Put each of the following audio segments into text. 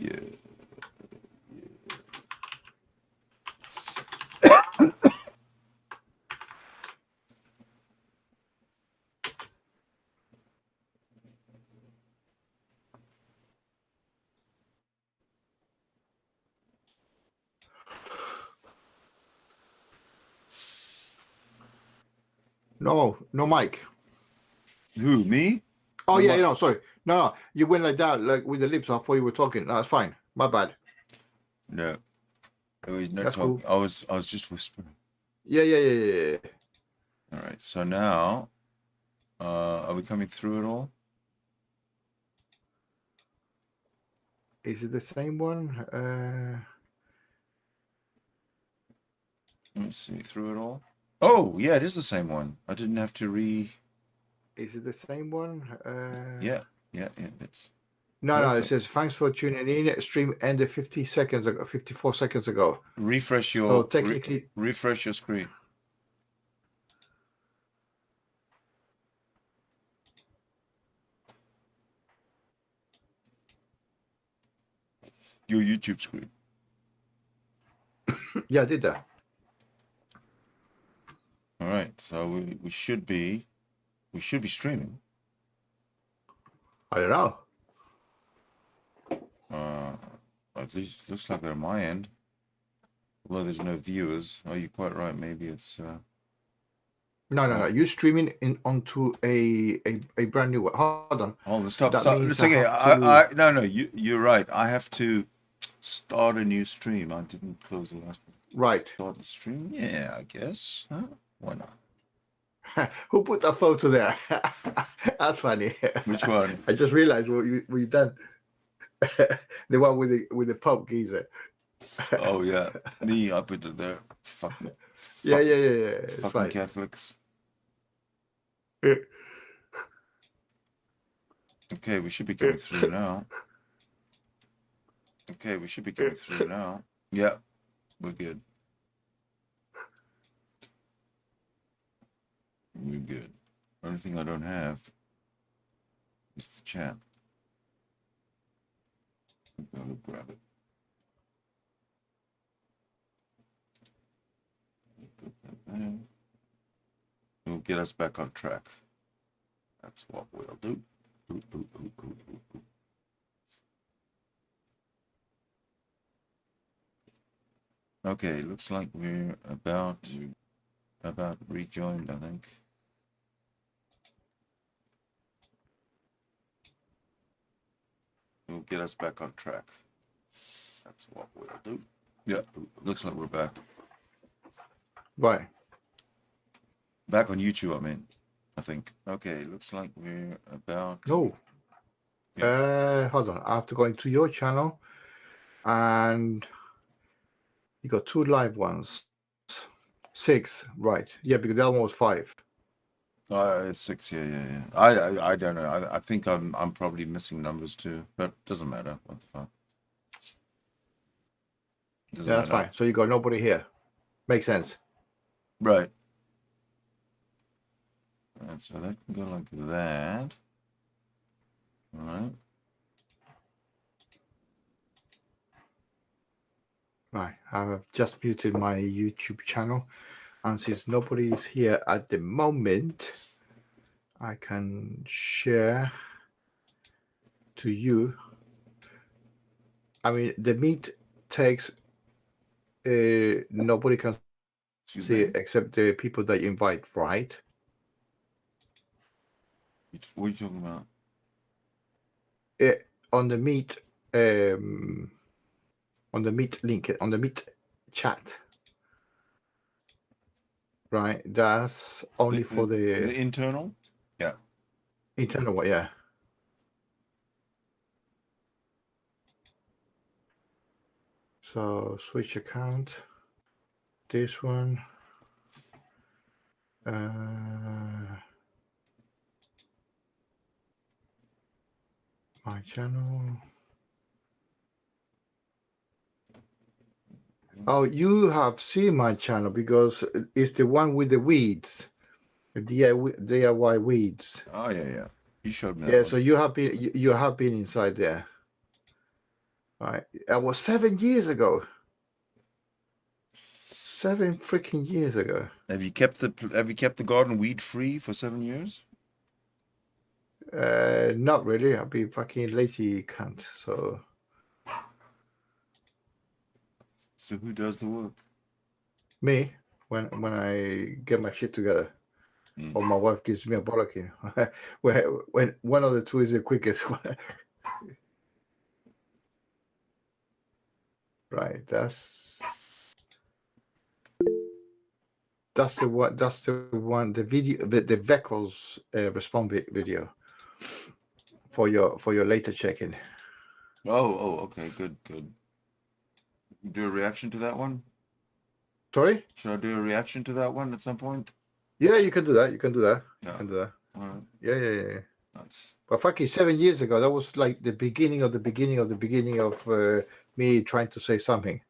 Yeah. No, no mic. Who, me? Oh, No yeah, mic. no, sorry. No, you went like that, like with the lips. I thought you were talking. No, it's fine. My bad. No. It was not That's talking. cool. I was just whispering. Yeah. All right. So now, are we coming through it all? Is it the same one? Let me see. Through it all? Oh, yeah, it is the same one. I didn't have to Is it the same one? Yeah, it's No, it perfect. says thanks for tuning in. Stream ended 54 seconds ago. Refresh So your technically, refresh your screen. Your YouTube screen. yeah, I did that. All right, so we should be streaming. I don't know. At least looks like on my end. Well, there's no viewers. Oh, you're quite right. Maybe it's No. You're streaming onto a brand new one. Hold on. Oh, stop. That Stop. means It's I okay. have to. No. You're right. I have to start a new stream. I didn't close the last one. Right. Start the stream? Yeah, I guess. Huh? Why not? Who put that photo there? That's funny. Which one? I just realized what you done. The one with the Pope geezer. Oh yeah, me. I put it there. Fucking. Yeah. It's Fucking fine. Catholics. Yeah. Okay, we should be going through now. Okay, we should be going through now. Yeah, we're good. We're good. Only thing I don't have is the chat. I'm gonna grab it. Put that there. It'll get us back on track. That's what we'll do. Okay, looks like we're about rejoined, I think. It'll get us back on track. That's what we'll do. Yeah, looks like we're back. Right. Back on YouTube, I mean. I think. Okay, looks like we're about. No. Yeah. Hold on. I have to go into your channel, and you got 2 live ones. 6, right? Yeah, because the other one was 5. It's 6. Yeah. I don't know. I think I'm probably missing numbers too, but doesn't matter. What the fuck? Yeah, that's fine. So you got nobody here. Makes sense. Right. And so that can go like that. All right. Right. I have just muted my YouTube channel, and since nobody is here at the moment, I can share to you. I mean, the meet takes. Nobody can see it except the people that you invite, right? What are you talking about? On the meet, on the meet link, on the meet chat, right? That's only for the internal. Yeah. Internal one, yeah. So switch account. This one. My channel. Oh, you have seen my channel because it's the one with the weeds, the DIY weeds. Oh yeah. You showed me that. Yeah, one. so you have been inside there. Right. That was 7 years ago. 7 freaking years ago. Have you kept the garden weed free for 7 years? Not really. I'll be fucking lazy cunt. So who does the work? Me, when I get my shit together, or my wife gives me a bollocking, when one of the two is the quickest. Right. That's the one. That's the one. The video, the Veckles respond video for your later check-in. Oh, okay, good. Do a reaction to that one? Sorry? Should I do a reaction to that one at some point? Yeah, you can do that. You can do that. Yeah. You can do that. All right. Yeah. Nice. But fucking 7 years ago, that was like the beginning of me trying to say something.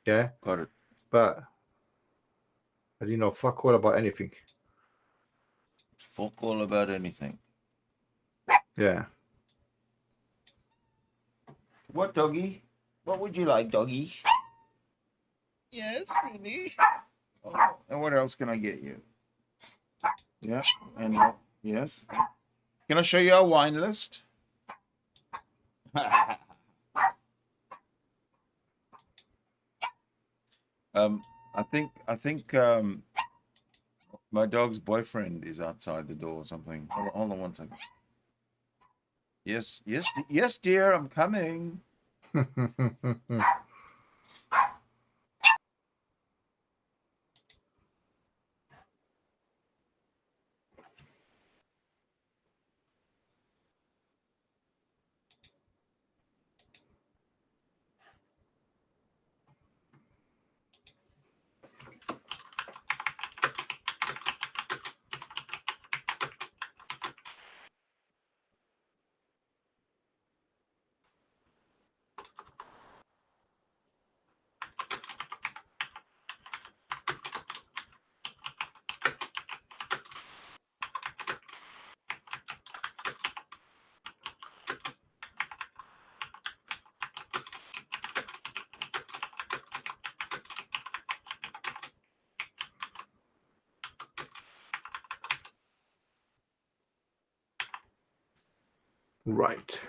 Yeah. Got it. But I didn't know fuck all about anything. Fuck all about anything. Yeah. What, doggy? What would you like, doggy? Yes, really. Oh, and what else can I get you? Yeah, and yes. Can I show you our wine list? I think my dog's boyfriend is outside the door or something. Hold on one second. Yes, dear, I'm coming. Right.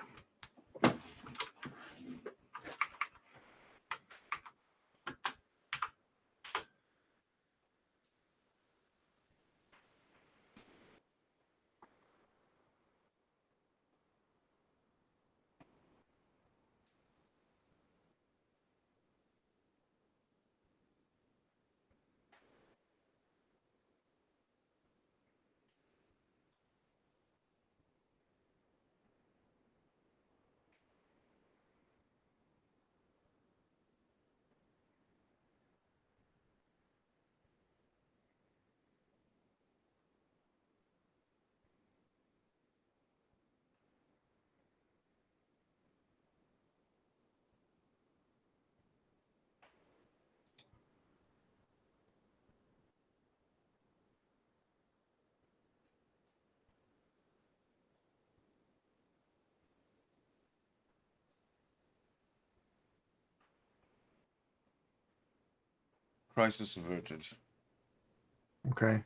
Crisis averted. Okay.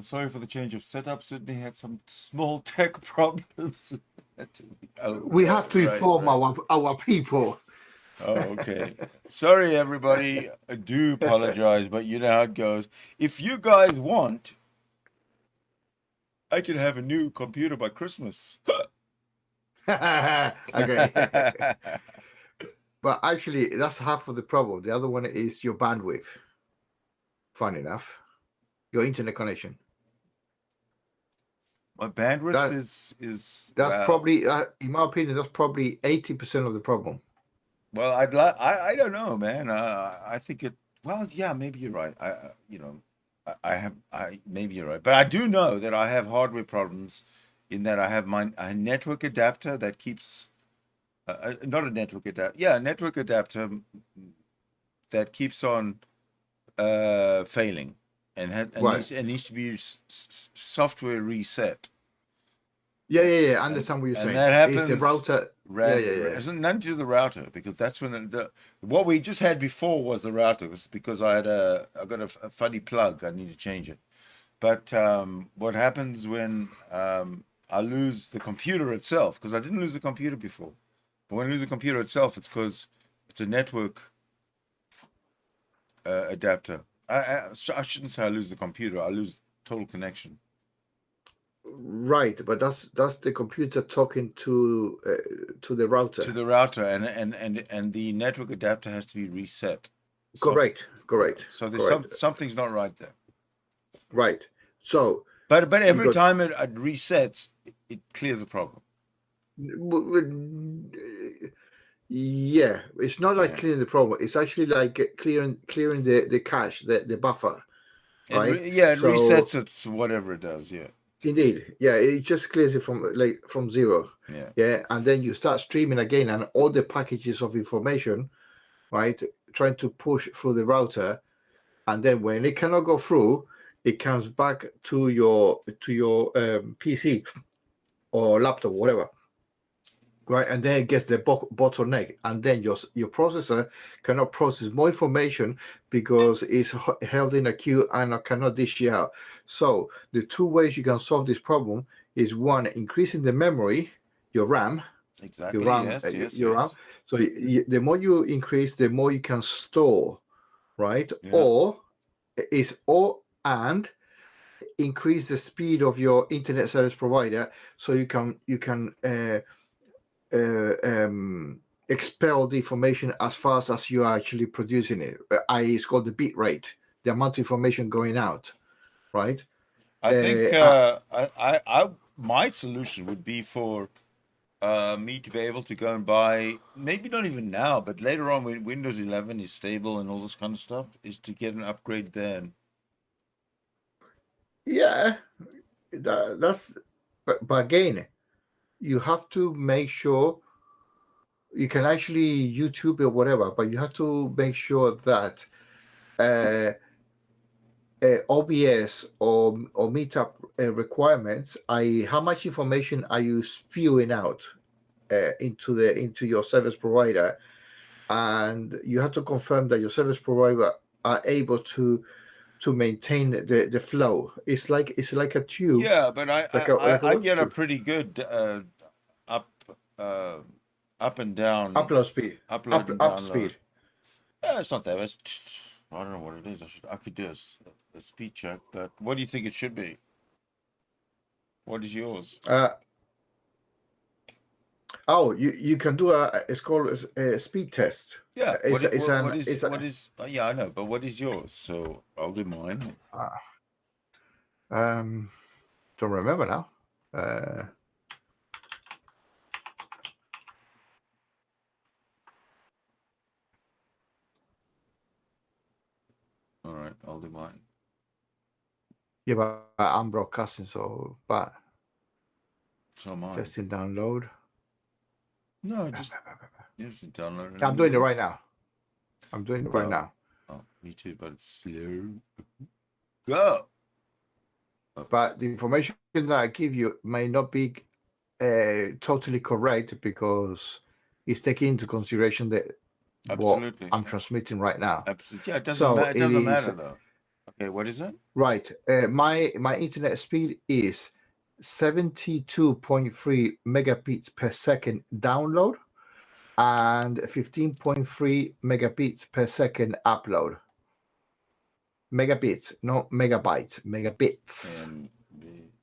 Sorry for the change of setup. Sydney had some small tech problems. We have to inform our people. Oh, okay. Sorry, everybody. I do apologize, but you know how it goes. If you guys want, I can have a new computer by Christmas. Okay. But actually, that's half of the problem. The other one is your bandwidth. Fun enough. Your internet connection. My bandwidth is that's probably, in my opinion, that's probably 80% of the problem. Well, I don't know, man. I think it. Well, yeah, maybe you're right. Maybe you're right, but I do know that I have hardware problems in that I have a network adapter that keeps not a network adapter. Yeah, a network adapter that keeps on failing and Right. needs to be software reset. Yeah, I understand what you're And saying. that It's the happens router. isn't none to the router, because that's when what we just had before was the router. It was because I got a funny plug. I need to change it. But what happens when I lose the computer itself? Because I didn't lose the computer before. But when I lose the computer itself, it's because it's a network adapter. I shouldn't say I lose the computer. I lose total connection. Right, but that's the computer talking to the router. To the router, and the network adapter has to be reset. Correct. So there's something's not right there. Right. So, but every time it resets, it clears the problem. Yeah, it's not like clearing the problem. It's actually like clearing the cache, the buffer, right? It resets it, so whatever it does. Yeah. Indeed, yeah, it just clears it from zero. Yeah, and then you start streaming again, and all the packages of information, right, trying to push through the router, and then when it cannot go through, it comes back to your PC or laptop, whatever, right, and then it gets the bottleneck, and then your processor cannot process more information because it's held in a queue and cannot dish it out. So the two ways you can solve this problem is one, increasing the memory, your RAM. Exactly. Your RAM, your RAM. So the more you increase, the more you can store, right? Yeah. And increase the speed of your internet service provider, so you can expel the information as fast as you are actually producing it. I.e., it's called the bit rate, the amount of information going out, right? I think my solution would be for me to be able to go and buy, maybe not even now, but later on when Windows 11 is stable and all this kind of stuff, is to get an upgrade then. Yeah, that's. But again, you have to make sure you can actually YouTube or whatever, but you have to make sure that OBS or Meetup requirements, i.e., how much information are you spewing out into your service provider, and you have to confirm that your service provider are able to maintain the flow. It's like a tube. Yeah, but I get a pretty good up and down upload speed. Upload and Up download. speed. Yeah, it's not that. I don't know what it is. I could do a speed check, but what do you think it should be? What is yours? You can do it's called a speed test. Yeah. What is? Yeah, I know, but what is yours? So I'll do mine. Don't remember now. All right, I'll do mine. Yeah, but I'm broadcasting, so am I. Testing download. No, just download it. I'm doing it right now. Oh, me too, but it's slow. Go. But the information that I give you may not be totally correct, because it's taking into consideration that what I'm transmitting right now. Absolutely. Yeah, it doesn't matter though. Okay, what is it? Right. My internet speed is 72.3 megabits per second download and 15.3 megabits per second upload. Megabits, not megabytes, megabits.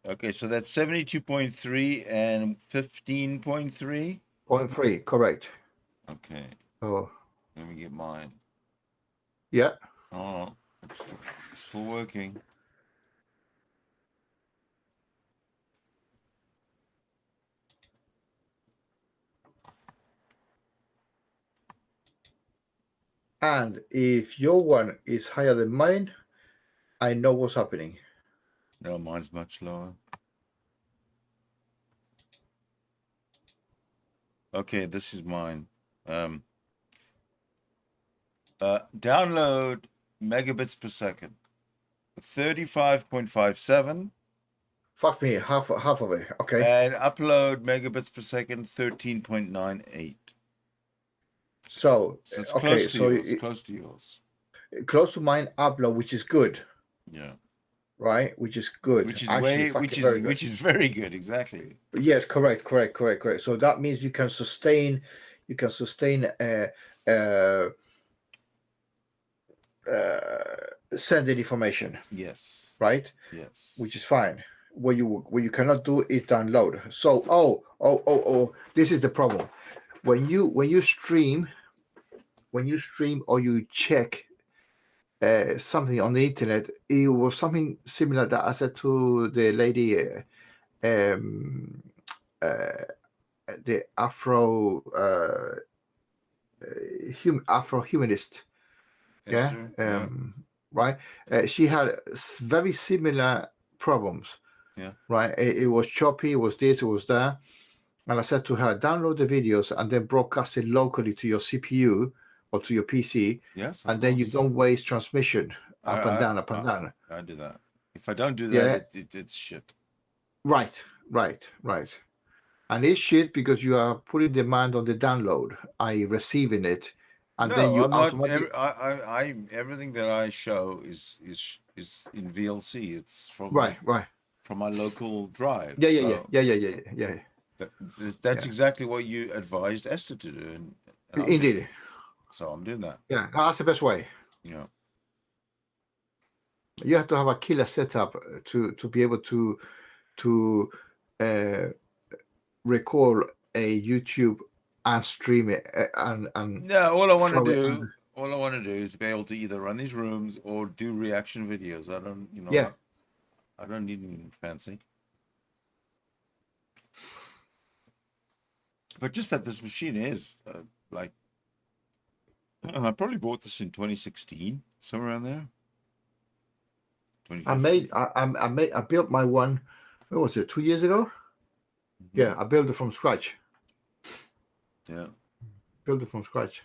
Okay, so that's 72.3 and 15.3? 0.3, correct. Okay. Oh. Let me get mine. Yeah. Oh, it's still working. And if your one is higher than mine, I know what's happening. No, mine's much lower. Okay, this is mine. Download megabits per second. 35.57. Fuck me, half of it. Okay. And upload megabits per second 13.98. So So it's okay, close to so yours. Close to yours. close to mine upload, which is good, Yeah. right? Which is good. Which is Actually, way fucking very good. which is very good, exactly. Yes, correct. So that means you can sustain uh, sending information, Yes. right? Yes. Which is fine. What you cannot do is download. So this is the problem. When you stream or you check something on the internet, it was something similar that I said to the lady, um, uh, the Afro humanist, yeah, Esther. Yeah. right. She had very similar problems, Yeah. right. It was choppy, it was this, it was that, and I said to her, download the videos and then broadcast it locally to your CPU or to your PC, Yes, of and course. then you don't waste transmission up and down. I do that. If I don't do that, Yeah, it's shit. right. And it's shit because you are putting demand on the download, i.e., receiving it, and then No, you I'm not. automatically I everything that I show is in VLC. It's right. from my local drive. Yeah. So Yeah. that's exactly what you advised Esther to do, and I'm doing. Indeed. So I'm doing that. Yeah, that's the best way. Yeah. You have to have a killer setup to be able to uh, record a YouTube and stream it and Yeah. All I want to throw it. do. All I want to do is be able to either run these rooms or do reaction videos. I don't, Yeah. I don't need anything fancy. But just that this machine is like, I probably bought this in 2016, somewhere around there. 2015. I built my one. What was it? 2 years ago? Mm-hmm. Yeah, I built it from scratch. Yeah. Built it from scratch.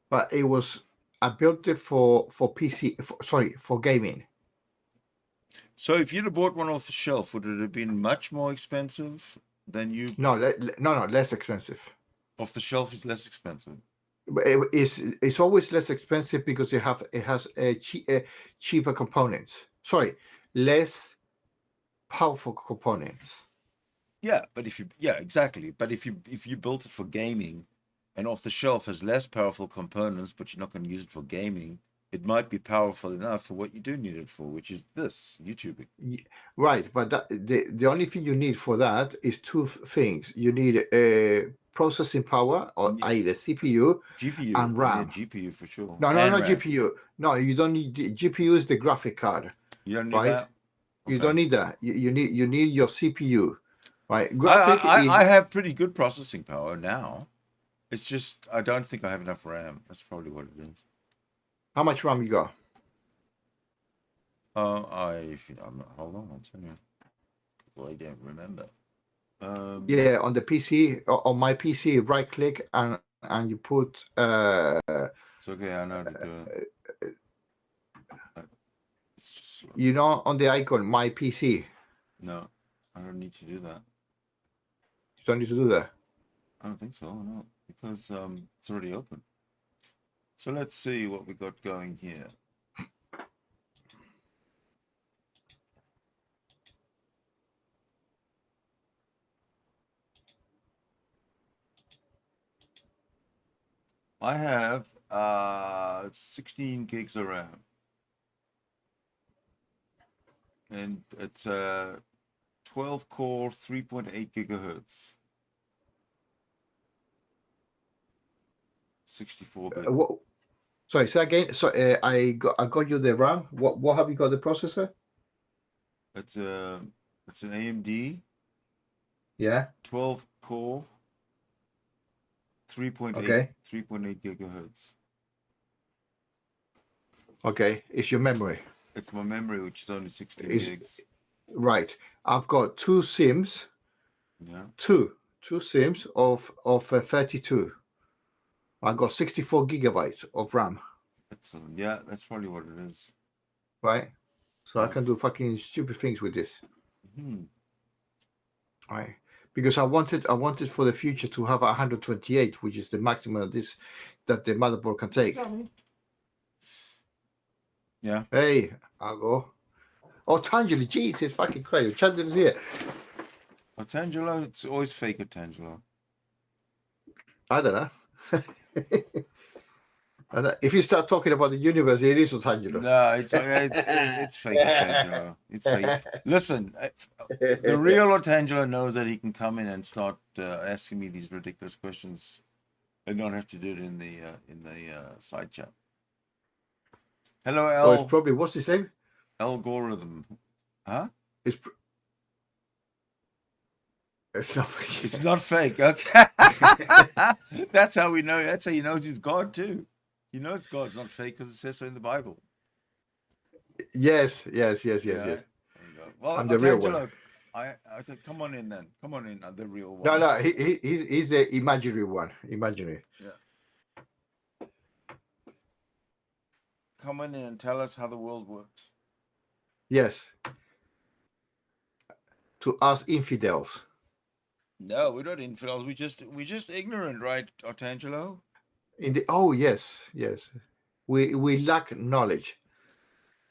But I built it for PC. For gaming. So if you'd have bought one off the shelf, would it have been much more expensive than you? No, less expensive. Off the shelf is less expensive. It's always less expensive because it has cheaper components. Sorry, less powerful components. Yeah, but exactly. But if you built it for gaming, and off the shelf has less powerful components, but you're not going to use it for gaming, it might be powerful enough for what you do need it for, which is this YouTubing. Right, but the only thing you need for that is two things. You need a processing power, or i.e. the CPU, GPU and RAM. Yeah, GPU for sure. No, And no, RAM. GPU. No, you don't need GPU. Is the graphic card. You don't need right? that. You Okay. don't need that. You need your CPU, right? Graphic. I have pretty good processing power now. It's just I don't think I have enough RAM. That's probably what it is. How much RAM you got? Hold on, I'll tell you. Well, I don't remember. Yeah, on the PC, on my PC, right click and you put. It's okay. I know how to do it. It's just You know, on the icon, my PC. no, I don't need to do that. You don't need to do that. I don't think so. No, because it's already open. So let's see what we got going here. I have 16 gigs of RAM. And it's 12 core, 3.8 gigahertz. 64 bit. Sorry, say again. So I got you the RAM. What have you got the processor? It's an AMD. Yeah. 12 core, 3.8 Okay. 3.8 gigahertz. Okay, it's your memory. It's my memory, which is only 16 gigs. Right. I've got two SIMs. Yeah. Two SIMs of 32. I got 64 gigabytes of RAM. Excellent. Yeah, that's probably what it is. Right. So I Yeah. can do fucking stupid things with this. Right. Because I wanted for the future to have 128, which is the maximum of this that the motherboard can take. Yeah. Hey, I'll go. Oh, Tangelo, jeez, it's fucking crazy. Tangelo's here. Otangelo, it's always fake Otangelo. I don't know. If you start talking about the universe, it is Tangelo. No, it's fake Otangelo. It's fake. Listen, the real Otangelo knows that he can come in and start asking me these ridiculous questions and not have to do it in the side chat. Hello, Oh, it's probably, what's his name? Algorithm. Huh? It's not fake. It's not fake. Okay. That's how we know. That's how he knows he's God too. He knows God's not fake because it says so in the Bible. Yes. Yeah. There you go. Well, I'm the real one. I said, come on in then. Come on in, the real one. No, he's the imaginary one. Imaginary. Yeah. Come on in and tell us how the world works. Yes. To us infidels. No, we're not infidels. We're just ignorant, right, Otangelo? Yes. We lack knowledge.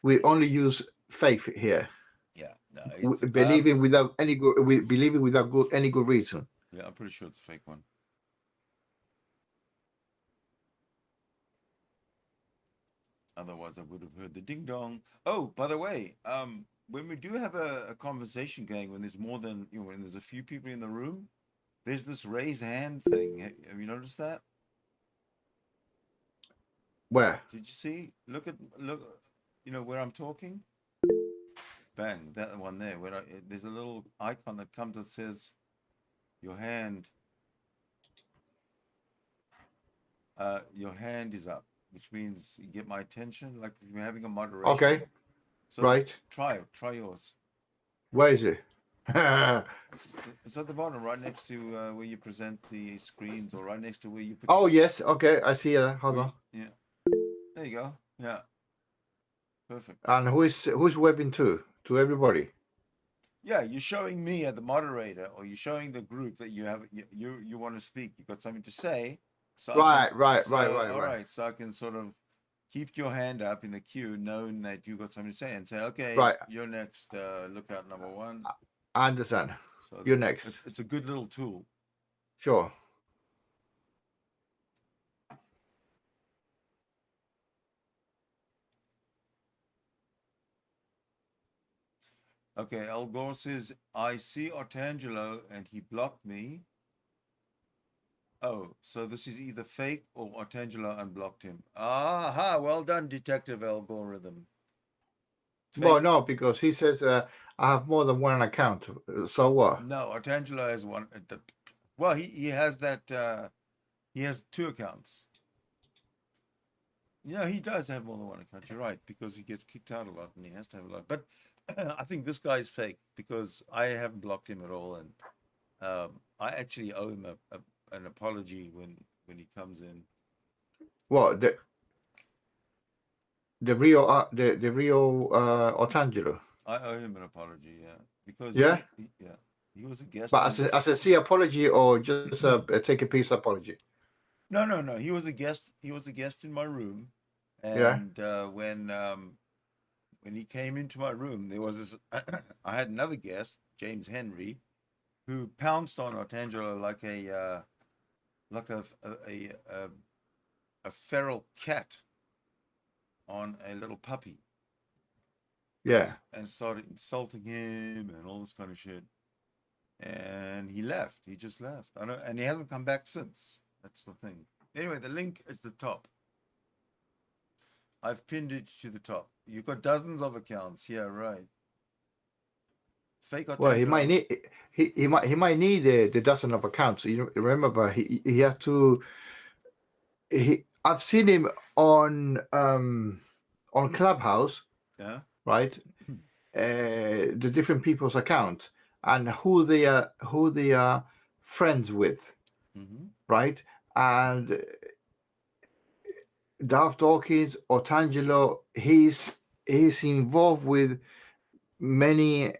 We only use faith here. Yeah, no, believing without any good. We believing without any good reason. Yeah, I'm pretty sure it's a fake one. Otherwise, I would have heard the ding dong. Oh, by the way, when we do have a conversation going, when there's more than when there's a few people in the room, there's this raise hand thing. Have you noticed that? Where? Did you see? Look. Where I'm talking. Bang, that one there. There's a little icon that comes that says, "Your hand is up," which means you get my attention. Like if you're having a moderation. Okay. So right. Try yours. Where is it? It's at the bottom, right next to where you present the screens, or right next to where you put. Oh yes. Okay, I see that. Hold on. Yeah. There you go. Yeah. Perfect. And who's webbing to everybody? Yeah, you're showing me as the moderator, or you're showing the group that you have. You want to speak. You've got something to say. So right. All right. So I can sort of keep your hand up in the queue, knowing that you've got something to say, and say, "Okay, right. You're next. Lookout number one." I understand. So you're next. It's a good little tool. Sure. Okay, Al Gore says, I see Otangelo and he blocked me. Oh, so this is either fake or Otangelo unblocked him. Aha, well done, Detective Algorithm. Fake. Well, no, because he says I have more than one account. So what? No, Otangelo has one. Well, he has that. He has two accounts. Yeah, he does have more than one account. You're right, because he gets kicked out a lot and he has to have a lot. But I think this guy is fake because I haven't blocked him at all, and I actually owe him an apology when he comes in. What the real Otangelo? I owe him an apology, yeah, because he was a guest. But as a C apology or just a take a piece apology? No. He was a guest. He was a guest in my room, and when he came into my room, there was this. I had another guest, James Henry, who pounced on Otangelo like a feral cat on a little puppy. Yeah. And started insulting him and all this kind of shit. And he left. He just left. And he hasn't come back since. That's the thing. Anyway, the link is the top. I've pinned it to the top. You've got dozens of accounts. Yeah, right. Fake Otangelo. Well, he might need the dozen of accounts. You remember, he has to. I've seen him on Clubhouse. Yeah. Right. The different people's account and who they are friends with. Mm-hmm. Right. And Darth Dawkins, Otangelo, he's involved with many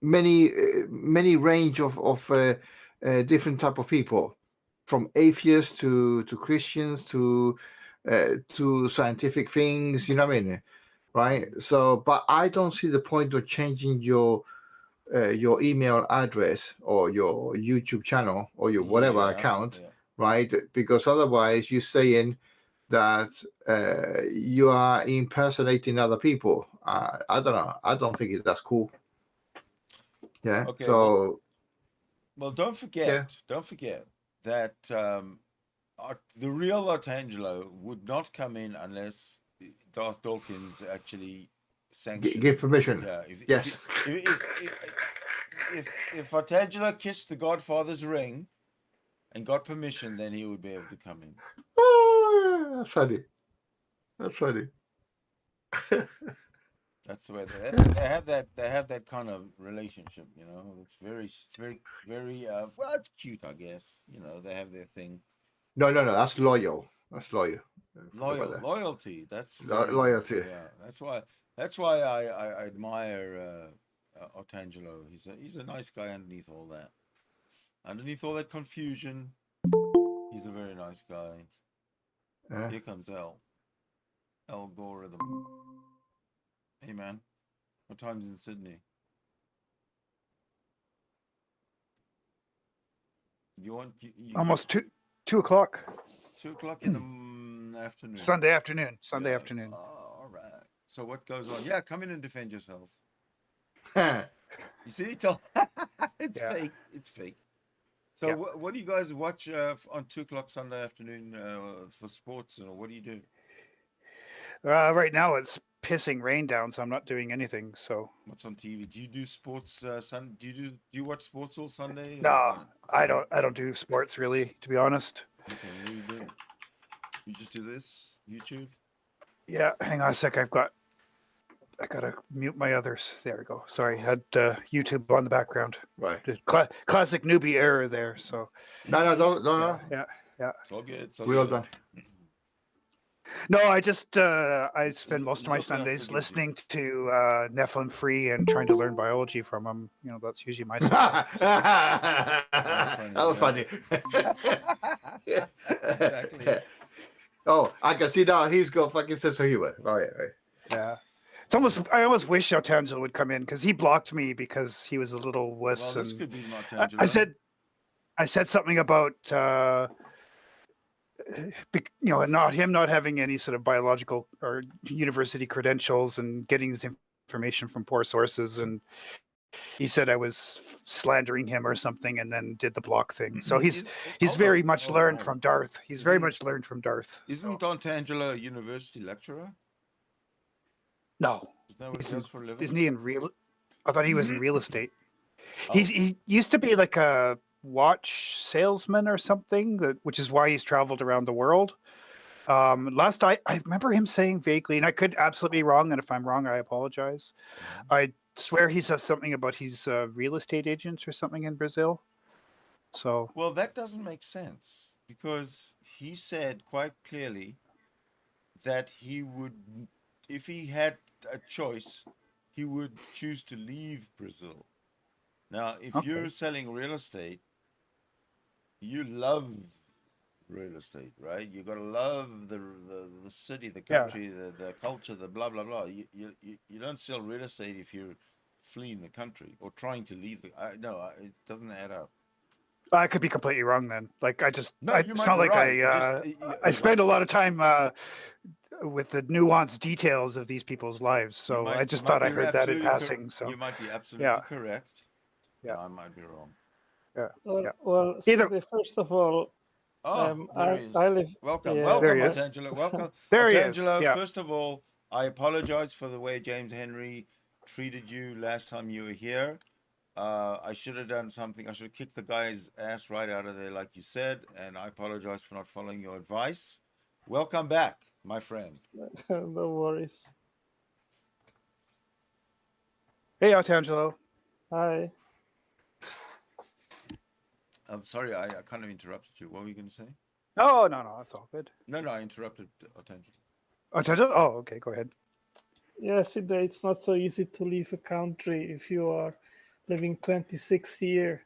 many range of different type of people, from atheists to Christians to scientific things. You know what I mean, right? So, but I don't see the point of changing your email address or your YouTube channel or your whatever account, right? Because otherwise you're saying that you are impersonating other people. I don't know. I don't think that's cool. Yeah. Okay. So. Well, don't forget that the real Artangelo would not come in unless Darth Dawkins actually sanctioned. Give permission. Yeah. Yes. If Artangelo kissed the Godfather's ring and got permission, then he would be able to come in. Oh, that's funny. That's funny. That's the way they have that. They have that kind of relationship, you know. It's very, very. Well, it's cute, I guess. You know, they have their thing. No. That's loyal. That's loyal. Loyalty. That's loyalty. Yeah, that's why I admire Artangelo. He's a nice guy underneath all that. Underneath all that confusion, he's a very nice guy. Here comes algorithm. Hey man, what time is it in Sydney? You want almost 2 o'clock. 2 o'clock in the afternoon. Sunday afternoon. Afternoon. All right. So what goes on? Yeah, come in and defend yourself. You see, it's fake. It's fake. So what do you guys watch on 2 o'clock Sunday afternoon for sports, or what do you do? Right now it's pissing rain down, so I'm not doing anything. So what's on TV? Do you do sports? Do you watch sports all Sunday? No, I don't do sports really, to be honest. Okay, what do you do? You just do this YouTube? Yeah, hang on a sec. I gotta mute my others. There we go. Sorry, I had YouTube on the background. Right. Classic newbie error there. So. No. Yeah. It's all good. We're all done. No, I just I spend most of my Sundays listening to Nephilim Free and trying to learn biology from them. You know, that's usually my stuff. That was funny. Exactly. Oh, I can see now he's got fucking sense of humor. Right. Yeah. I almost wish Artangelo would come in because he blocked me because he was a little wuss. Well, this could be Artangelo. I said something about not having any sort of biological or university credentials and getting his information from poor sources, and he said I was slandering him or something, and then did the block thing. So he's very much learned from Darth. He's very much learned from Darth. Isn't Artangelo a university lecturer? No. Isn't that what he does for a living? Isn't he in real? I thought he was in real estate. He used to be like a watch salesman or something, which is why he's traveled around the world. Last I remember him saying vaguely, and I could absolutely be wrong, and if I'm wrong, I apologize. I swear he says something about he's a real estate agent or something in Brazil. So. Well, that doesn't make sense because he said quite clearly that he would, if he had a choice, he would choose to leave Brazil. Now, if you're selling real estate, you love real estate, right? You gotta love the city, the country, the culture, the blah blah blah. You don't sell real estate if you're fleeing the country or trying to leave it doesn't add up. I could be completely wrong then. Like it's not like right. I spend a lot of time with the nuanced details of these people's lives. So I just thought I heard that in passing. So you might be absolutely correct. Yeah, I might be wrong. Yeah. Well, first of all, there he is. I live. Welcome, yeah. welcome, Artangelo. Welcome, there he is. Artangelo. Yeah. First of all, I apologize for the way James Henry treated you last time you were here. I should have done something. I should have kicked the guy's ass right out of there, like you said, and I apologize for not following your advice. Welcome back, my friend. No worries. Hey, Artangelo. Hi. I'm sorry, I kind of interrupted you. What were you going to say? Oh, no, that's all good. No, I interrupted Artangelo. Artangelo? Oh, okay, go ahead. Yes, it's not so easy to leave a country if you are living 26 years,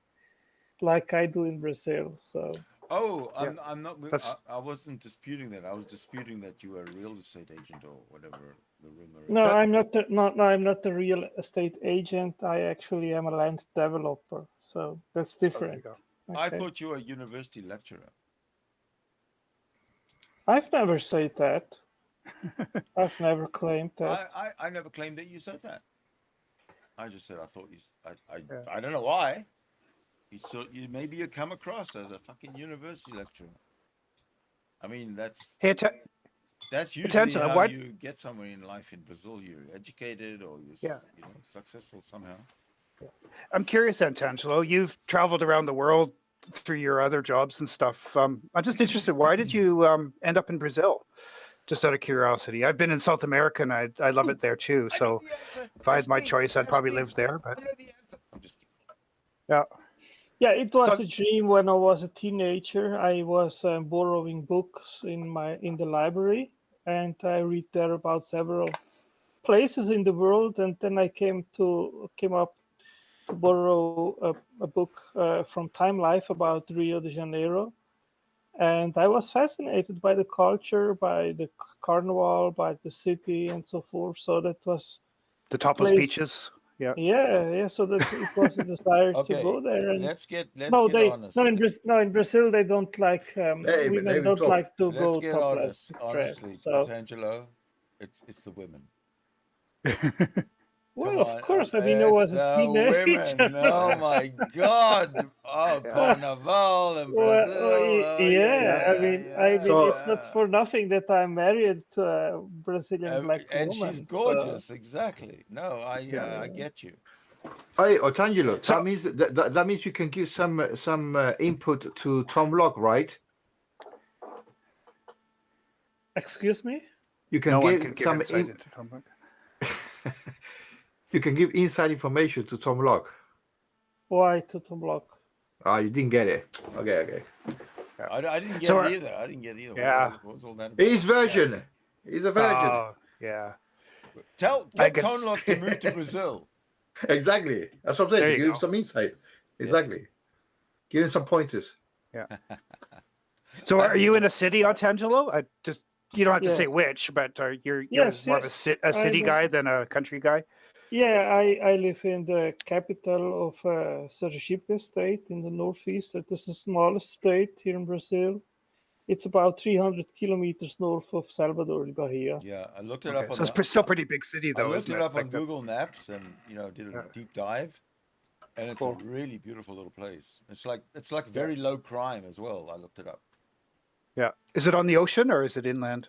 like I do in Brazil. So Oh, Yeah, I'm not. that's I wasn't disputing that. I was disputing that you were a real estate agent or whatever the rumor no, is. that. I'm not a real estate agent. I actually am a land developer. So that's Oh, there you different. go. I Okay. thought you were a university lecturer. I've never said that. I've never claimed that. I never claimed that you said that. I just said I thought you. Yeah. I don't know why. Maybe you come across as a fucking university lecturer. I mean, that's Hey, usually Angela, how what? you get somewhere in life in Brazil. You're educated or Yeah. successful somehow. I'm curious, Angelo. You've traveled around the world through your other jobs and stuff. I'm just interested. Why did you end up in Brazil? Just out of curiosity. I've been in South America and I love it there too. I know So the answer. if I had That's my me. choice, I'd That's probably me. live there. But I know the answer. I'm just kidding. yeah, Yeah, it was so a dream when I was a teenager. I was borrowing books in the library, and I read there about several places in the world. And then I came up to borrow a book from Time Life about Rio de Janeiro, and I was fascinated by the culture, by the carnival, by the city, and so forth. So that was the a topless place. beaches. Yeah. Yeah. So that it was a desire to Okay, go there, and let's get no, honest. no, in Brazil they don't like Hey, women let him don't talk. like to Let's go get topless honest. to dress. Honestly, So Potangelo, it's the women. Come well, of on, course, I mean, I it's was a the teenager. women. Oh my God! Oh, Yeah. Carnival in Brazil. Oh yeah, Yeah. Yeah, yeah, I yeah, mean, So, it's not yeah. for nothing that I'm married to a Brazilian black And she's woman. So gorgeous. Exactly. No, Yeah. I get you. hey, Otangelo, So that means you can give some input to Tom Locke, right? excuse me. You can no one give can give insight into Tom Locke. you can give inside information to Tom Locke. Why to block? Ah, you didn't get it. Okay. Yeah. I didn't get So it either. I didn't get it either. yeah. What was all that about? He's virgin. He's a virgin. Oh yeah. I Get guess Tonlock to move to Brazil. Exactly. That's what I'm saying. there To you give him go. some insight. Exactly. Give him some pointers. Yeah. So are you in a city, Otangelo? I just you don't have to say Yes, which, but you're yes, more of yes. a city I'm. guy than a country guy. Yeah, I live in the capital of Sergipe state in the northeast. It is the smallest state here in Brazil. It's about 300 kilometers north of Salvador de Bahia. Yeah, I looked it Okay, up on so it's still pretty big city I though, looked isn't it it? up on Like that. Google Maps and did a Yeah. deep dive, and it's a Cool. really beautiful little place. It's like Yeah. very low crime as well. I looked it up. Yeah. Is it on the ocean or is it inland?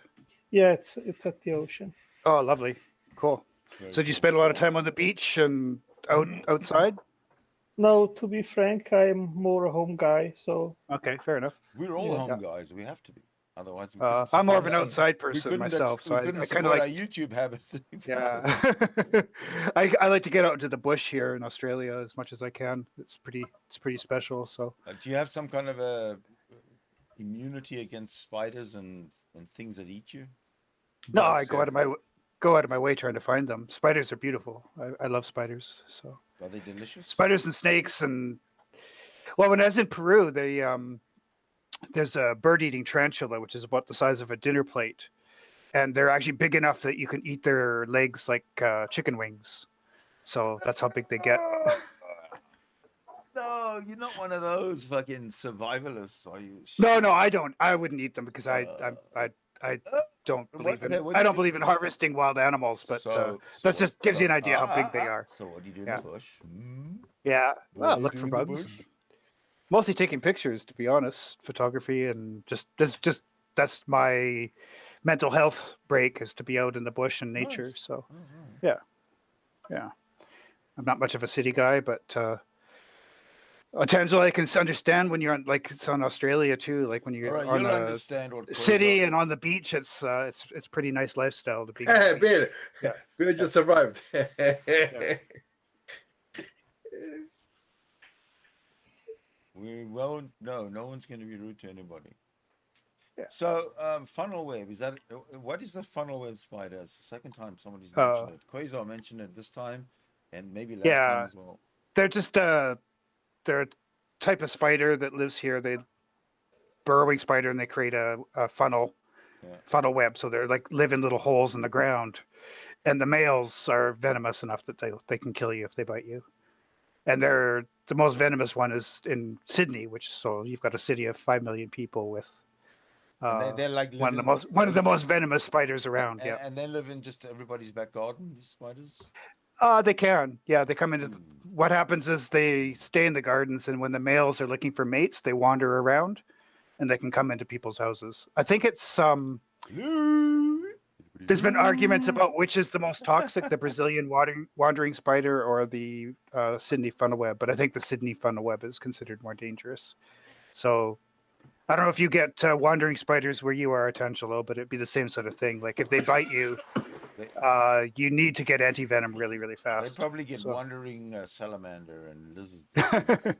Yeah, it's at the ocean. Oh, lovely. Cool. It's very So do you cool. spend a lot of time on the beach and outside? No, to be frank, I'm more a home guy. So Okay, fair enough. We're all yeah, home guys. We have to be. Otherwise, we couldn't I'm more of support an our, outside we person couldn't myself, so we I couldn't kind of support our like YouTube habits. yeah. I like to get out into the bush here in Australia as much as I can. It's pretty special. So Do you have some kind of a immunity against spiders and things that eat you? no, Bugs, I go out of my way trying to find them. Spiders are beautiful. I love spiders. So Are they delicious? spiders and snakes and well, when I was in Peru, there's a bird-eating tarantula, which is about the size of a dinner plate, and they're actually big enough that you can eat their legs like chicken wings. So that's how big they get. No, you're not one of those fucking survivalists, are you? No, Shit. I don't. I wouldn't eat them because I don't believe in. I don't believe in harvesting wild animals, but that just gives you an idea how big they are. So what do you do in Yeah. the bush? Yeah. What Well, do you look do for in the bugs. bush? Mostly taking pictures, to be honest. Photography and just that's my mental health break is to be out in the bush and nature. Nice. So Oh, right. yeah. I'm not much of a city guy, but Tangela, I can understand when you're on like it's on Australia too. Like when All you're right, on you'll a understand what city and on the beach, it's pretty nice lifestyle to be on the beach. Bill, Yeah. Bill just arrived. we won't. No one's going to be rude to anybody. So, funnel web, is that what is the funnel web spider? It's the second time somebody's Uh, mentioned it. Quasar mentioned it this time, and maybe last time yeah, as well. they're just they're a type of spider that lives here. They burrowing spider, and they create a funnel web. So they're like live in little holes in the ground, and the males are venomous enough that they can kill you if they bite you. And they're the most venomous one is in Sydney, which so you've got a city of 5 million people with And they're like one living of the most venomous spiders around. Yeah. and they live in just everybody's back garden, these spiders. They can. Yeah, they come into. What happens is they stay in the gardens, and when the males are looking for mates, they wander around, and they can come into people's houses. I think it's There's been arguments about which is the most toxic, the Brazilian wandering spider or the Sydney funnel web, but I think the Sydney funnel web is considered more dangerous. So I don't know if you get wandering spiders where you are, Tangelo, but it'd be the same sort of thing. Like if they bite you, you need to get anti-venom really, really They fast. probably get wandering salamander and lizards, like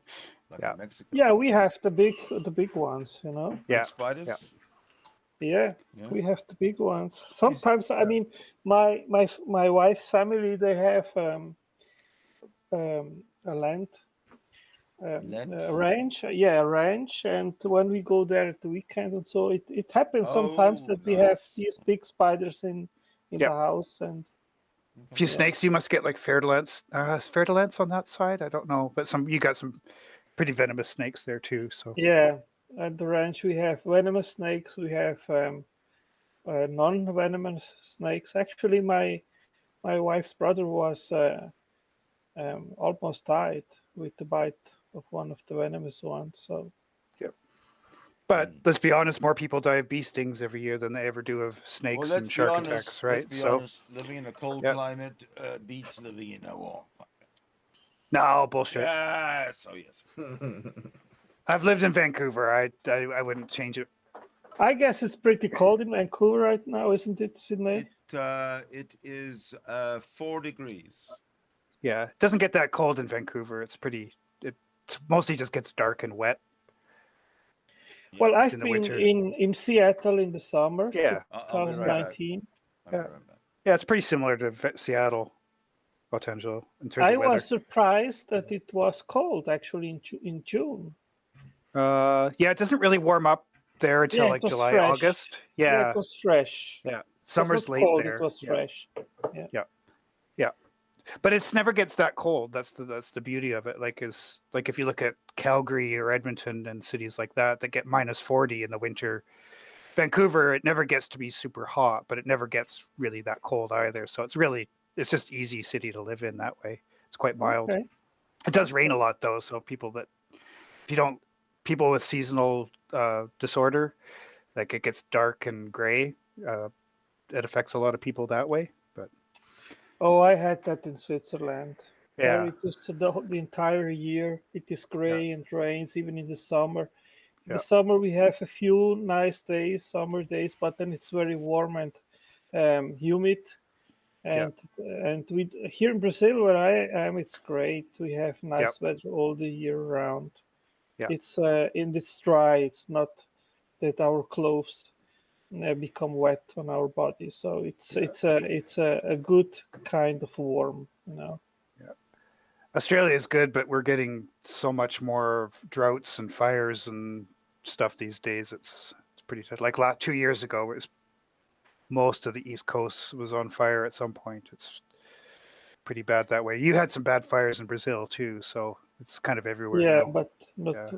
Yeah. in Mexico. Yeah, we have the big ones, you know. Yeah. Big spiders. Yeah. Yeah, we have the big ones. Sometimes, I mean, my wife's family, they have a land, a ranch. Yeah, a ranch. And when we go there at the weekend, and so it happens sometimes that we have these big spiders in the house. And a few snakes. You must get like fer-de-lance on that side. I don't know, but you got some pretty venomous snakes there too. So yeah, at the ranch we have venomous snakes. We have non-venomous snakes. Actually, my wife's brother was almost died with the bite of one of the venomous ones. So. But let's be honest, more people die of bee stings every year than they ever do of snakes and shark attacks, right? Let's be honest, living in a cold climate beats living in a warm climate. No, bullshit. Yes, yes. I've lived in Vancouver. I wouldn't change it. I guess it's pretty cold in Vancouver right now, isn't it, Sydney? It is 4 degrees. Yeah, it doesn't get that cold in Vancouver. It mostly just gets dark and wet. Well, I've been in Seattle in the summer, 2019. Yeah, it's pretty similar to Seattle, potential in terms of weather. I was surprised that it was cold actually in June. Yeah, it doesn't really warm up there until like July, fresh. August. Yeah, it was fresh. Yeah, summer's late cold, there. It was fresh. Yeah. But it never gets that cold. That's the beauty of it. Like if you look at Calgary or Edmonton and cities like that get -40 in the winter. Vancouver, it never gets to be super hot, but it never gets really that cold either. So it's just easy city to live in that way. It's quite mild. Okay. It does rain a lot though, so people with seasonal disorder, like it gets dark and gray, it affects a lot of people that way. But oh, I had that in Switzerland. Yeah, it is the entire year. It is gray and rains even in the summer. In the summer we have a few nice days, summer days, but then it's very warm and humid. And we here in Brazil where I am, it's great. We have nice weather all the year round. Yeah. It's dry. It's not that our clothes become wet on our body. So it's a good kind of warm, you know. Yeah. Australia is good, but we're getting so much more droughts and fires and stuff these days. It's pretty tough. Like 2 years ago, it was most of the East Coast was on fire at some point. It's pretty bad that way. You had some bad fires in Brazil too, so it's kind of everywhere. Yeah, now. but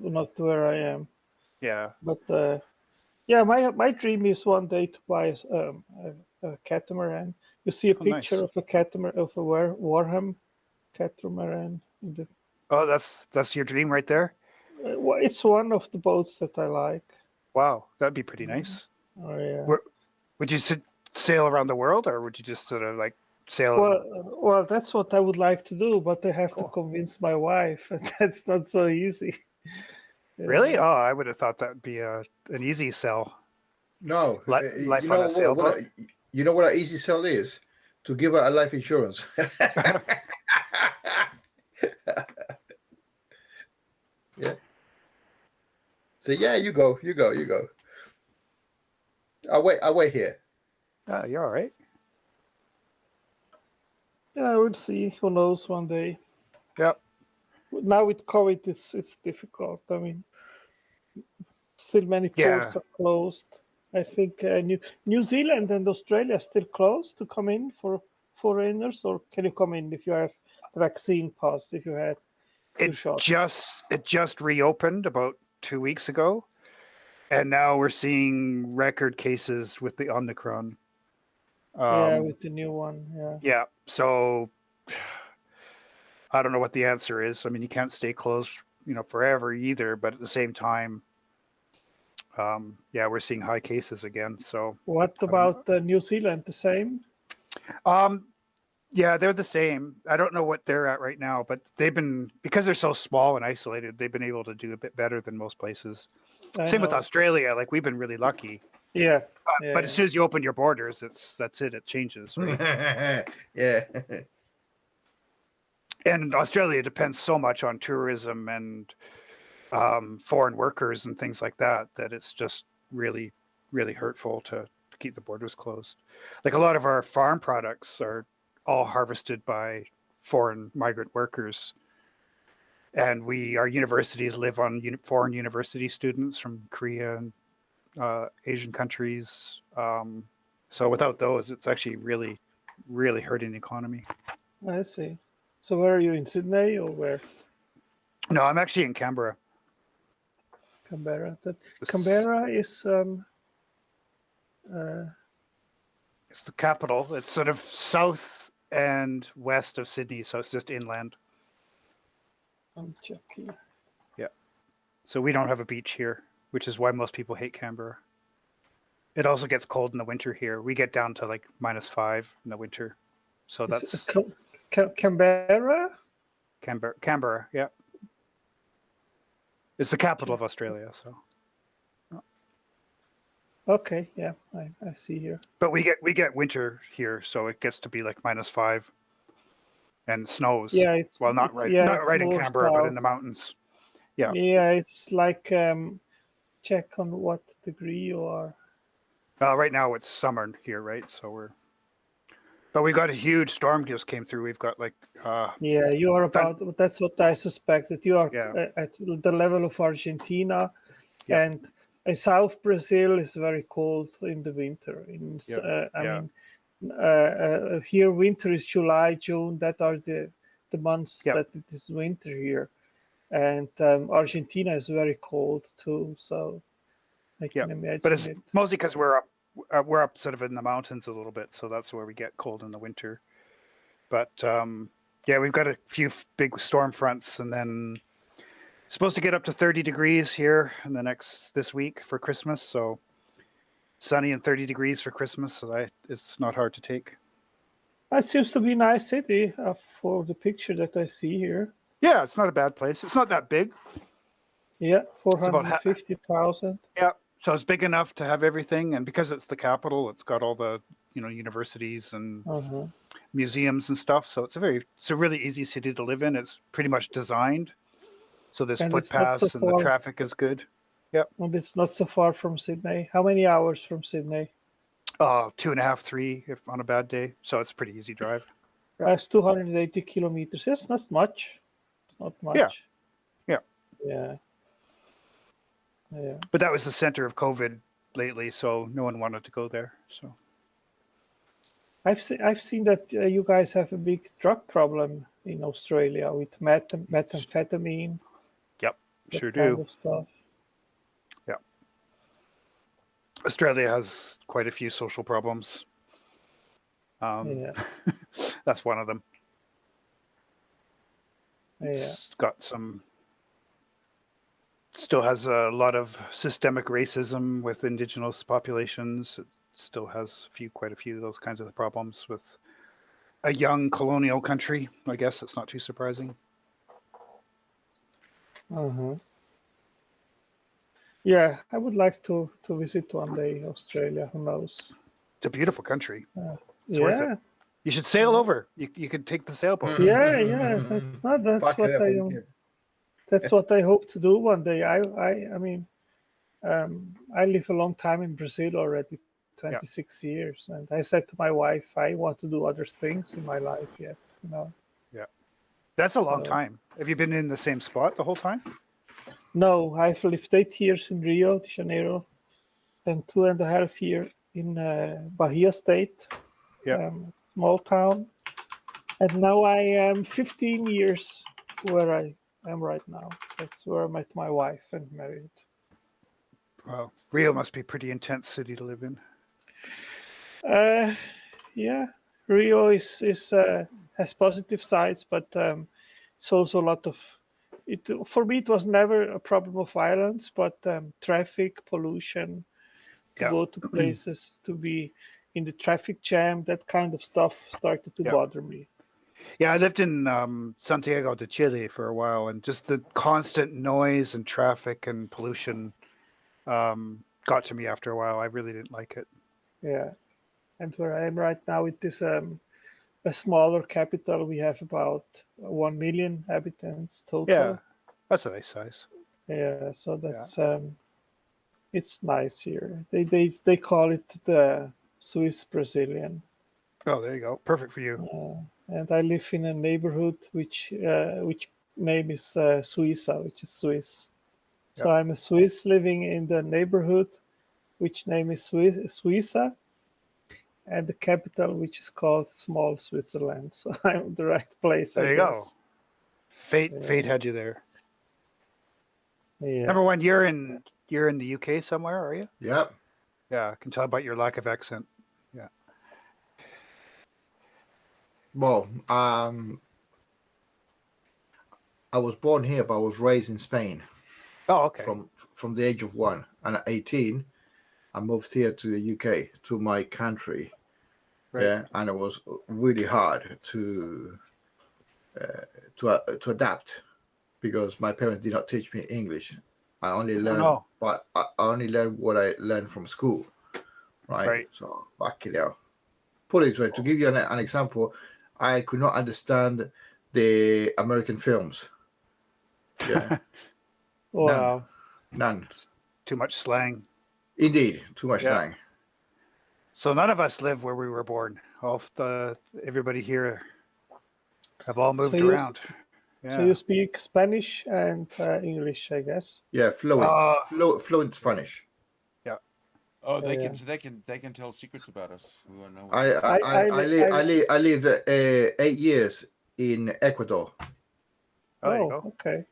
not where I am. Yeah. But my dream is one day to buy a catamaran. You see a picture of a catamaran, of a Warham catamaran. Oh, that's your dream right there? It's one of the boats that I like. Wow, that'd be pretty nice. Oh yeah. Would you sail around the world, or would you just sort of like sail? Well, that's what I would like to do, but I have to convince my wife, and that's not so easy. Really? Oh, I would have thought that'd be an easy sell. No, life on a sailboat. You know what an easy sell is? To give her a life insurance. Yeah. So yeah, you go. I'll wait here. You're all right. Yeah, we'll see. Who knows one day. Yep. Now with COVID, it's difficult. I mean, still many ports are closed. I think New Zealand and Australia are still closed to come in for foreigners, or can you come in if you have the vaccine pass, if you had two shots? It just reopened about 2 weeks ago, and now we're seeing record cases with the Omicron. Yeah, with the new one. Yeah. Yeah. So I don't know what the answer is. I mean, you can't stay closed, forever either. But at the same time, we're seeing high cases again. So what about New Zealand? The same? Yeah, they're the same. I don't know what they're at right now, but because they're so small and isolated, they've been able to do a bit better than most places. Same with Australia. Like, we've been really lucky. Yeah. But as soon as you open your borders, that's it. It changes. Right? Yeah. And Australia depends so much on tourism and foreign workers and things like that it's just really, really hurtful to keep the borders closed. Like, a lot of our farm products are all harvested by foreign migrant workers, and our universities live on foreign university students from Korea and Asian countries. So without those, it's actually really, really hurting the economy. I see. So where are you, in Sydney or where? No, I'm actually in Canberra. Canberra. Canberra is it's the capital. It's sort of south and west of Sydney, so it's just inland. I'm checking. Yeah. So we don't have a beach here, which is why most people hate Canberra. It also gets cold in the winter here. We get down to like -5 in the winter. So that's Canberra? Canberra, yeah. It's the capital of Australia, so. Okay, yeah, I see here. But we get winter here, so it gets to be like -5 and snows. Yeah, it's not right in Canberra, but in the mountains. Yeah. Yeah, it's like check on what degree you are. Right now it's summer here, right? So but we got a huge storm just came through. We've got like yeah, you are about. That's what I suspect, that you are at the level of Argentina, and South Brazil is very cold in the winter. I mean, here winter is July, June. That are the months that it is winter here, and Argentina is very cold too. So I can imagine. But it's mostly because we're up sort of in the mountains a little bit, so that's where we get cold in the winter. But we've got a few big storm fronts, and then supposed to get up to 30 degrees here in this week for Christmas. So sunny and 30 degrees for Christmas. So it's not hard to take. It seems to be a nice city for the picture that I see here. Yeah, it's not a bad place. It's not that big. Yeah, 450,000. Yeah, so it's big enough to have everything, and because it's the capital, it's got all the universities and museums and stuff. So it's a really easy city to live in. It's pretty much designed so there's footpaths and the traffic is good. Yep. And it's not so far from Sydney. How many hours from Sydney? 2.5, 3 if on a bad day. So it's a pretty easy drive. That's 280 kilometers. That's not much. It's not much. Yeah. But that was the center of COVID lately, so no one wanted to go there. So I've seen that you guys have a big drug problem in Australia with methamphetamine. Yep, sure do. Kind of stuff. Yeah. Australia has quite a few social problems. That's one of them. Yeah. It's got still has a lot of systemic racism with indigenous populations. It still has quite a few of those kinds of problems with a young colonial country. I guess it's not too surprising. Yeah, I would like to visit one day Australia. Who knows? It's a beautiful country. It's worth it. You should sail over. You could take the sailboat. Yeah. That's what I hope to do one day. I mean, I live a long time in Brazil already, 26 years. And I said to my wife, I want to do other things in my life yet, you know. Yeah. That's a long So- time. Have you been in the same spot the whole time? No, I've lived 8 years in Rio de Janeiro, then 2.5 years in Bahia State, Yeah. small town. And now I am 15 years where I am right now. That's where I met my wife and married. Wow. Rio must be a pretty intense city to live in. Yeah, Rio is has positive sides, but it's also a lot of it. For me, it was never a problem of violence, but traffic, pollution, to Yeah. go to places, to be in the traffic jam, that kind of stuff started to Yeah. bother me. Yeah, I lived in Santiago de Chile for a while, and just the constant noise and traffic and pollution got to me after a while. I really didn't like it. Yeah, and where I am right now, it is a smaller capital. We have about 1 million inhabitants total. Yeah, that's a nice size. Yeah, so that's it's nice here. They call it the Swiss Brazilian. Oh, there you go. Perfect for you. And I live in a neighborhood which name is Suiza, which is Swiss. So I'm a Swiss living in the neighborhood which name is Suiza, and the capital which is called Small Switzerland. So I'm in the right place. There I you guess. go. Fate had you there. Yeah. Number one, you're in the UK somewhere, are you? Yep. Yeah, I can tell by your lack of accent. Yeah. Well, I was born here, but I was raised in Spain. Oh, okay. From the age of 1, and at 18, I moved here to the UK, to my country. Right. Yeah, and it was really hard to adapt because my parents did not teach me English. I only learned, but I only learned what I learned from school, right? So back here, put it this way, to give you an example, I could not understand the American films. Yeah. Wow. None. Too much slang. Indeed, too much slang. So none of us live where we were born. Everybody here have all moved around. So you speak Spanish and English, I guess. Yeah, fluent Spanish. Yeah. Oh, they can tell secrets about us. We won't know. I lived 8 years in Ecuador. Oh, okay.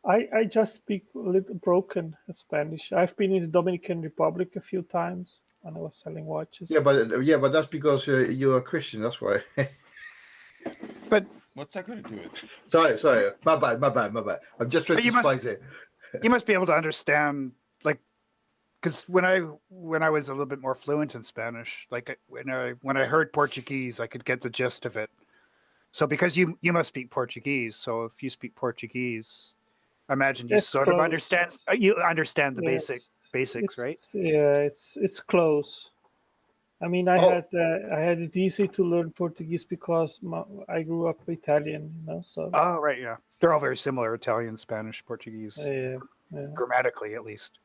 I just speak a little broken Spanish. I've been in the Dominican Republic a few times when I was selling watches. Yeah, but that's because you're a Christian. That's why. But what's that going to do with it? Sorry. My bad. I'm just trying to spice it. You must be able to understand, like, because when I was a little bit more fluent in Spanish, like when I heard Portuguese, I could get the gist of it. So because you must speak Portuguese, so if you speak Portuguese, I imagine you sort of understand. You understand the basics, right? Yeah, it's close. I mean, I had it easy to learn Portuguese because I grew up Italian, you know. So. Oh right, yeah, they're all very similar: Italian, Spanish, Portuguese, grammatically at least.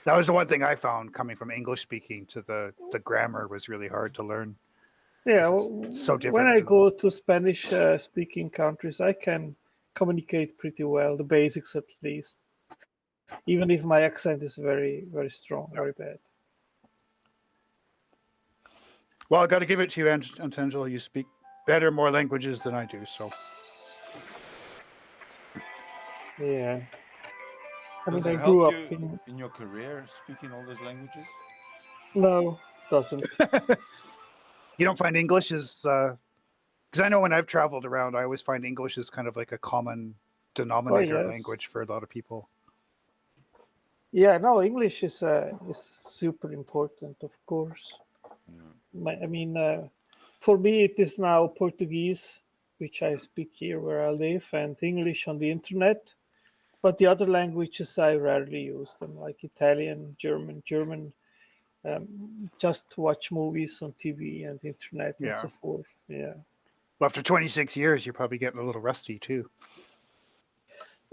That was the one thing I found coming from English speaking to the grammar was really hard to learn. Yeah, so different. When I go to Spanish speaking countries, I can communicate pretty well, the basics at least, even if my accent is very, very strong, very bad. Well, I got to give it to you, Antangelo. You speak more languages than I do, so. Yeah. Does it help you in your career speaking all those languages? No, it doesn't. You don't find English is because I know when I've traveled around, I always find English is kind of like a common denominator language for a lot of people. Yeah, no, English is super important, of course. I mean, for me, it is now Portuguese, which I speak here where I live, and English on the internet. But the other languages I rarely use them, like Italian, German, just to watch movies on TV and internet and so forth. Yeah. Well, after 26 years, you're probably getting a little rusty too.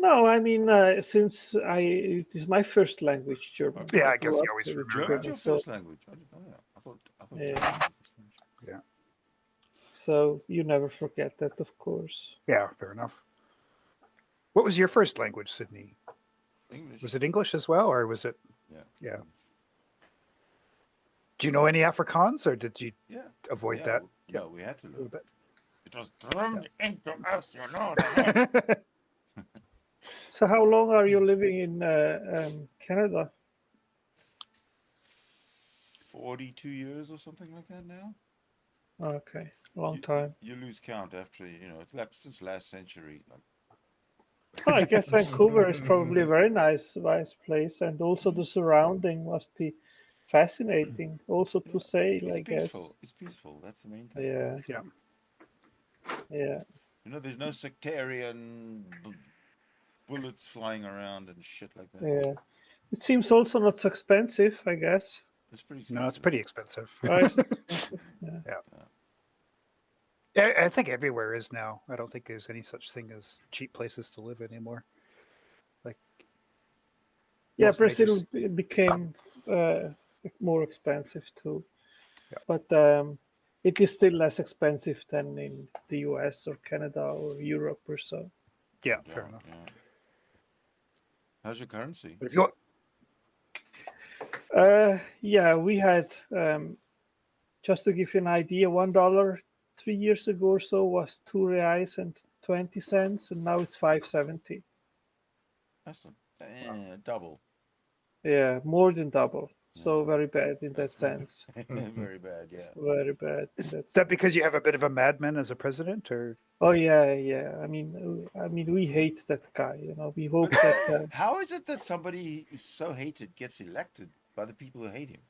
No, I mean, since it is my first language, German. Yeah, I grew guess you up always with remember German's that. your so first language. I didn't know that. I thought Yeah. German was your first language. so you never forget that, of course. Yeah, fair enough. What was your first language, Sydney? English. Was it English as well, or was it? Yeah. Yeah. Do you know any Afrikaans, or did you Yeah. avoid Yeah, that? No, we had to A little learn. bit. It was drummed into us, you know what I mean? So how long are you living in Canada? 42 years or something like that now. Okay, long You, time. you lose count after, it's like since last century. Like, Well, I guess Vancouver is probably a very nice place, and also the surrounding must be fascinating. Also to sail, it's I guess. peaceful. It's peaceful. That's the main thing. Yeah, Yeah. yeah. There's no sectarian bullets flying around and shit like that. Yeah. It seems also not so expensive, I guess. It's pretty No, it's expensive. pretty expensive. Is it expensive? Yeah. Yeah, I think everywhere is now. I don't think there's any such thing as cheap places to live anymore. Like, Yeah, most major Brazil became more expensive too. Yeah. But it is still less expensive than in the US or Canada or Europe or so. Yeah, No fair doubt, enough. yeah. How's your currency? But if you want, Yeah, we had, just to give you an idea, $1 3 years ago or so was $2.20, and now it's 5.70. That's double. Yeah, more than double. So Yeah. very bad in that That's very- sense. Very bad, yeah. Very bad. In is that that because you have a bit of a madman as a president, or Oh yeah, yeah. I mean, we hate that guy. We hope that. How is it that somebody is so hated gets elected by the people who hate him?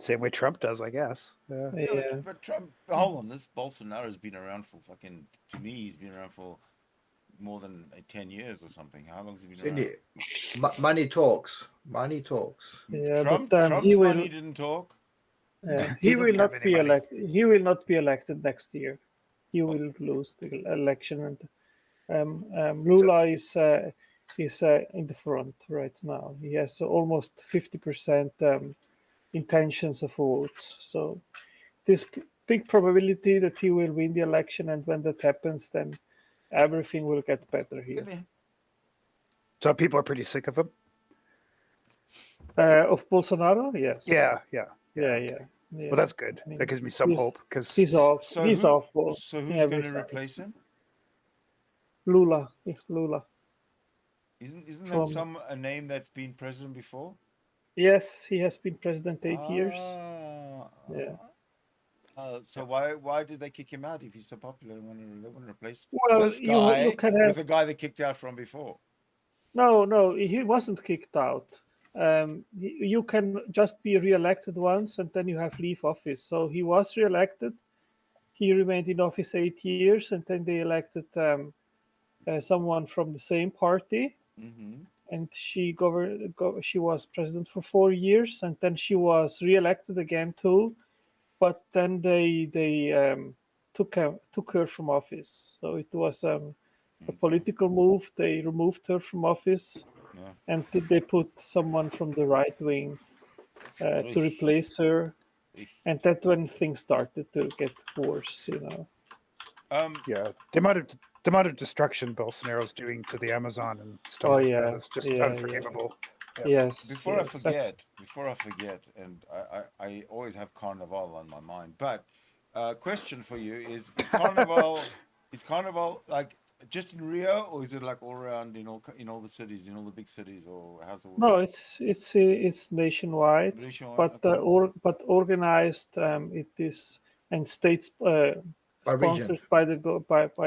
same way Trump does, I guess? Yeah. Yeah, Yeah. but Trump, hold on, this Bolsonaro has been around for to me, he's been around for more than 10 years or something. How long has he been around? Money talks. Money talks. Yeah, Trump's but he will. money didn't talk. He He will doesn't have not any be money. elected. He will not be elected next year. He Oh. will lose the election, and Lula is in the front right now. He has almost 50% intentions of votes. So this big probability that he will win the election, and when that happens, then everything will get better here. So people are pretty sick of him. Of Bolsonaro, yes. Yeah. Yeah. Well, that's good. I mean, That gives me some hope because he's off. So he's awful. So in who's every going to sense. replace him? Lula. Isn't that a name that's been president before? Yes, he has been president 8 years. Yeah. So why did they kick him out if he's so popular? They want to replace Well, this you guy can have. with the guy they kicked out from before. No, he wasn't kicked out. You can just be re-elected once, and then you have leave office. So he was re-elected. He remained in office 8 years, and then they elected someone from the same party, and she she was president for 4 years, and then she was re-elected again too. But then they took her from office. So it was a political move. They removed her from office, and they put someone from the right wing to replace her. And that's when things started to get worse. yeah, the amount of destruction Bolsonaro's doing to the Amazon and stuff like that is just unforgivable. Yeah. Yes. Before I forget, and I always have Carnival on my mind. But question for you is Carnival like just in Rio, or is it like all around in all the cities, in all the big cities, or how's it work? No, it's nationwide, but okay. but organized. It is and states sponsored by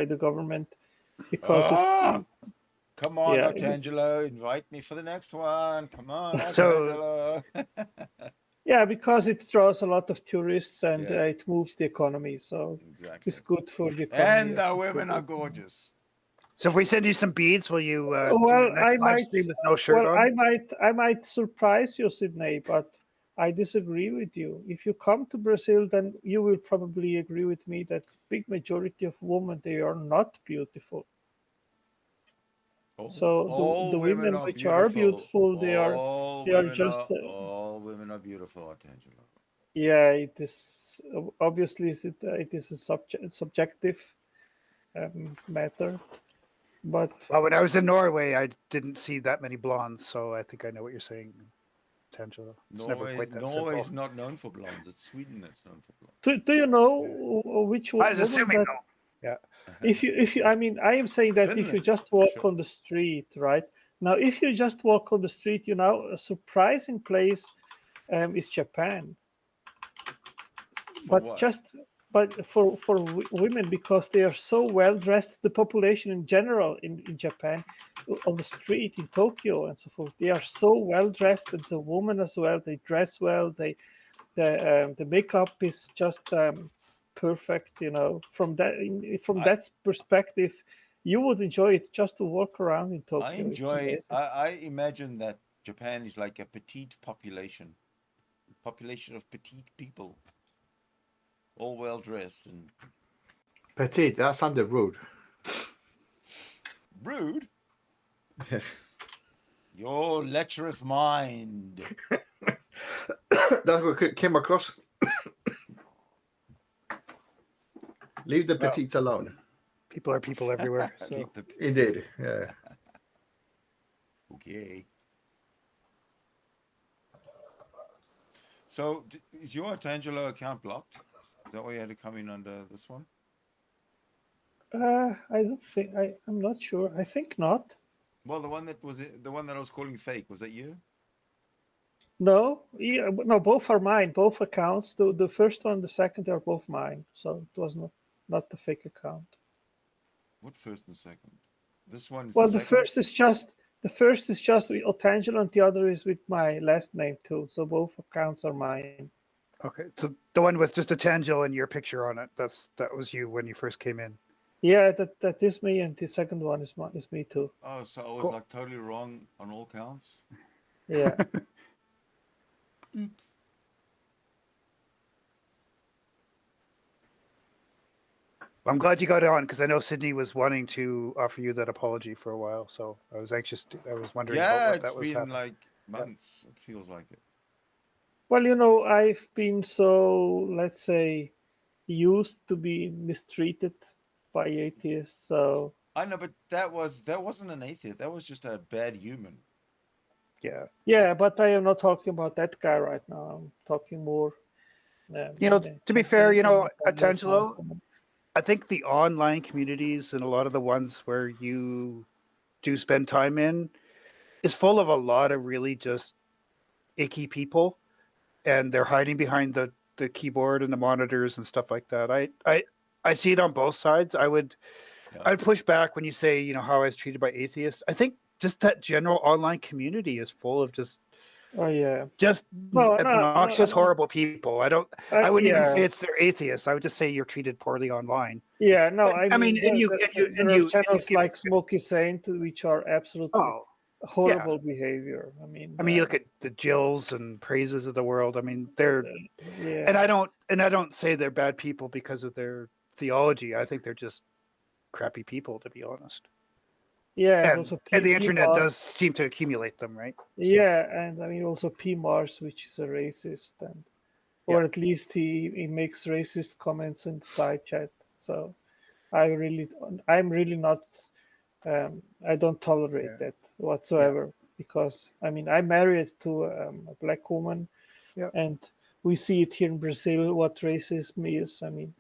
the government because come on, Artangelo, invite me for the next one. Come on, Artangelo. Yeah, because it draws a lot of tourists and it moves the economy, so it's good for the economy. And the women are gorgeous. So if we send you some beads, will you well, do your next live stream with no shirt on? I might surprise you, Sydney, but I disagree with you. If you come to Brazil, then you will probably agree with me that big majority of women, they are not beautiful. So all the women women are which are beautiful, All they are women just are all women are beautiful, Artangelo. yeah. It is obviously it is a subjective matter, but Well, when I was in Norway, I didn't see that many blondes, so I think I know what you're saying, Tangelo. It's never quite that simple. Norway's not known for blondes. It's Sweden that's known for blondes. do you know which I was woman assuming that no. Yeah. if you I mean I am saying that if you Finland, just for walk sure. on the street, right? Now if you just walk on the street, you know, a surprising place is Japan. For But what? just but for women, because they are so well dressed, the population in general in Japan, on the street in Tokyo and so forth, they are so well dressed, and the women as well, they dress well, the makeup is just perfect, you know. From I that perspective, you would enjoy it just to walk around in I Tokyo. It's enjoy amazing. I imagine that Japan is like a petite population of petite people, all well dressed and Petite, that sounded rude. rude. Your lecherous mind. That's what came across. Leave the Well, petites alone. people are people everywhere. So Leave the petites. Indeed, yeah. Okay. So is your Tangelo account blocked? Is that why you had to come in under this one? I don't think I'm not sure. I think not. Well, the one that I was calling fake, was that you? No, yeah, no, both are mine. Both accounts. The first one, the second, are both mine. So it was not the fake account. What first and second? This one is Well, the second. the first is just with Otangelo, and the other is with my last name too. So both accounts are mine. okay, so the one with just a Tangelo and your picture on it, that was you when you first came in. Yeah, that is me, and the second one is me too. Oh, so I was Cool. like totally wrong on all counts. Yeah. Oops. I'm glad you got on because I know Sydney was wanting to offer you that apology for a while, so I was anxious. I was wondering about Yeah, what it's that was been happening. like months. It feels like it. Well, you know, I've been so, let's say, used to be mistreated by atheists. So I know, but that wasn't an atheist. That was just a bad human. Yeah. yeah, but I am not talking about that guy right now. I'm talking more. You know, to be fair, you know, more Tangelo, common. I think the online communities and a lot of the ones where you do spend time in is full of a lot of really just icky people, and they're hiding behind the keyboard and the monitors and stuff like that. I see it on both sides. Yeah. I'd push back when you say, you know, how I was treated by atheists. I think just that general online community is full of just Oh yeah. No, obnoxious, horrible people. I wouldn't even yeah, say it's they're atheists. I would just say you're treated poorly online. yeah. No, I I mean, mean there are channels like you Smoky Saint, which are absolutely oh yeah. horrible behavior. I mean, I mean, you look at the JiLs and praises of the world. I mean, they're yeah, and I don't say they're bad people because of their theology. I think they're just crappy people, to be honest. yeah, and also And the internet PMAR. does seem to accumulate them, right? So, Yeah, and I mean also PMARS, which is a racist, and yeah, or at least he makes racist comments in the side chat. So I'm really not. I don't tolerate yeah, that yeah, whatsoever, because I mean I'm married to a black woman, yeah. and we see it here in Brazil what racism is. I mean,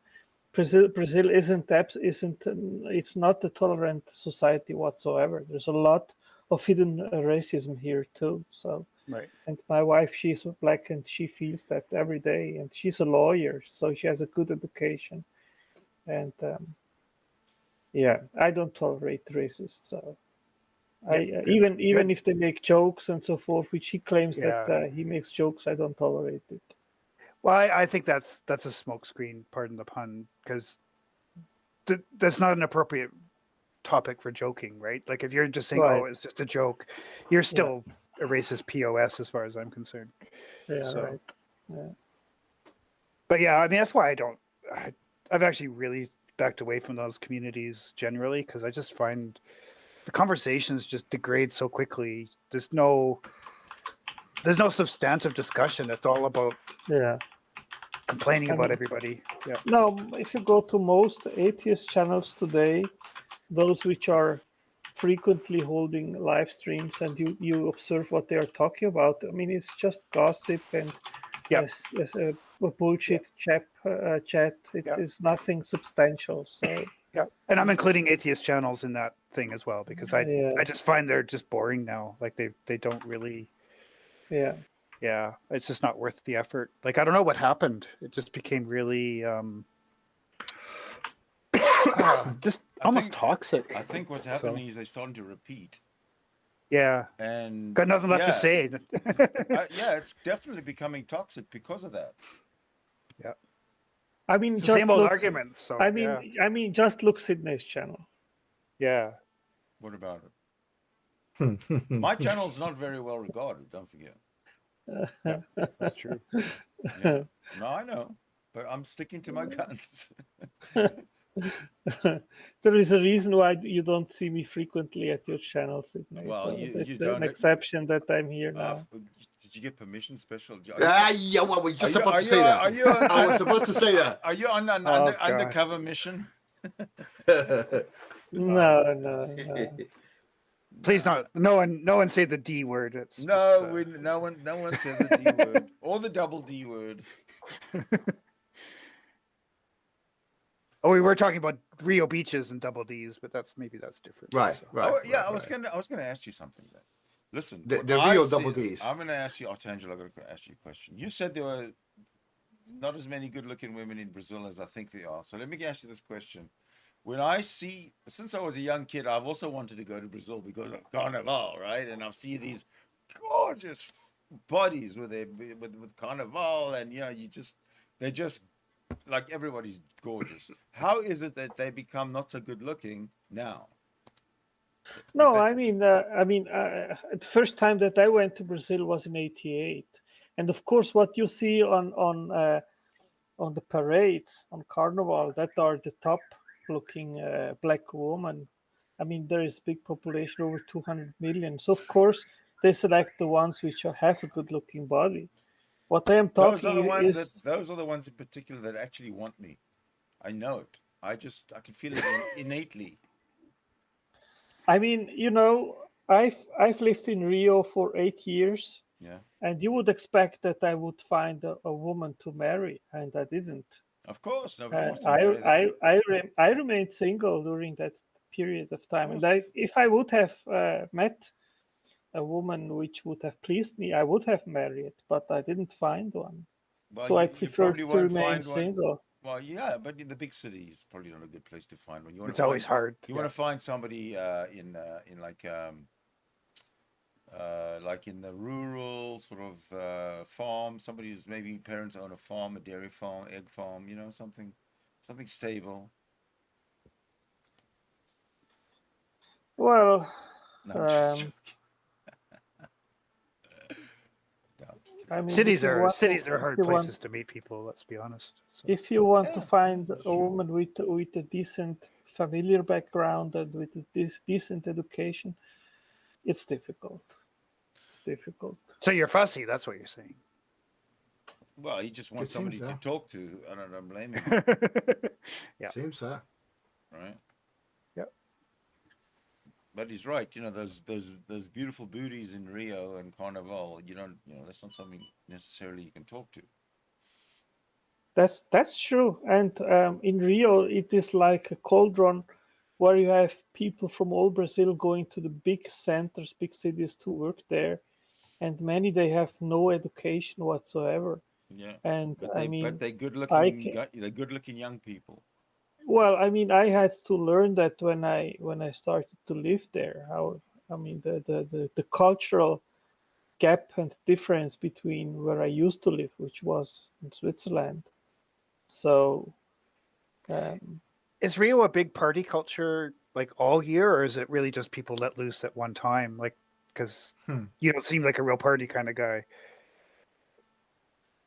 Brazil isn't it's not a tolerant society whatsoever. There's a lot of hidden racism here too. So, Right. and my wife, she's black, and she feels that every day, and she's a lawyer, so she has a good education, and yeah, I don't tolerate racists. So I Yeah. Good. even Good. if they make jokes and so forth, which he claims that Yeah. he makes jokes, I don't tolerate it. Well, I think that's a smokescreen, pardon the pun, because that's not an appropriate topic for joking, right? Like if you're just saying, "Oh, Right? it's just a joke," you're Yeah. still a racist POS as far as I'm concerned. Yeah. So, Right. Yeah. but yeah, I mean that's why I've actually really backed away from those communities generally because I just find the conversations just degrade so quickly. There's no substantive discussion. It's all about Yeah. complaining I about mean- everybody. Yeah. No, if you go to most atheist channels today, those which are frequently holding live streams and you observe what they are talking about, I mean, it's just gossip and Yep. a bullshit chat. It Yeah. is nothing substantial. So Yeah. And I'm including atheist channels in that thing as well, because I Yeah. just find they're just boring now. Like they don't really, yeah, yeah, it's just not worth the effort. Like, I don't know what happened. It just became really just almost think- toxic. I think what's happening is they're starting to repeat. Yeah. And Got nothing left to yeah, say. yeah, it's definitely becoming toxic because of that. I mean, It's the just same old look. arguments. So I mean, just look Sydney's channel. yeah. What about it? My channel's not very well regarded, don't forget. That's true. Yeah. No, I know, but I'm sticking to my guns. There is a reason why you don't see me frequently at your channel, Sydney. Well, so you it's don't- an exception that I'm here now. Did you get permission special? Yeah, well, we're just about to say that. Are you I was about to say that. Are you on an Oh, gosh. undercover mission? No. Please not. No one say the D word. It's No, just, no one says the D word or the double D word. Oh, we were talking about Rio beaches and double D's, but that's different. Right, so. right. Oh yeah, right, I was right. gonna ask you something then. Listen, The what real I've double seen- Ds. I'm gonna ask you, Artangelo, I'm gonna ask you a question. You said there were not as many good-looking women in Brazil as I think there are. So let me ask you this question. When I see, since I was a young kid, I've also wanted to go to Brazil because of Carnival, right? And I've seen these gorgeous bodies with Carnival, and they're just like everybody's gorgeous. How is it that they become not so good looking now? No, I mean, the first time that I went to Brazil was in '88, and of course, what you see on the parades on Carnival, that are the top-looking black women. I mean, there is big population, over 200 million. So of course, they select the ones which have a good-looking body. What I am Those are the talking ones is, those are the ones in particular that actually want me. I know it. I can feel it innately. I mean, I've lived in Rio for 8 years. Yeah. And you would expect that I would find a woman to marry, and I didn't. Of course, nobody wants to marry them. I remained single during that period of time. Of And course. if I would have met a woman which would have pleased me, I would have married, but I didn't find one. Well, So I you prefer probably to won't remain find one. single. Well, yeah, but in the big cities, probably not a good place to find one. You want It's always hard. You want to find somebody in like in the rural sort of farm. Somebody who's maybe parents own a farm, a dairy farm, egg farm. Something stable. Well, No, I'm just joking. No, I'm just kidding. I mean, Cities if you are want hard if you places want- to meet people. Let's be honest. So. If you want to Yeah, find that's a true. woman with a decent familiar background and with this decent education, it's difficult. It's difficult. So you're fussy. That's what you're saying. Well, he just wants It somebody seems to so. talk to. I don't blame him, Yeah. Seems that. right? Yep. But he's right. Those beautiful booties in Rio and Carnival. That's not something necessarily you can talk to. That's true. And in Rio, it is like a cauldron where you have people from all Brazil going to the big centers, big cities to work there, and many they have no education whatsoever. Yeah. And But I mean, they're good I looking. can, They're good looking young people. well, I mean, I had to learn that when I started to live there. How I mean, the cultural gap and difference between where I used to live, which was in Switzerland. So, Is Rio a big party culture like all year, or is it really just people let loose at one time? Like, because you don't seem like a real party kind of guy.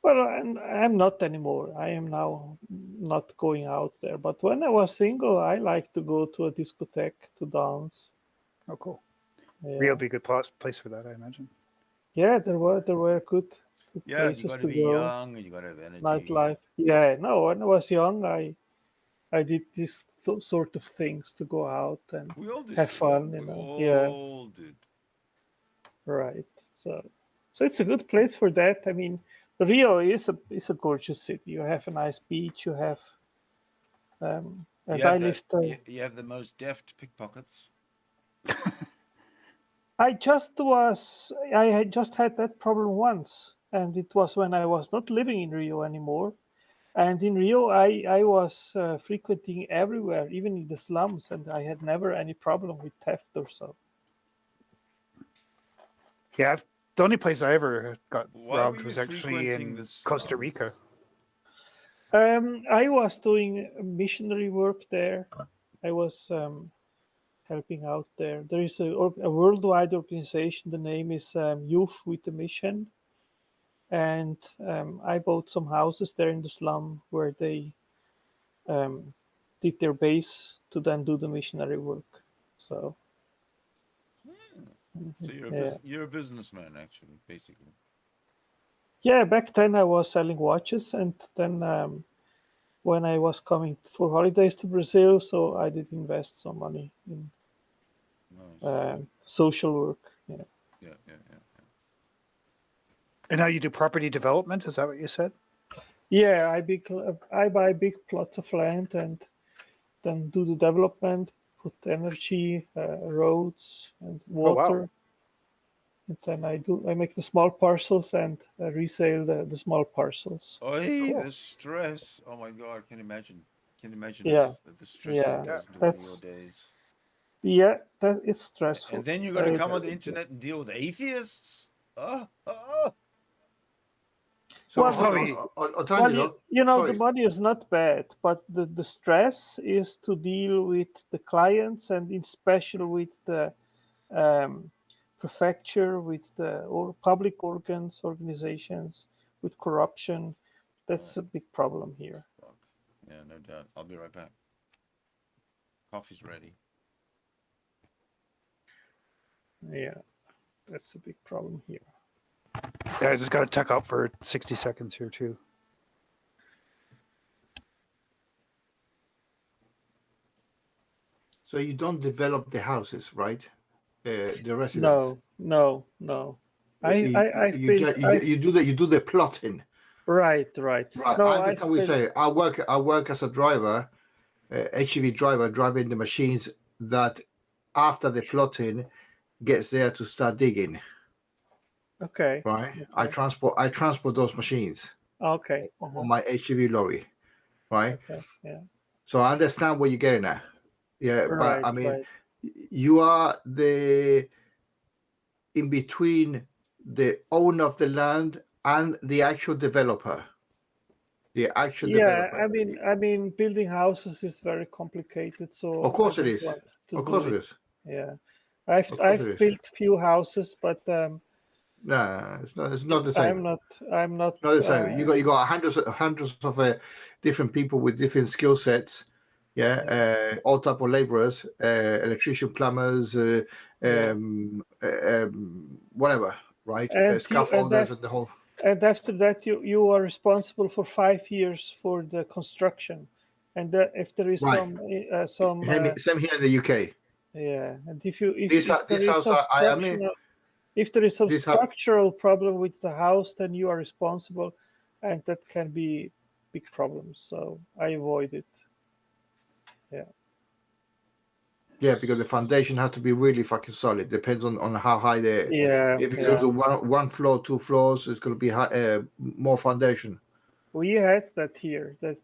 well, I'm not anymore. I am now not going out there. But when I was single, I liked to go to a discotheque to dance. Oh, cool. Yeah. Rio would be a good place for that, I imagine. Yeah, there were good Yeah, you places got to to be go. young and you got to have energy. Nightlife. Yeah, no, when I was young, I did these sort of things to go out and We all did. have fun, We you know. all did. Right. So it's a good place for that. I mean, Rio is a gorgeous city. You have a nice beach. You have, and I lived. You have the most deft pickpockets. I had just had that problem once, and it was when I was not living in Rio anymore. And in Rio, I was frequenting everywhere, even in the slums, and I had never any problem with theft or so. Yeah, the only place I ever got Why were robbed you was actually frequenting the in Costa Rica. I was doing missionary work there. I was helping out there. There is a worldwide organization. The name is Youth with a Mission. And I bought some houses there in the slum where they did their base to then do the missionary work. So, So yeah. you're a businessman, actually, basically. Yeah, back then I was selling watches, and then when I was coming for holidays to Brazil, so I did invest some money in Nice. social work. Yeah. Yeah. And now you do property development? Is that what you said? Yeah, I buy big plots of land and then do the development, put energy, roads, and Oh, wow. water. And then I make the small parcels and resell the small parcels. Oh, Cool. the stress. Oh my God, can you imagine? Can you imagine Yeah, the stress yeah, that goes into one of your that's days? yeah, that it's stressful. And then you're going to come on the Very. internet and deal with atheists? Oh. So Well, Probably- Daniel, you know, the sorry. money is not bad, but the stress is to deal with the clients and in special with the um, prefecture, with the or public organizations, with corruption. That's a big problem here. Fuck. Yeah, no doubt. I'll be right back. Coffee's ready. Yeah, that's a big problem here. Yeah, I just got to tuck out for 60 seconds here, too. So you don't develop the houses, right? The residents. No. You do the plotting. Right. Right. No, I understand what you're saying. I work as a driver, HGV driver, driving the machines that after the plotting gets there to start digging. Okay. Right. Okay. I transport those machines Okay. on my HGV lorry. Right. Okay. Yeah. So I understand what you're getting at. Yeah, but Right. I mean, Right. you are the in between the owner of the land and the actual developer. The actual Yeah. developer. I mean, building houses is very complicated. So Of course I it don't is. want to Of do course it. it is. Yeah. Of course it I've is. built few houses, but No, it's not the same. I'm not. It's not the same. You got hundreds of different people with different skill sets. Yeah, all type of laborers, electrician, plumbers, whatever, right? Scaffolders and the whole. And after that, you are responsible for 5 years for the construction, and if there is Right. some Same here in the UK. yeah, and if This there is house some I am in. structural if there is some This house. structural problem with the house, then you are responsible, and that can be big problems. So I avoid it. Yeah. Yeah, because the foundation has to be really fucking solid. Depends on how high the. Yeah. If it goes to one floor, 2 floors, it's going to be high, more foundation. We had that here. That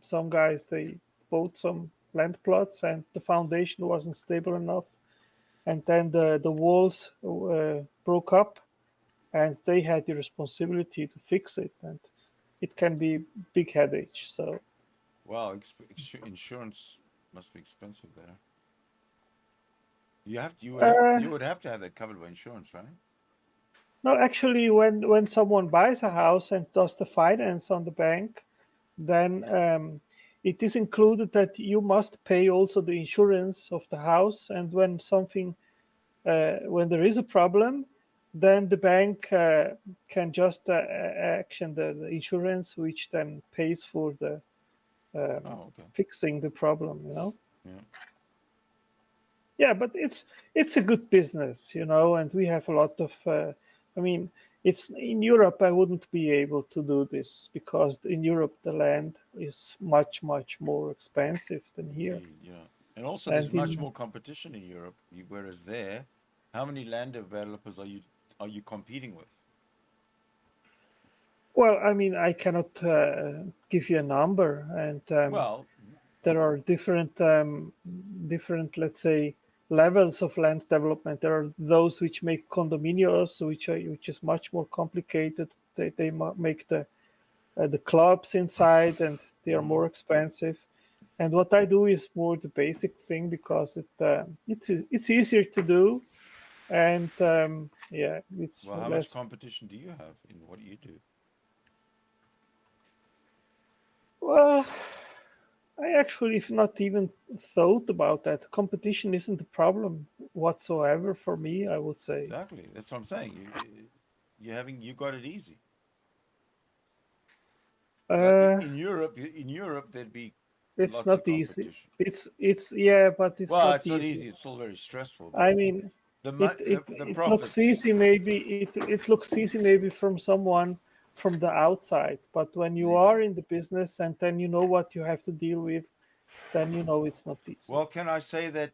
some guys they bought some land plots, and the foundation wasn't stable enough, and then the walls broke up, and they had the responsibility to fix it, and it can be big headache. So. Wow, insurance must be expensive there. You would have to have that covered by insurance, right? No, actually, when someone buys a house and does the finance on the bank, then it is included that you must pay also the insurance of the house. And when something when there is a problem, then the bank can just action the insurance, which then pays for the Oh, okay. fixing the problem. Yeah. Yeah, but it's a good business, and we have a lot of. I mean, it's in Europe. I wouldn't be able to do this because in Europe the land is much more expensive than here. Indeed, yeah. And also, And there's much more competition in Europe, whereas there, how many land developers are you competing with? well, I mean, I cannot give you a number, and Well, there are different, let's say, levels of land development. There are those which make condominiums, which is much more complicated. They make the clubs inside, and they are more expensive. And what I do is more the basic thing because it's easier to do, and yeah, it's well, how much less. competition do you have in what do you do? Well, I actually have not even thought about that. Competition isn't a problem whatsoever for me, I would say. Exactly. That's what I'm saying. You got it easy. Uh, In Europe, there'd be it's lots of not easy. competition. It's yeah, but it's Well, not it's not easy. easy. It's still very stressful. But I mean, the it looks profits. easy maybe it looks easy maybe from someone from the outside, but when you Maybe. are in the business and then you know what you have to deal with, then you know it's not easy. Well, can I say that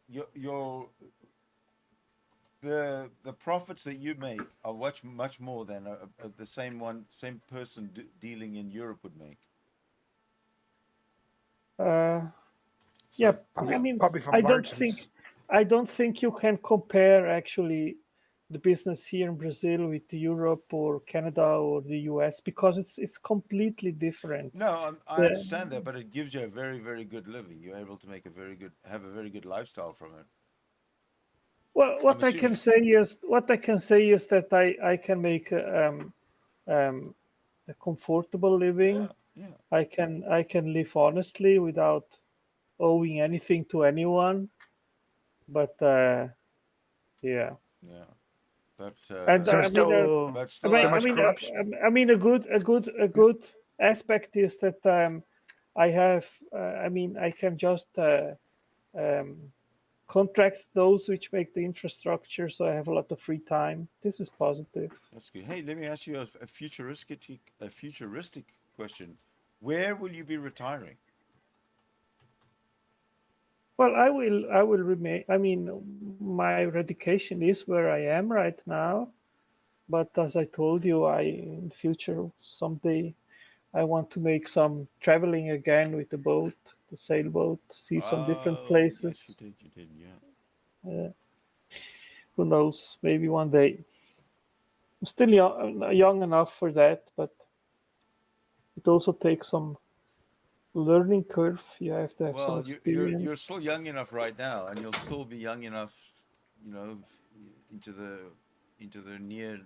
the profits that you make are much more than the same person dealing in Europe would make. Uh, So yeah, I yeah, mean, Probably from I don't margins. think I don't think you can compare actually the business here in Brazil with Europe or Canada or the US because it's completely different. no, I The, understand that, but it gives you a very very good living. You're able to have a very good lifestyle from it. well, I'm assuming. what I can say is that I can make um, a comfortable living. Yeah, yeah, I can live honestly without owing anything to anyone. But yeah, yeah. But and Is there still but still, much corruption? I mean, a good aspect is that I have. I mean, I can just um, contract those which make the infrastructure, so I have a lot of free time. This is positive. that's good. Hey, let me ask you a futuristic question. Where will you be retiring? Well, I will remain. I mean, my education is where I am right now, but as I told you, in future someday I want to make some traveling again with the boat, the sailboat, see some different Oh, yes, places. you did, yeah. Who knows? Maybe one day. I'm still young enough for that, but it also takes some learning curve. You have to have some Well, experience. you're still young enough right now, and you'll still be young enough, into the near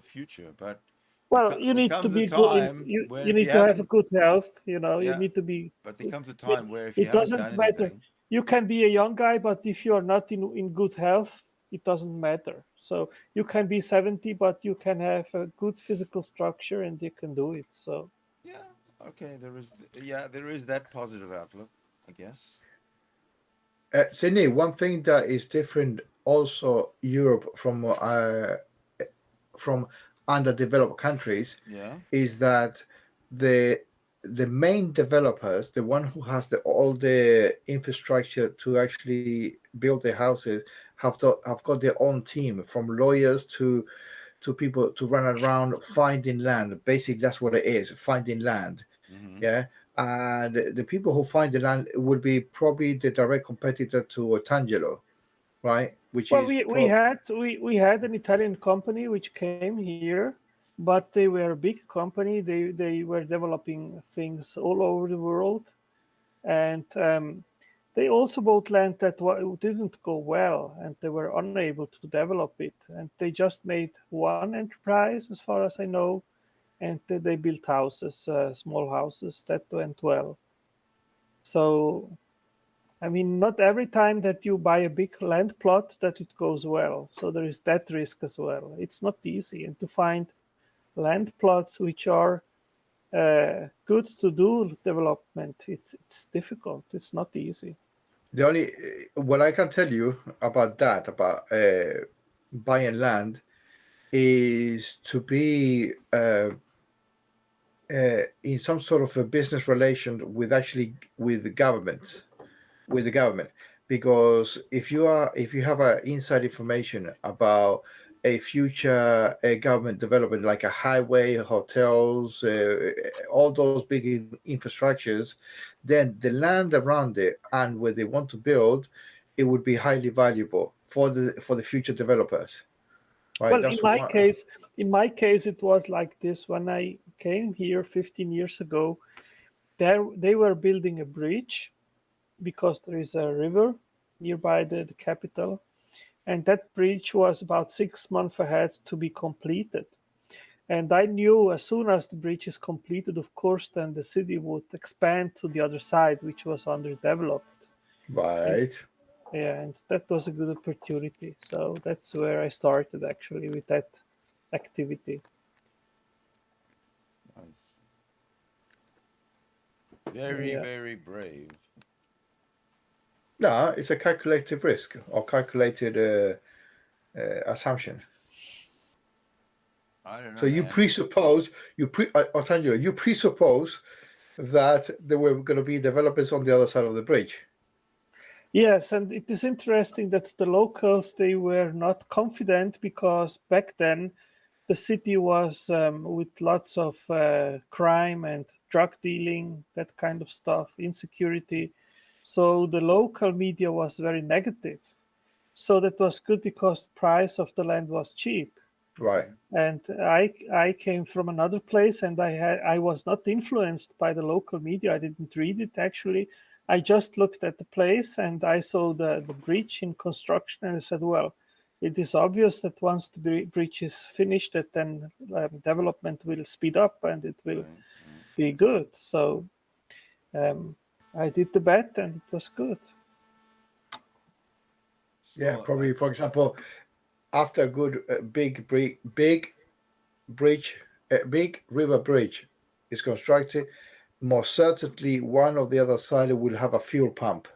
future. But Well, you there need to comes a be good. time where You if you need to have a haven't, good health. You yeah, need to be. but there comes a time where if you It haven't doesn't done matter. anything, You can be a young guy, but if you are not in good health, it doesn't matter. So you can be 70, but you can have a good physical structure, and you can do it. So yeah, okay, there is that positive outlook, I guess. Sydney, one thing that is different also Europe from underdeveloped countries Yeah. is that the the main developers, the one who has all the infrastructure to actually build the houses, have got their own team from lawyers to people to run around finding land. Basically, that's what it is, finding land. Mm-hmm. Yeah. And the people who find the land would be probably the direct competitor to Tangelo, right? Which well, is we had an Italian company which came here, but they were a big company. They were developing things all over the world, and they also bought land that didn't go well, and they were unable to develop it. And they just made one enterprise, as far as I know, and they built houses, small houses that went well. So I mean, not every time that you buy a big land plot that it goes well. So there is that risk as well. It's not easy, and to find land plots which are good to do development, it's difficult. It's not easy. The only what I can tell you about that, about buying land, is to be in some sort of a business relation with the government, because if you have inside information about a future government development like a highway, hotels, all those big infrastructures, then the land around it and where they want to build, it would be highly valuable for the future developers. Right. Well, That's in my case, it was like this. When I came here 15 years ago, they were building a bridge because there is a river nearby the capital, and that bridge was about 6 months ahead to be completed. And I knew as soon as the bridge is completed, of course, then the city would expand to the other side, which was underdeveloped. right. Yeah, and that was a good opportunity. So that's where I started actually with that activity. Nice. Very, Yeah. very brave. No, it's a calculated risk or calculated assumption. I don't know. So you man. presuppose Otangelo, you presuppose that there were going to be developers on the other side of the bridge. Yes, and it is interesting that the locals, they were not confident because back then the city was with lots of crime and drug dealing, that kind of stuff, insecurity. So the local media was very negative. So that was good because the price of the land was cheap. Right. And I came from another place, and I was not influenced by the local media. I didn't read it actually. I just looked at the place and I saw the bridge in construction, and I said, well, it is obvious that once the bridge is finished, that then development will speed up and it will be good. So I did the bet, and it was good. Yeah, So, probably. For example, after a good big river bridge is constructed, most certainly one of the other side will have a fuel pump,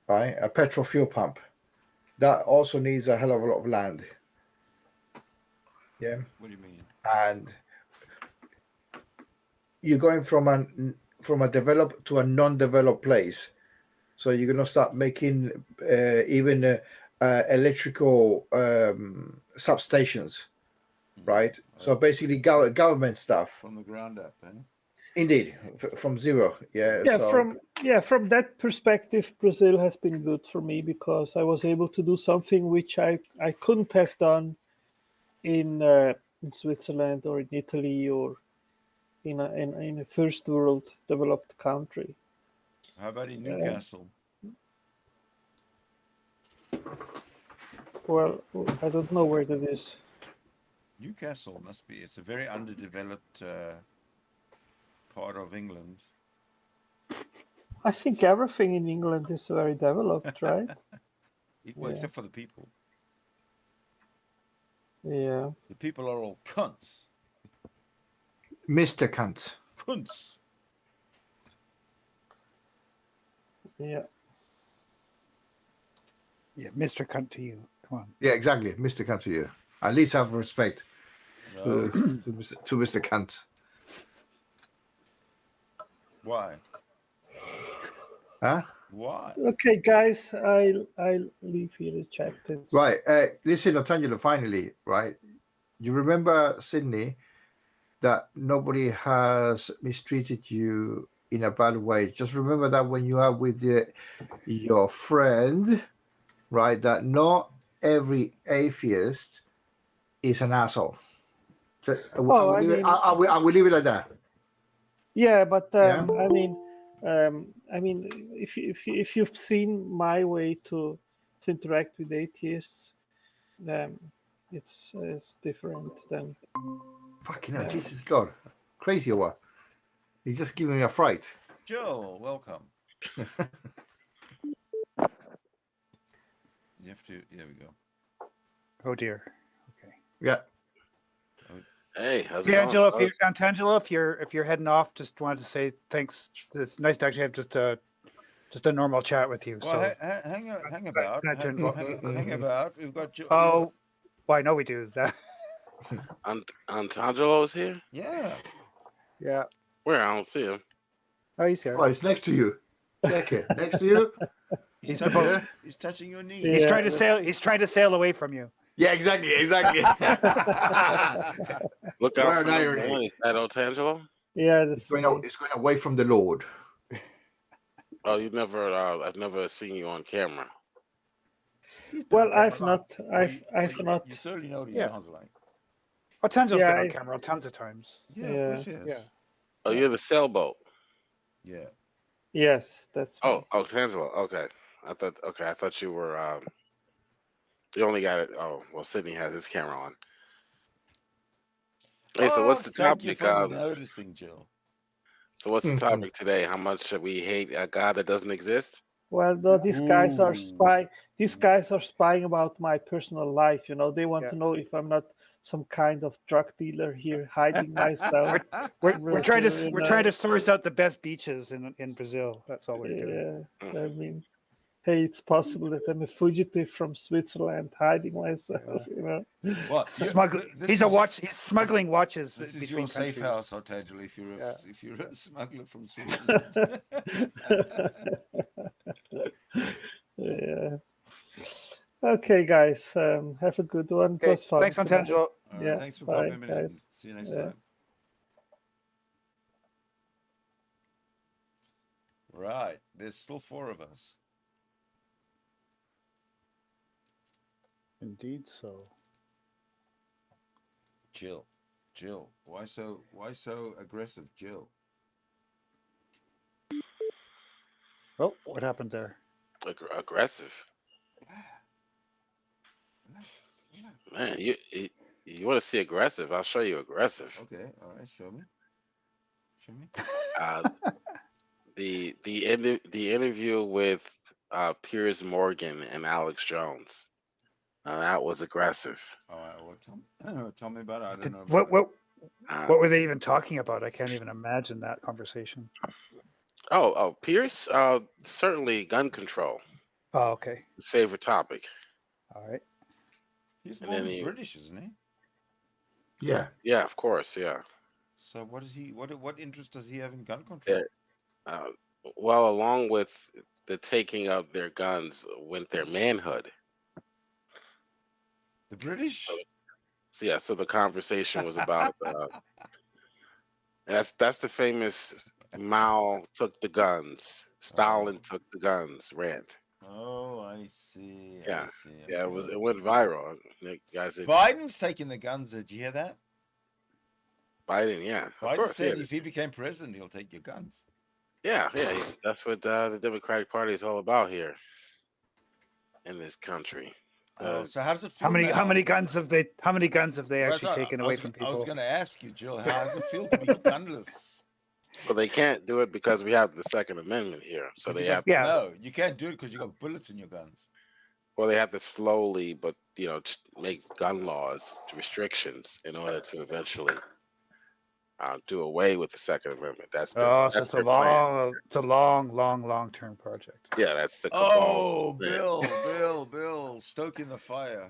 right? A petrol fuel pump. That also needs a hell of a lot of land. Yeah. what do you mean? And you're going from a developed to a non-developed place, so you're gonna start making even electrical substations, right? So basically, government stuff. From the ground up, eh? Indeed, from zero. Yeah. From that perspective, Brazil has been good for me because I was able to do something which I couldn't have done in Switzerland or in Italy or in a first world developed country. How about in Newcastle? Well, I don't know where that is. Newcastle must be. It's a very underdeveloped part of England. I think everything in England is very developed, right? Well, except for the people. Yeah. The people are all cunts. Mr. Cunt. Cunts. Yeah. Yeah, Mr. Cunt to you. Come on. Yeah, exactly, Mr. Cunt to you. At least have respect No. to Mr. Cunt. Why? Huh? Why? Okay, guys, I'll leave here the chat. Right. Listen, Otangelo, finally, right? You remember, Sydney, that nobody has mistreated you in a bad way. Just remember that when you are with your friend, right, that not every atheist is an asshole. I will leave it like that. Yeah, but Yeah. I mean, if you've seen my way to interact with atheists, it's different than. Fucking hell, Jesus Lord, crazy or what? He's just giving me a fright. Joe, welcome. You have to. There we go. Oh dear. Okay. Yeah. Hey, how's it Yeah, going? Angelo, Angelo, if you're heading off, just wanted to say thanks. It's nice to actually have just a normal chat with you. Well, So hang about. glad to involve- Hang about. We've got. oh, well, I know we do that. Antangelo's here? Yeah. Yeah. Where? I don't see him. Oh, he's here. Oh, it's next to you. Check it. Next to you. He's touching, the boat. he's touching your knee. Yeah. He's trying to sail. He's trying to sail away from you. Yeah, exactly. Exactly. Look Where out are for they, number Renee? one. Is that Otangelo? Yeah, it's, that's going me. out, it's going away from the Lord. Oh, you never. I've never seen you on camera. He's been Well, on I've camera. not. I've not. You certainly know what he Yeah. sounds like. Otangelo's Yeah, been on I- camera tons of times. Yeah, Yeah. of course he is. Yeah. Oh, you're the sailboat. Yeah. Yes, that's me. Oh, Otangelo. Okay. I thought you were. You only got it. Oh, well, Sydney has his camera on. Hey, so what's the Thank you topic? for noticing, Jill. So what's the topic today? How much we hate a God that doesn't exist? Well, no, these guys are Ooh. spying. These guys are spying about my personal life. You know, they want Yeah. to know if I'm not some kind of drug dealer here hiding myself. We're trying to You we're know, trying to source out the best beaches in Brazil. That's all we're doing. Yeah, I mean, hey, it's possible that I'm a fugitive from Switzerland, hiding myself. You know. Well, He's smuggling watches This is between your safe countries. house, Otangelo, if you're Yeah. if you're a smuggler from Switzerland. Yeah. Okay, guys. Have a good one. It Okay, was fun. thanks, tonight. Antangelo. All right, Yeah, thanks for bye, popping in. guys. See you next Yeah. time. Right, there's still 4 of us. Indeed, so. Jill, why so aggressive, Jill? Oh, what happened there? Aggressive. Relax. Man, you want to see aggressive? I'll show you aggressive. Okay, all right, show me. The interview with Piers Morgan and Alex Jones. That was aggressive. All right, well, tell me about it. I don't know about What were they even talking about? I can't even imagine that conversation. Pierce, certainly gun control. Oh, okay. His favorite topic. All right. He's And then almost he- British, isn't he? Yeah. Yeah, of course. Yeah. So what is he? What interest does he have in gun control? Well, along with the taking of their guns went their manhood. The British? So yeah, so the conversation was about that's the famous Mao took the guns, Stalin took the guns rant. Oh, I see. Yeah. I see. Yeah, okay. it went viral. The guys said, Biden's taking the guns. Did you hear that? Biden, yeah, of Biden course, said yeah, if he became president, he'll take your guns. yeah. That's what the Democratic Party is all about here in this country. So how does it feel? How many guns have they Well, actually taken away from I was people? going to ask you, Jill, how does it feel to be gunless? Well, they can't do it because we have the Second Amendment here, so they have Yeah. No, you can't do it because you got bullets in your guns. well, they have to slowly, but make gun laws restrictions in order to eventually do away with the Second Amendment. That's So that's it's a their plan. long-term project. Yeah, that's the Oh, cabal's plan. Bill, stoking the fire.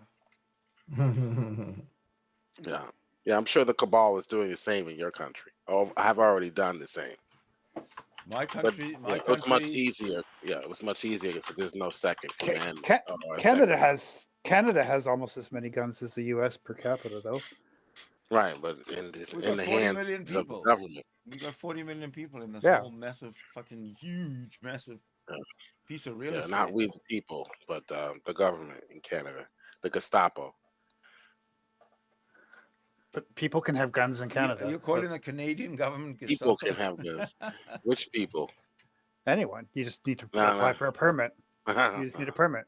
Yeah, I'm sure the cabal is doing the same in your country. Oh, I have already done the same. My But country, it was much easier. Yeah, it was much easier because there's no second command. Canada has almost as many guns as the U.S. per capita, though. Right, but in got the 40 hands million of the people. government. We got 40 million people in this Yeah. whole massive, fucking huge, massive piece of real Yeah, estate. not we the people, but the government in Canada, the Gestapo. But people can have guns in Canada. You're calling the Canadian government People Gestapo? can have guns. Which people? Anyone. You just need to No, apply no. for a permit. You just need a permit.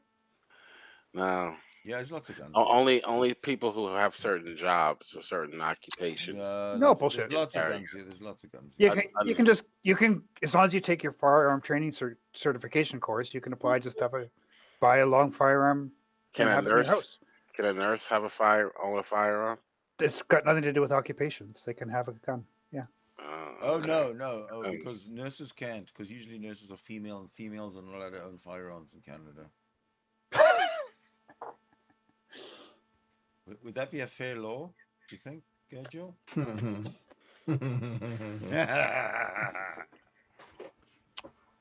No, Yeah, there's lots of guns. only people who have certain jobs or certain occupations. No bullshit. There's lots of Carry guns here. There's lots of guns. You Here. can you can as long as you take your firearm training certification course, you can apply just to buy a long firearm Can a have it in your nurse house. own a firearm? It's got nothing to do with occupations. They can have a gun. Yeah. Oh Okay. no. Oh, because nurses can't. Because usually nurses are female, and females are not allowed to own firearms in Canada. Would that be a fair law? Do you think, JiL?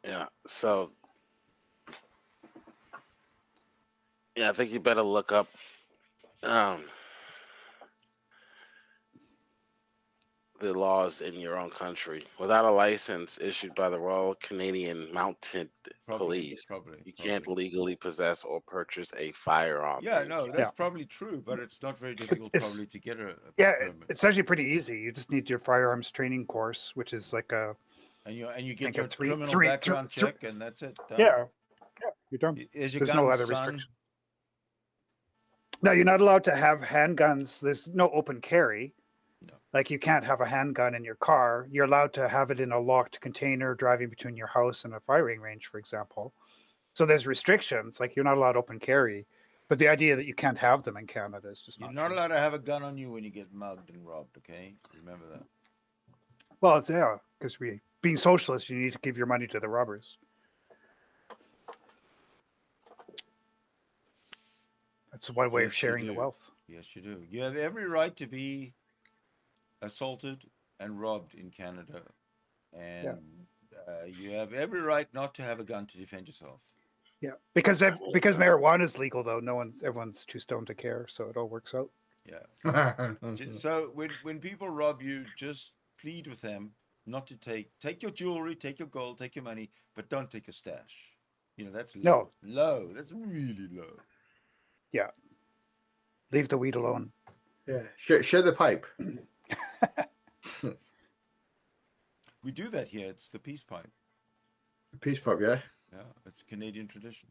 Yeah. So, yeah, I think you better look up the laws in your own country. Without a license issued by the Royal Canadian Mounted Police, you can't legally possess or purchase a firearm. Yeah, in no, Canada. that's probably true, but it's not very difficult It's- probably to get a Yeah, permit. it's actually pretty easy. You just need your firearms training course, which is like a And you think get a your three- criminal three- background three- check, and that's it. Done. yeah, you're done. Is your There's gun, no other son? restriction. No, you're not allowed to have handguns. There's no open carry. No. Like you can't have a handgun in your car. You're allowed to have it in a locked container driving between your house and a firing range, for example. So there's restrictions. Like you're not allowed open carry. But the idea that you can't have them in Canada is just You're not not true. allowed to have a gun on you when you get mugged and robbed. Okay, remember that. Well, it's, yeah, because being socialist, you need to give your money to the robbers. That's one way of Yes, you sharing the do. wealth. Yes, you do. You have every right to be assaulted and robbed in Canada, and you have every right not to have a gun to defend yourself. Yeah, because marijuana is legal though. Everyone's too stoned to care, so it all works out. Yeah. So when people rob you, just plead with them not to take your jewelry, take your gold, take your money, but don't take your stash. You know, that's low. Low. That's really low. Yeah. Leave the weed alone. Yeah, share the pipe. We do that here. It's the peace pipe. Peace pipe, yeah. Yeah, it's a Canadian tradition.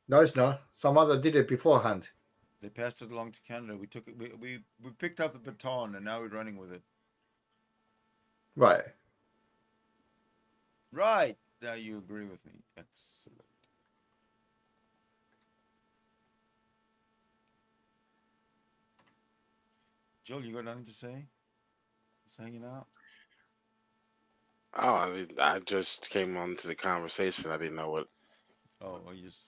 No, it's not. Some other did it beforehand. They passed it along to Canada. We took it. We picked up the baton, and now we're running with it. Right. Right. Now you agree with me. Excellent. JiL, you got nothing to say? Just hanging out? Oh, I just came on to the conversation. I didn't know what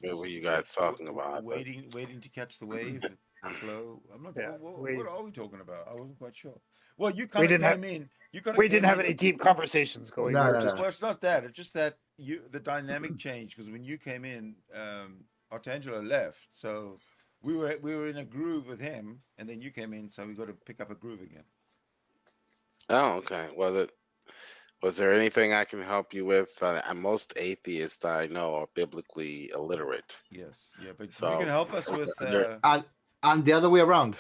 were you guys talking about. Waiting to catch the wave, the flow. I'm not. Yeah, what are we talking about? I wasn't quite sure. Well, you We kind of didn't have- came in. You kind of. We didn't have any deep conversations going. No, We were no, just no. Well, it's not that. It's just that the dynamic changed because when you came in, Artangelo left, so we were in a groove with him, and then you came in, so we got to pick up a groove again. Oh, okay. Was there anything I can help you with? Most atheists I know are biblically illiterate. Yes, yeah, but you So, can help us with. And the other way around.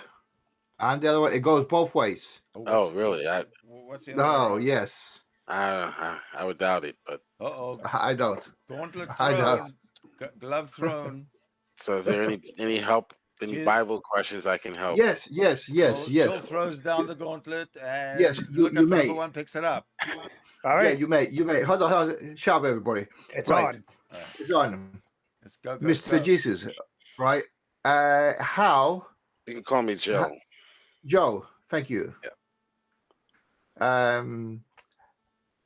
And the other way, it goes both ways. Oh, really? What's the other way Oh, around? yes. I would doubt it, but Uh-oh. I don't. Gauntlet I thrown. don't. Glove thrown. so is there any help, any Jil- Bible questions I can help? Yes. Jill throws down the gauntlet, and Yes, you Lookout for may. Number One picks it up. all Yeah, right. you may. Hold on. Sharp, everybody. It's Right. on. It's on. Let's go, Mr. go. Jesus, right? How, You can call me Joe. Joe? Thank you. Yeah.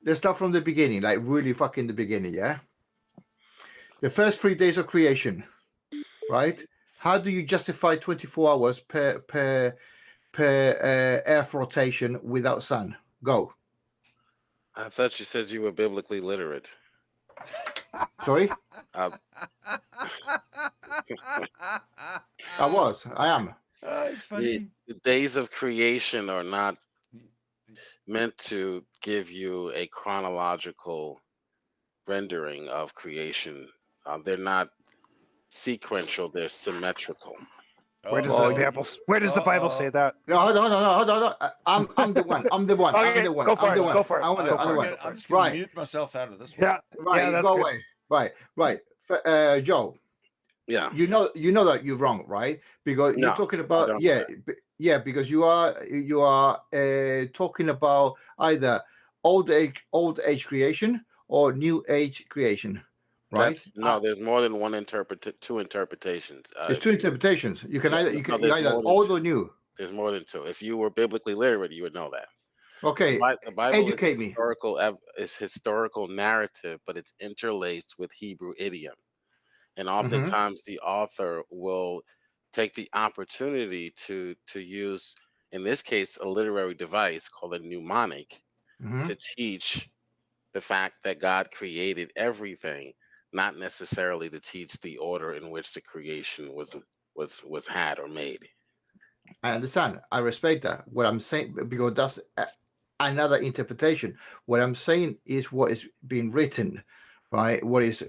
Let's start from the beginning, like really fucking the beginning, yeah. The first 3 days of creation, right? How do you justify 24 hours per Earth rotation without sun? Go. I thought you said you were biblically literate. Sorry, Uh, I am. It's funny. The days of creation are not meant to give you a chronological rendering of creation. They're not sequential, they're symmetrical. Where does Oh, the Bible? Where does the Bible say that? No, hold on. I'm the one. I'm the one. Okay, I'm the one. go for I'm it, the one. go for it, I'm go the for one. it. I'm just going Right. to mute myself out of this one. Yeah. Right, Yeah, that's go good. away. Right. Joe, Yeah. you know that you're wrong, right? Because No, you're talking I about don't because you are talking about either old age creation or new age creation. right? There's more than one two interpretations. There's two interpretations. You can either there's either more than old two. or new. There's more than two. If you were biblically literate, you would know that. Okay, The Bible is educate me. historical narrative, but it's interlaced with Hebrew idiom. And oftentimes the author will take the opportunity to use, in this case, a literary device called a mnemonic to teach the fact that God created everything, not necessarily to teach the order in which the creation was had or made. I understand. I respect that. What I'm saying, because that's another interpretation. What I'm saying is what is being written, right?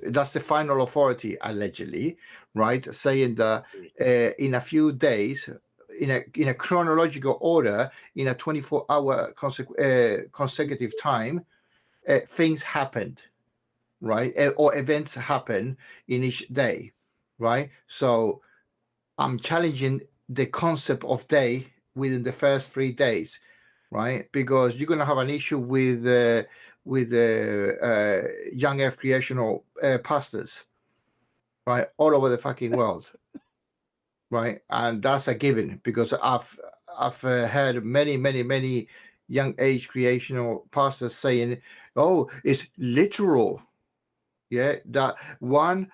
That's the final authority, allegedly, right? Saying that in a few days, in a chronological order, in a 24-hour consecutive time, things happened, right? Or events happen in each day, right? So I'm challenging the concept of day within the first 3 days, right? Because you're gonna have an issue with young Earth creational pastors, right, all over the fucking world, right? And that's a given because I've heard many young age creational pastors saying, "Oh, it's literal." Yeah, that one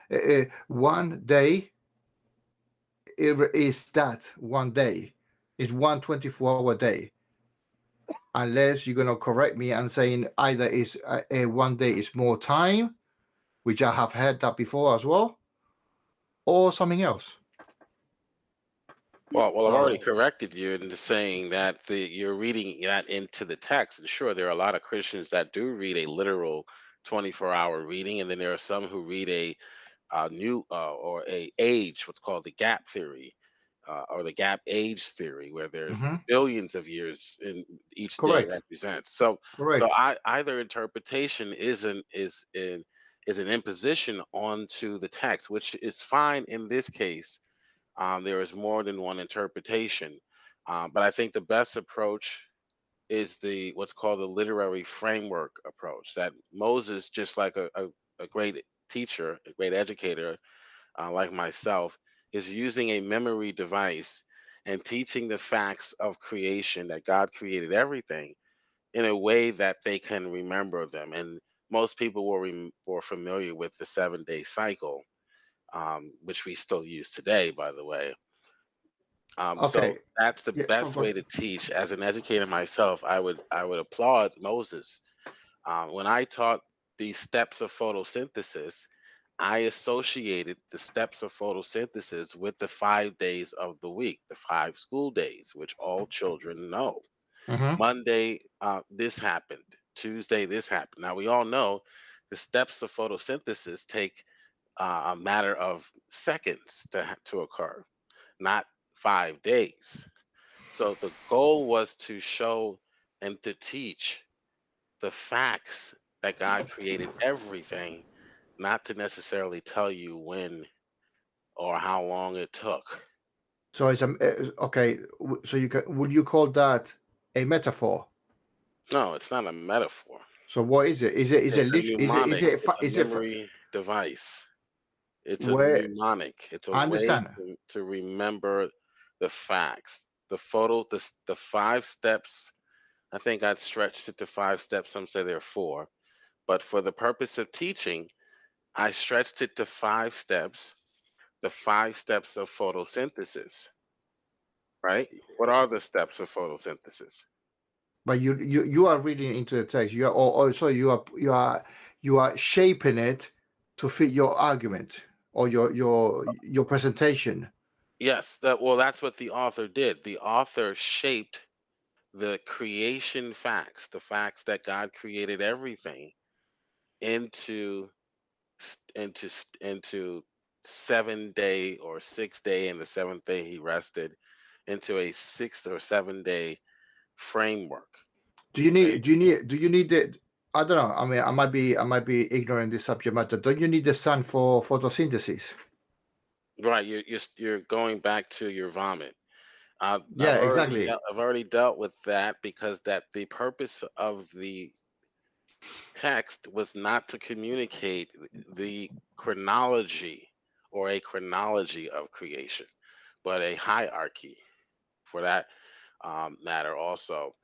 day is that one day. It's 1 24-hour day. Unless you're gonna correct me and saying either is a 1 day is more time, which I have heard that before as well, or something else. Well, I've already corrected you into saying that you're reading that into the text. And sure, there are a lot of Christians that do read a literal 24-hour reading, and then there are some who read a new or a age, what's called the gap theory, or the gap age theory, where there's billions of years in each day Correct. represents. So Correct. either interpretation is an imposition onto the text, which is fine in this case. There is more than one interpretation, but I think the best approach is the what's called the literary framework approach. That Moses, just like a great teacher, a great educator, like myself, is using a memory device and teaching the facts of creation, that God created everything in a way that they can remember them. And most people were familiar with the 7-day cycle, which we still use today, by the way. So Okay. that's the Yeah. best way to teach. As an educator myself, I would applaud Moses. When I taught the steps of photosynthesis, I associated the steps of photosynthesis with the 5 days of the week, the 5 school days, which all children know. Monday, this happened. Tuesday, this happened. Now, we all know the steps of photosynthesis take a matter of seconds to occur, not 5 days. So the goal was to show and to teach the facts that God created everything, not to necessarily tell you when or how long it took. So it's okay. So would you call that a metaphor? No, it's not a metaphor. So what is it? Is it It's a is it mnemonic. It's a is it memory device. It's a where mnemonic. It's a I way understand? to remember the facts. The 5 steps. I think I'd stretched it to 5 steps. Some say there are 4. But for the purpose of teaching, I stretched it to 5 steps, the 5 steps of photosynthesis, right? What are the steps of photosynthesis? But you are reading into the text. You are also you are shaping it to fit your argument or your presentation. Yes, that's what the author did. The author shaped the creation facts, the facts that God created everything, into into 7 day or 6 day, and the seventh day he rested, into a 6 or 7 day framework. Okay? Do you need the I don't know. I mean, I might be ignorant this subject matter. Don't you need the sun for photosynthesis? Right, you're going back to your vomit. Yeah, exactly. I've already dealt with that, because that the purpose of text was not to communicate the chronology or a chronology of creation, but a hierarchy for that matter also,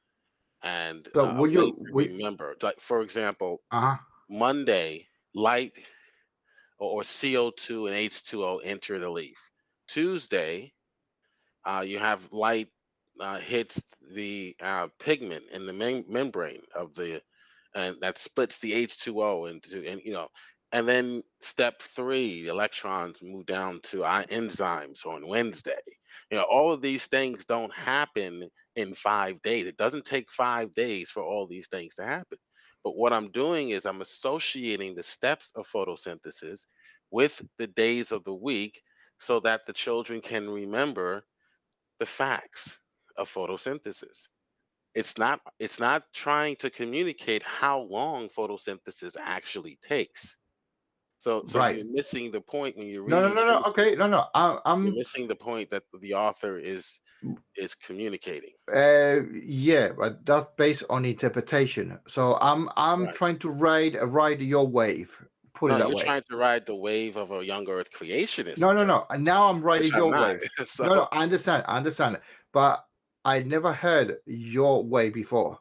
and So a would way you to would remember. Like, for example, uh-huh. Monday, light or CO2 and H2O enter the leaf. Tuesday, you have light hits the pigment in the membrane of the, and that splits the H2O into, and and then step three, the electrons move down to enzymes on Wednesday. All of these things don't happen in 5 days. It doesn't take 5 days for all these things to happen. But what I'm doing is I'm associating the steps of photosynthesis with the days of the week so that the children can remember the facts of photosynthesis. It's not trying to communicate how long photosynthesis actually takes. So Right. you're missing the point when you're No, no, reading no, no. Genesis. Okay, no, no. You're I'm missing the point that the author is communicating. yeah, but that's based on interpretation. So I'm Right. trying to ride your wave. Put it No, that you're way. trying to ride the wave of a young Earth creationist No, no, journey, no. And now I'm which riding I'm your not. wave. So No, no. I understand. But I never heard your way before,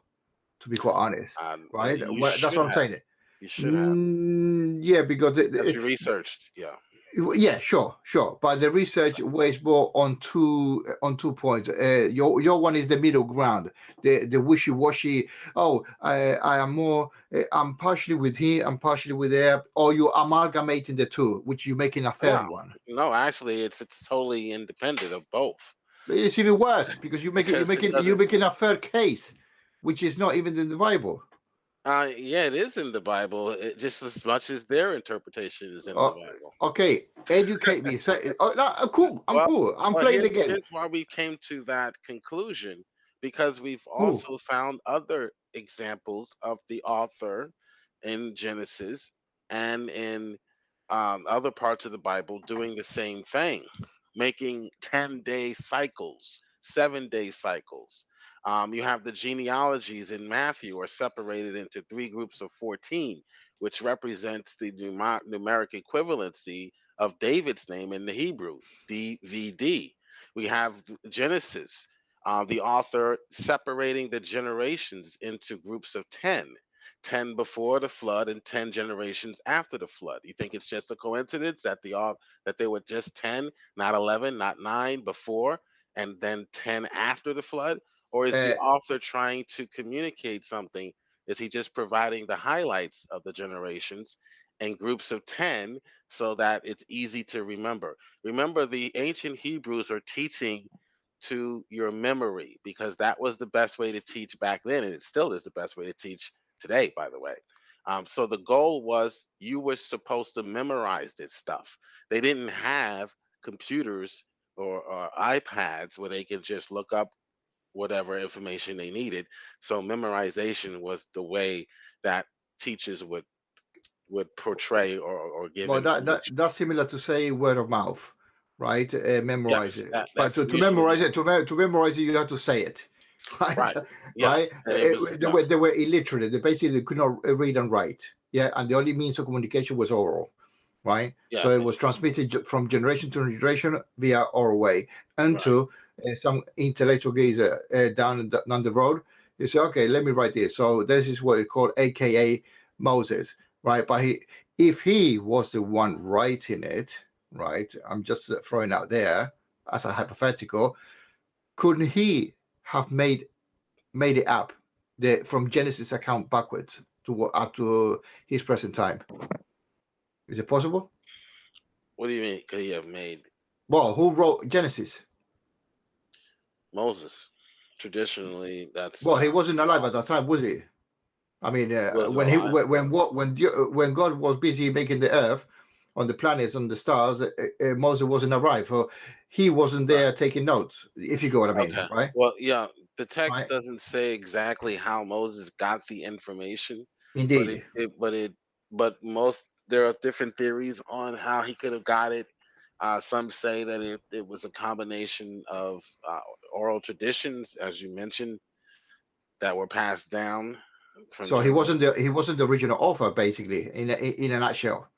to be quite honest. Right? you Well, that's should what I'm have. saying. You should have. Yeah, because Have you researched? Yeah. yeah, sure. But the research weighs more on 2 points. Your one is the middle ground, the wishy washy. Oh, I am more. I'm partially with him. I'm partially with there. Or you amalgamating the two, which you're making a No, third one. no. Actually, it's totally independent of both It's even worse because because it you're doesn't. making a third case, which is not even in the Bible. Yeah, it is in the Bible, just as much as their interpretation is in the Oh, Bible. okay, educate me. So, oh, no, I'm cool. I'm Well, cool. I'm well, playing the game. here's why we came to that conclusion, because we've Cool. also found other examples of the author in Genesis and in other parts of the Bible doing the same thing, making 10-day cycles, 7-day cycles. You have the genealogies in Matthew are separated into three groups of 14, which represents the numeric equivalency of David's name in the Hebrew, DVD. We have Genesis, the author separating the generations into groups of 10. 10 before the flood and 10 generations after the flood. You think it's just a coincidence that that there were just 10, not 11, not 9 before and then 10 after the flood? Or is the Uh, author trying to communicate something? Is he just providing the highlights of the generations in groups of 10 so that it's easy to remember? Remember, the ancient Hebrews are teaching to your memory because that was the best way to teach back then, and it still is the best way to teach today, by the way. So the goal was you were supposed to memorize this stuff. They didn't have computers or iPads where they could just look up whatever information they needed. So memorization was the way that teachers would portray or give Well, information. that's similar to say word of mouth, right? Memorize Yes, it, but that's to usually memorize it, to memorize it, you have to say it, right? right. Right? Yes, and it was They were illiterate. They basically could not read and write. Yeah, and the only means of communication was oral, right? yeah, So it was transmitted from generation to generation via oral way right. until some intellectual geezer down the road. You say, okay, let me write this. So this is what it's called, AKA Moses, right? But if he was the one writing it, right? I'm just throwing out there as a hypothetical. Couldn't he have made it up from Genesis account backwards to up to his present time? Is it possible? What do you mean? Could he have made Well, who wrote Genesis? Moses? Traditionally, that's Well, he wasn't alive at that time, was he? I mean, was alive. when God was busy making the earth on the planets and the stars, Moses wasn't alive, so he wasn't Right. there taking notes. If you get what I mean, Okay. right? Well, yeah, the text Right. doesn't say exactly how Moses got the information, but Indeed. but most there are different theories on how he could have got it. Some say that it was a combination of oral traditions, as you mentioned, that were passed down. So he wasn't the original author, basically, in a nutshell.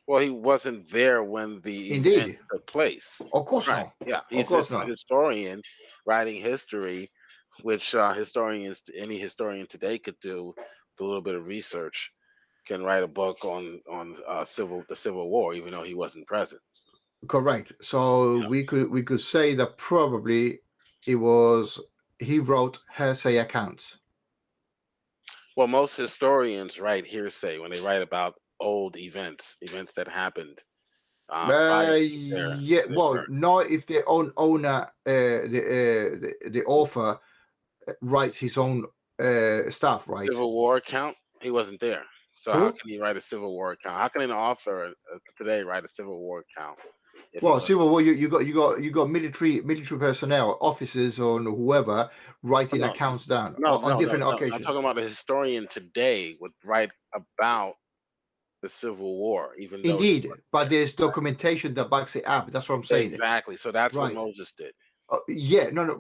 Well, he wasn't there when the Indeed. event took place. Of course Right. not. Yeah, Of he's course just a not. historian writing history, which any historian today could do with a little bit of research. Can write a book on the Civil War, even though he wasn't present. Correct. So Yeah. we could say that probably he wrote hearsay accounts. Well, most historians write hearsay when they write about old events that happened prior to their Well, birth. not if the owner, the author writes his own stuff, right? Civil War account, he wasn't there. So Who? how can he write a Civil War account? How can an author today write a Civil War account? if he Well, wasn't- Civil War, you got military personnel, officers or whoever writing No, accounts down No, on different I'm occasions. talking about a historian today would write about the Civil War, even though he Indeed, but there's documentation that backs it up. That's what I'm saying. exactly. So that's Right. what Moses did. Yeah, no,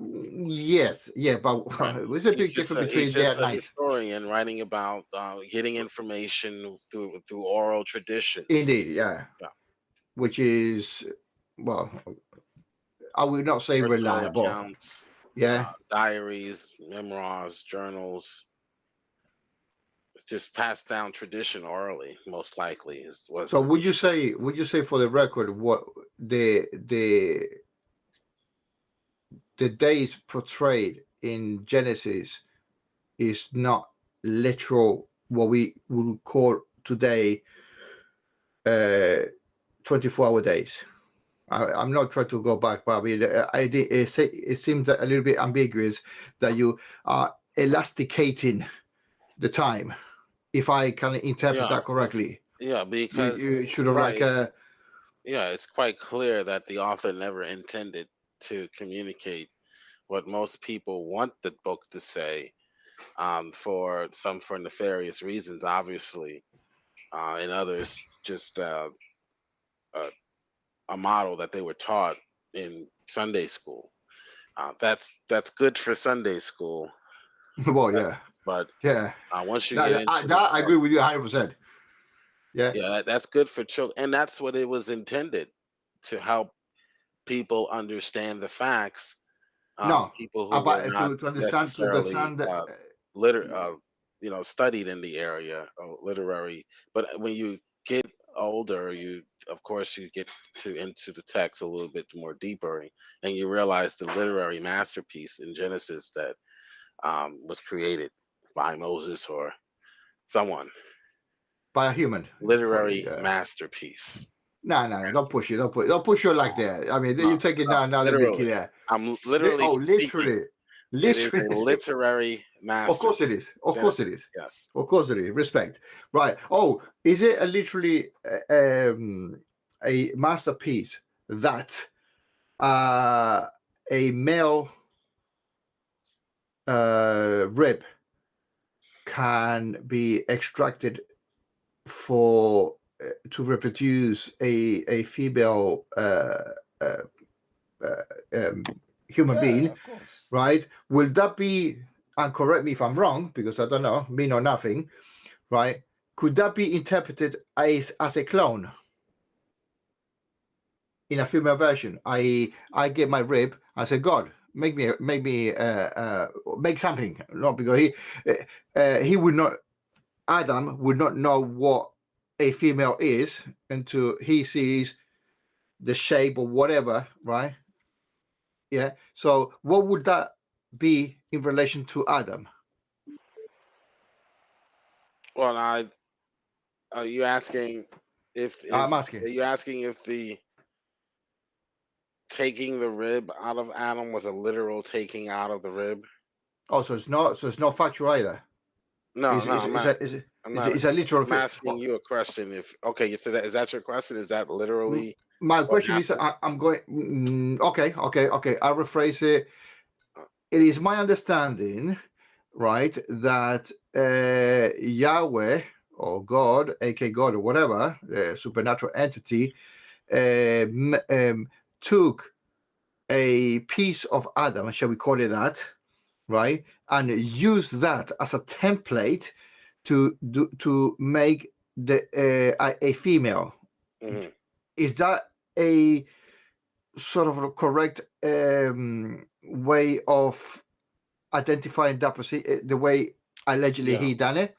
yes, yeah, but Right. there's a big difference between He's day just and a night. historian writing about getting information through oral traditions. Indeed, yeah. Yeah. Which is, well, I would not say Personal reliable. accounts, Yeah. diaries, memoirs, journals. It's just passed down tradition orally, most likely. So would you say for the record what the days portrayed in Genesis is not literal what we would call today 24-hour days? I'm not trying to go back, but I mean, it seems a little bit ambiguous that you are elasticating the time, if I can interpret that correctly. Yeah, because you should have it's quite clear that the author never intended to communicate what most people want the book to say, for nefarious reasons, obviously, and others just a model that they were taught in Sunday school. That's good for Sunday school. Well, yeah, but yeah. Once you I agree with you 100%. Yeah, that's good for children, and that's what it was intended to help people understand the facts. People who were not to understand studied in the area, literary. But when you get older, you get into the text a little bit more deeper, and you realize the literary masterpiece in Genesis that was created by Moses or someone. By a human. Literary masterpiece. No, don't push it. Don't push it like that. I mean, you take it down now. Literally. There. I'm literally. Literally. It is a literary masterpiece. Of course it is. Of course it is. Yes. Of course it is. Respect. Right. Oh, is it literally a masterpiece that a male rib can be extracted for to reproduce a female human being, right? Will that be, and correct me if I'm wrong, because I don't know, me know nothing, right? Could that be interpreted as a clone in a female version? I get my rib, I say, God, make something. Not because he would not, Adam would not know what a female is until he sees the shape or whatever, right? Yeah. So what would that be in relation to Adam? Well, are you asking I'm asking. Are you asking if the taking the rib out of Adam was a literal taking out of the rib? Oh, so it's not factual either. No, it's a literal. I'm asking you a question. You said that, is that your question? Is that literally? My question is, I'm going. Okay. I'll rephrase it. It is my understanding, right, that Yahweh or God, aka God or whatever, supernatural entity, took a piece of Adam, shall we call it that, right? And use that as a template to make a female. Mhm. Is that a sort of a correct way of identifying that the way allegedly Yeah. he done it?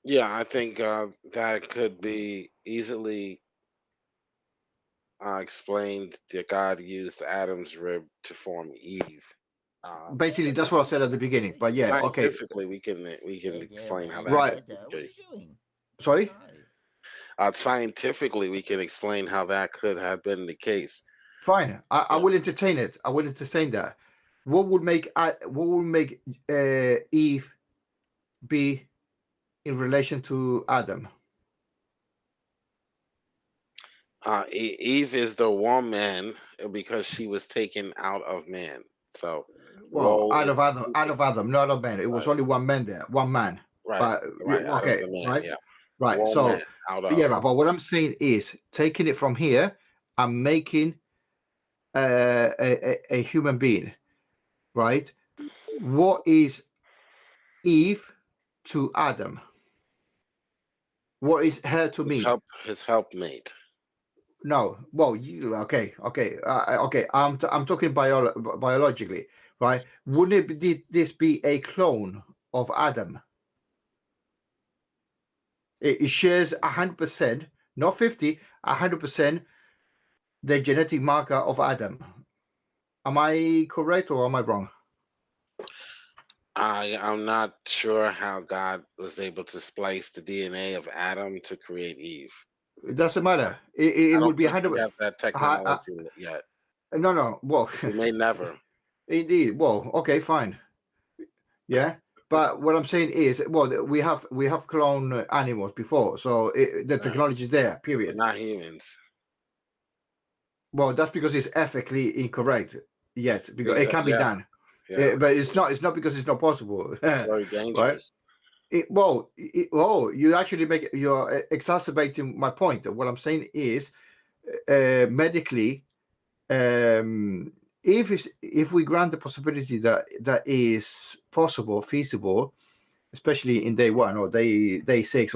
Yeah, I think that could be easily explained that God used Adam's rib to form Eve. Basically, that's what I said at the beginning. But yeah, okay, Scientifically, we can explain how that right. could be the case. Sorry. Scientifically, we can explain how that could have been the case. Fine, I Yeah. will entertain it. I will entertain that. What would make Eve be in relation to Adam? Eve is the woman because she was taken out of man. So the Well, role is out of Adam, not a man. It was right, only one man there, one man. right, But right. Adam is okay, a man. right, Yeah, right. woman So out yeah, of. but what I'm saying is taking it from here and making a human being, right? What is Eve to Adam? What is her to me? His helpmate. No, well, you okay. I'm talking biologically, right? Wouldn't this be a clone of Adam? It shares 100%, not 50, 100% the genetic marker of Adam. Am I correct or am I wrong? I'm not sure how God was able to splice the DNA of Adam to create Eve. It doesn't matter. It I would don't be think we 100. have that technology yet. No. Well, We may never. indeed. Well, okay, fine. Yeah, but what I'm saying is, well, we have cloned animals before, so the technology is there. But Period. not humans. Well, that's because it's ethically incorrect yet, because it can be Yeah, done. yeah. But it's not because it's not possible. Very Right? dangerous. You actually you're exacerbating my point. What I'm saying is, medically, if we grant the possibility that is possible, feasible, especially in day one or day six,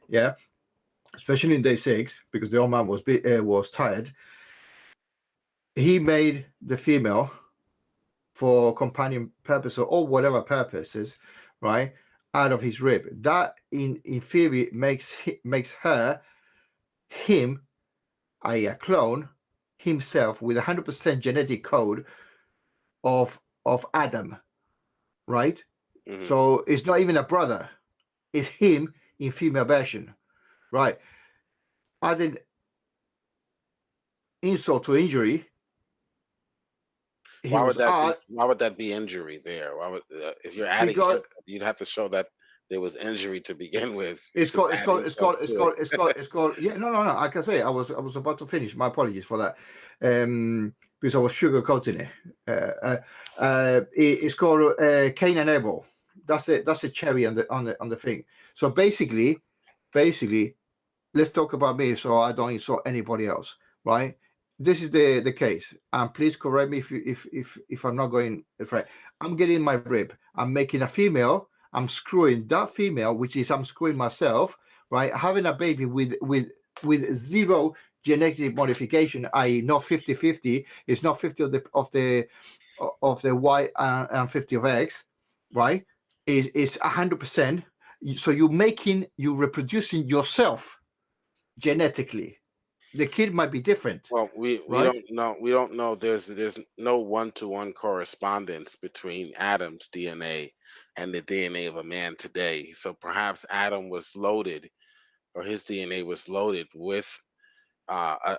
yeah, especially in day 6, because the old man was tired. He made the female for companion purpose or whatever purposes, right, out of his rib. That in theory makes her him, i.e. a clone, himself with 100% genetic code of Adam, right? Mhm. So it's not even a brother, it's him in female version, right? Adding insult to injury, he Why was would that be? odd Why would that be injury there? Why would if you're adding because insult, you'd have to show that there was injury to begin with it's to called add insult to it. yeah, no, I can say I was about to finish. My apologies for that. Because I was sugarcoating it. It's called Cain and Abel. That's a cherry on the thing. So basically, let's talk about me so I don't insult anybody else, right? This is the case, and please correct me if I'm not going right. I'm getting my rib. I'm making a female. I'm screwing that female, which is I'm screwing myself, right? Having a baby with zero genetic modification, i.e., not 50-50. It's not 50 of the Y and 50 of X, right? It's 100%. So you're reproducing yourself genetically. The kid might be different, Well, we right? don't know. We don't know. There's no one-to-one correspondence between Adam's DNA and the DNA of a man today. So perhaps Adam was loaded, or his DNA was loaded with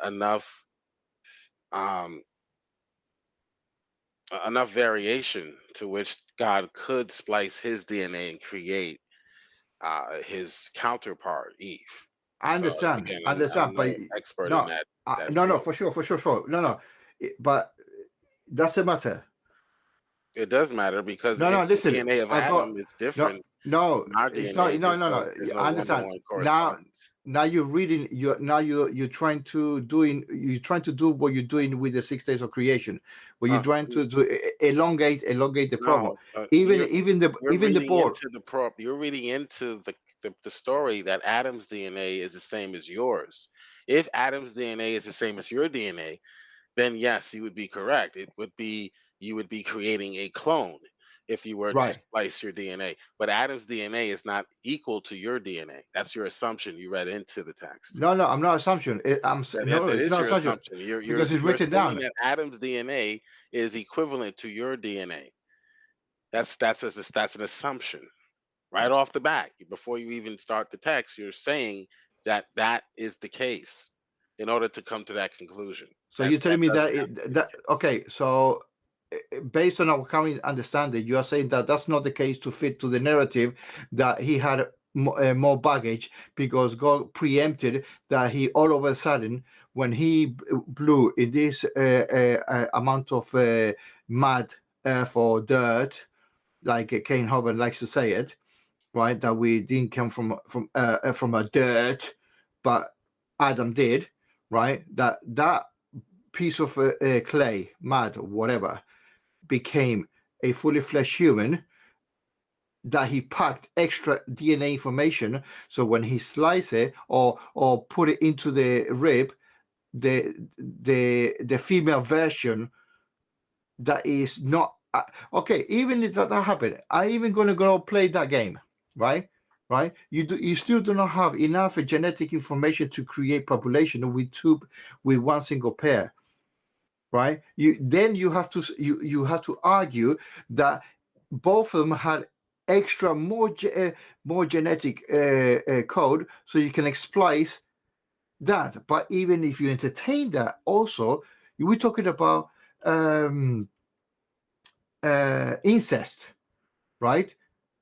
enough um, enough variation to which God could splice his DNA and create his counterpart, Eve. I So understand, again, I'm but no expert in no, that no, field. for sure, no. But doesn't matter. It does matter because No, if the listen, DNA of I got Adam is no, different no. from our It's DNA, not. No. there's no I understand. one-to-one Now, correspondence. now you're reading. You're trying to do what you're doing with the 6 days of creation, where you're trying to elongate the problem. No, Even the reading board. into you're reading into the story that Adam's DNA is the same as yours. If Adam's DNA is the same as your DNA, then yes, you would be correct. You would be creating a clone if you were to Right. splice your DNA. But Adam's DNA is not equal to your DNA. That's your assumption you read into the text. No, I'm not assumption. No, That it's is not your assumption assumption. because it's You're written assuming down. that Adam's DNA is equivalent to your DNA. That's an assumption right off the bat. Before you even start the text, you're saying that that is the case in order to come to that conclusion. So you're telling me doesn't that have to be the that case. okay? So based on our current understanding, you are saying that that's not the case to fit to the narrative that he had more baggage because God preempted that he all of a sudden when he blew in this amount of mud for dirt, like Kane Hovind likes to say it, right? That we didn't come from a dirt, but Adam did, right? That piece of clay, mud, whatever, became a fully fleshed human. That he packed extra DNA information, so when he slice it or put it into the rib, the female version that is not okay. Even if that happened, I even gonna go play that game, right? Right? You still do not have enough genetic information to create population with one single pair, right? You have to you have to argue that both of them had extra more genetic code, so you can splice that. But even if you entertain that, also we're talking about um, incest, right?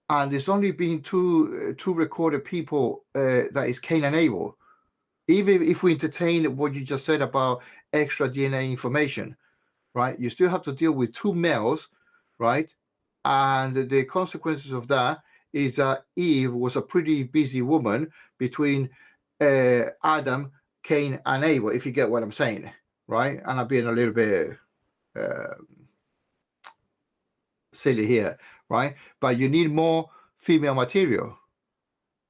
And there's only been two recorded people that is Cain and Abel. Even if we entertain what you just said about extra DNA information, right? You still have to deal with two males, right? And the consequences of that is that Eve was a pretty busy woman between Adam, Cain, and Abel, if you get what I'm saying, right? And I'm being a little bit silly here, right? But you need more female material,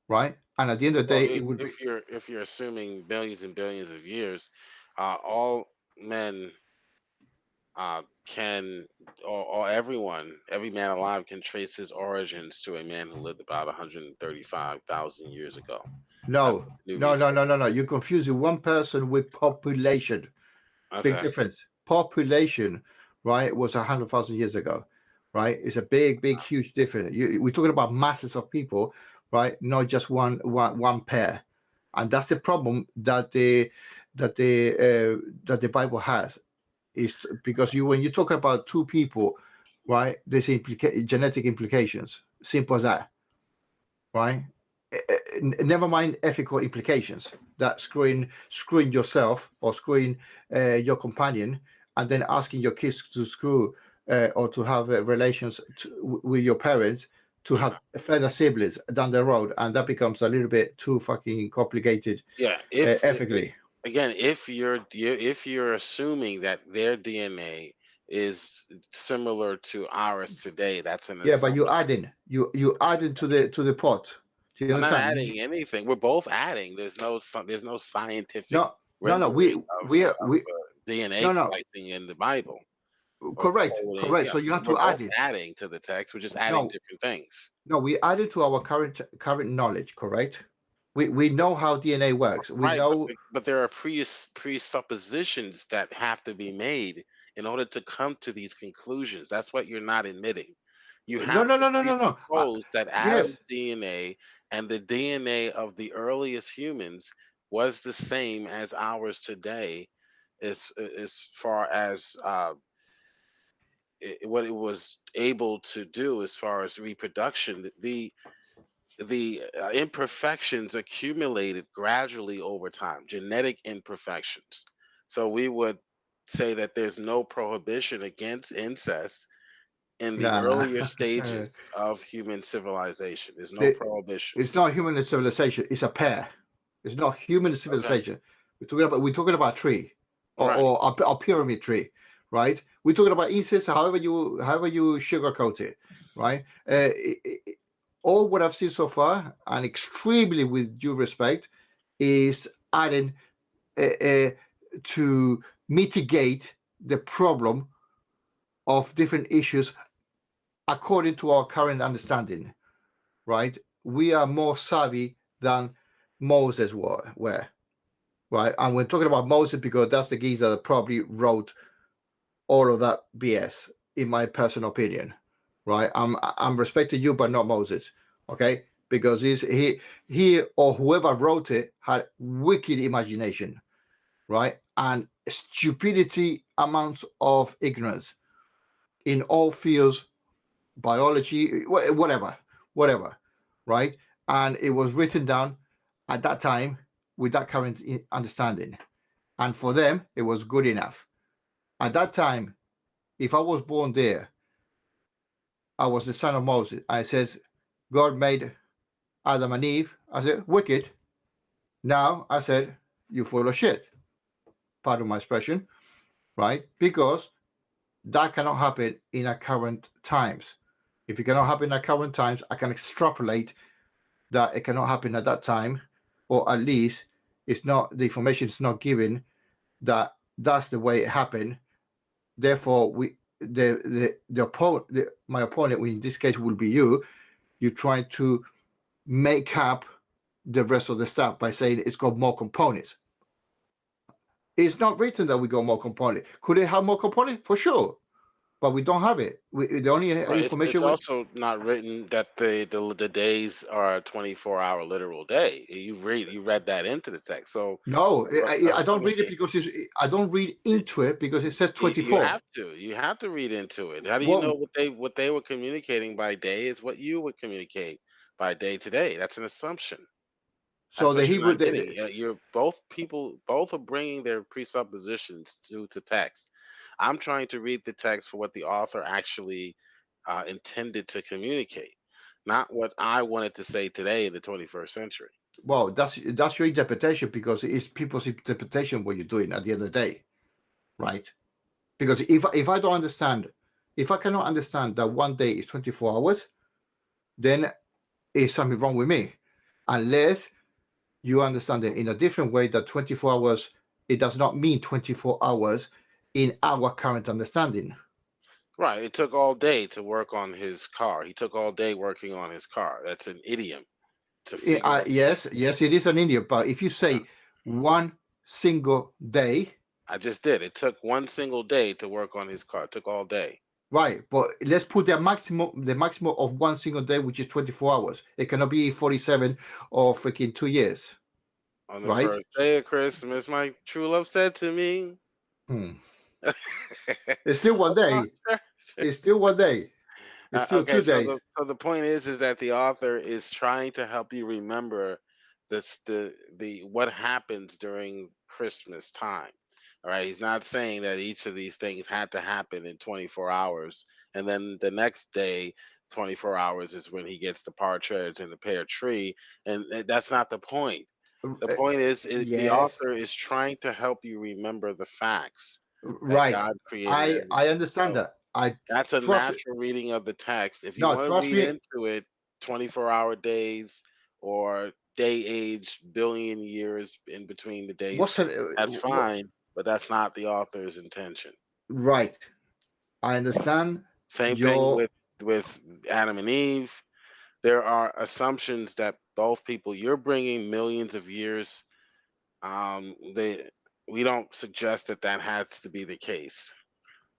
right? And at the end of the Well, day, it would be if you're assuming billions and billions of years, all men can or every man alive can trace his origins to a man who lived about 135,000 years ago. That's no, what the new no, no, research. no, no, no. You're confusing one person with population. Big Okay. difference. Population, right, was 100,000 years ago, right? It's a big, huge difference. We're talking about masses of people, right? Not just one pair, and that's the problem that the Bible has is because when you talk about two people, right? There's genetic implications. Simple as that, right? Never mind ethical implications that screwing yourself or screwing your companion and then asking your kids to screw or to have relations with your parents to have further siblings down the road, and that becomes a little bit too fucking complicated Yeah. If ethically. again, if you're assuming that their DNA is similar to ours today, that's an Yeah, but assumption. you adding to the pot. Do you I'm not understand? adding anything. We're both adding. There's no scientific No. rendering of We DNA no no slicing in the Bible or correct. coding. Yeah, So you have we're to add both it. adding to the text. We're just adding No, different things. no, we added to our current knowledge, correct? We know how DNA works. We Right, know but there are presuppositions that have to be made in order to come to these conclusions. That's what you're not admitting. You no have no to no no no no. presuppose that Yes, Adam's DNA and the DNA of the earliest humans was the same as ours today, as far as what it was able to do as far as reproduction. The imperfections accumulated gradually over time, genetic imperfections. So we would say that there's no prohibition against incest in the nah. earlier stages of human civilization. There's no The- prohibition. it's not human civilization. It's a pair. It's not human civilization. We're talking about a tree, Right. or a pyramid tree, right? We're talking about insects. However you sugarcoat it, right? All what I've seen so far, and extremely with due respect, is adding to mitigate the problem of different issues according to our current understanding, right? We are more savvy than Moses were, right? And we're talking about Moses because that's the geezer that probably wrote all of that BS, in my personal opinion, right? I'm respecting you, but not Moses, okay? Because he or whoever wrote it had wicked imagination, right? And stupidity amounts of ignorance in all fields, biology, whatever, right? And it was written down at that time with that current understanding. And for them, it was good enough. At that time, if I was born there, I was the son of Moses. I says, God made Adam and Eve. I said, wicked. Now I said, you full of shit. Pardon my expression, right? Because that cannot happen in our current times. If it cannot happen in our current times, I can extrapolate that it cannot happen at that time, or at least it's not, the information is not given that that's the way it happened. Therefore, my opponent, in this case will be you. You're trying to make up the rest of the stuff by saying it's got more components. It's not written that we got more components. Could it have more components? For sure, but we don't have it. The only Right. information It's also not written that the days are a 24-hour literal day. You read that into the text. So no, I don't read it mean, because I don't read into it because it says you 24. have to read into it. How do you Well, know what they were communicating by day is what you would communicate by day to day? That's an assumption. so That's the what you're Hebrew, not getting. You're both are bringing their presuppositions to text. I'm trying to read the text for what the author actually intended to communicate, not what I wanted to say today in the 21st century. well, that's your interpretation, because it's people's interpretation what you're doing at the end of the day, right? Because if I don't understand, if I cannot understand that one day is 24 hours, then is something wrong with me. Unless you understand it in a different way, that 24 hours, it does not mean 24 hours in our current understanding. Right. It took all day to work on his car. He took all day working on his car. That's an idiom to figure out. Yes, it is an idiom, but if you say one single day, I just did. It took one single day to work on his car. It took all day. right? But let's put the maximum of one single day, which is 24 hours. It cannot be 47 or freaking 2 years, On the right? first day of Christmas, my true love said to me. It's still one day. It's still one day. It's still Okay, 2 days. so the point is that the author is trying to help you remember the what happens during Christmas time. All right, he's not saying that each of these things had to happen in 24 hours, and then the next day, 24 hours is when he gets the partridge and the pear tree, and that's not the point. The point is, the Yes, author is trying to help you remember the facts that right. God created I everything. understand So that. I that's a trust. natural reading of the text. If you No, want to trust read me. into it, 24-hour days or day age, billion years in between the days, What's an, that's fine, but that's not the author's intention. right? I understand Same thing your with Adam and Eve. There are assumptions that both people, you're bringing millions of years. They we don't suggest that that has to be the case.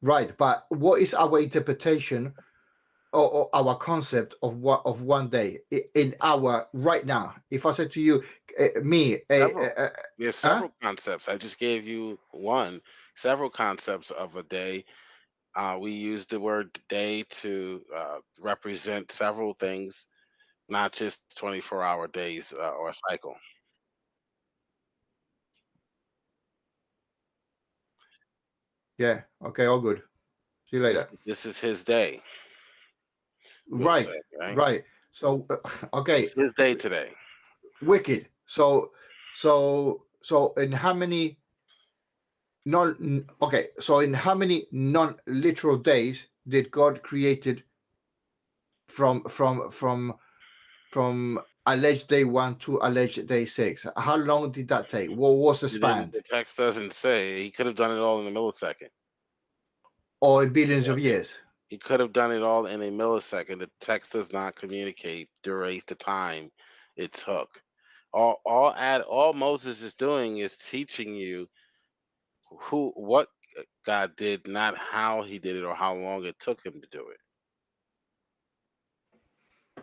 right, but what is our interpretation, or our concept of what of one day in our right now? If I said to you, me, Several. There's huh? several concepts. I just gave you one. Several concepts of a day. We use the word day to represent several things, not just 24-hour days or a cycle. Yeah, okay, all good. See you later. This is his day. We'll say, Right, right? right. So, okay, It's his day today. wicked. So So in how many in how many non-literal days did God created from alleged day 1 to alleged day 6? How long did that take? What was the span? The text doesn't say. He could have done it all in a millisecond. Or in billions of years? He could have done it all in a millisecond. The text does not communicate during the time it took. All Moses is doing is teaching you what God did, not how he did it or how long it took him to do it.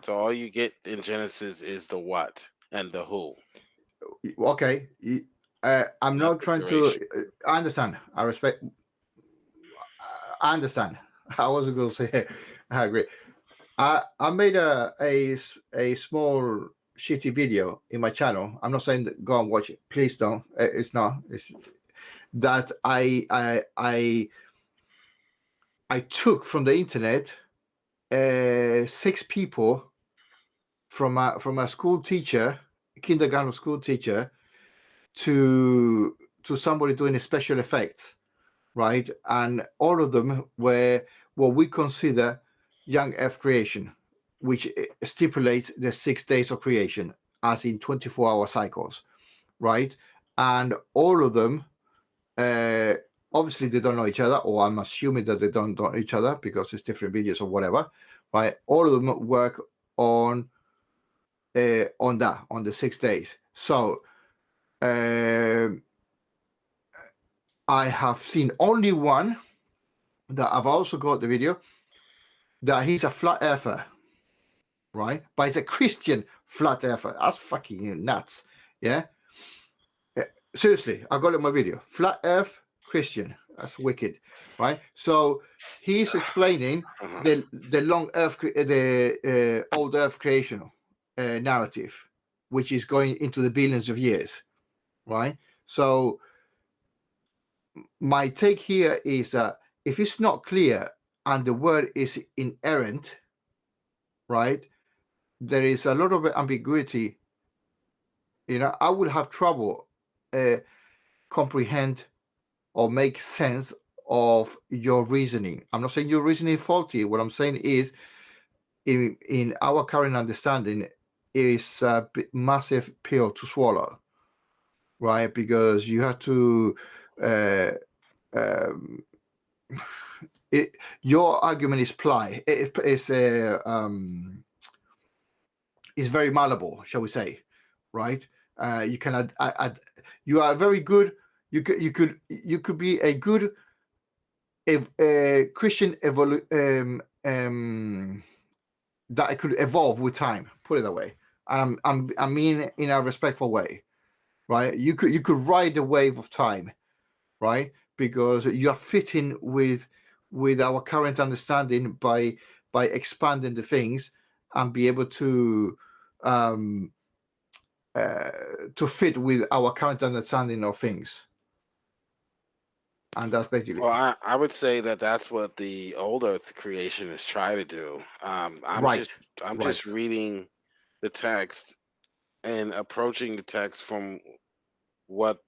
So all you get in Genesis is the what and the who. Okay. I'm not trying to. I understand. I respect. I understand. I wasn't going to say I agree. I made a small shitty video in my channel. I'm not saying that go and watch it. Please don't. It's not. It's that I took from the internet 6 people from a school teacher, kindergarten school teacher, to somebody doing special effects, right? And all of them were what we consider young Earth creation, which stipulates the 6 days of creation as in 24-hour cycles, right? And all of them, obviously they don't know each other, or I'm assuming that they don't know each other because it's different videos or whatever, right? All of them work on the 6 days. So I have seen only one that I've also got the video that he's a flat earther, right? But he's a Christian flat earther. That's fucking nuts. Yeah. Seriously, I got it in my video. Flat Earth Christian. That's wicked, right? So he's explaining the long Earth, the old Earth creation narrative, which is going into the billions of years, right? So my take here is that if it's not clear and the word is inerrant, right, there is a lot of ambiguity. You know, I will have trouble comprehend or make sense of your reasoning. I'm not saying your reasoning is faulty. What I'm saying is, in our current understanding, is a massive pill to swallow, right? Because you have to. Your argument is is very malleable, shall we say, right? You can add, you are very good. You could be a good Christian that it could evolve with time. Put it that way. I mean in a respectful way, right? You could ride the wave of time, right? Because you are fitting with our current understanding by expanding the things and be able to fit with our current understanding of things. And that's basically. Well, I would say that that's what the old Earth creationists try to do. I'm just reading the text and approaching the text from what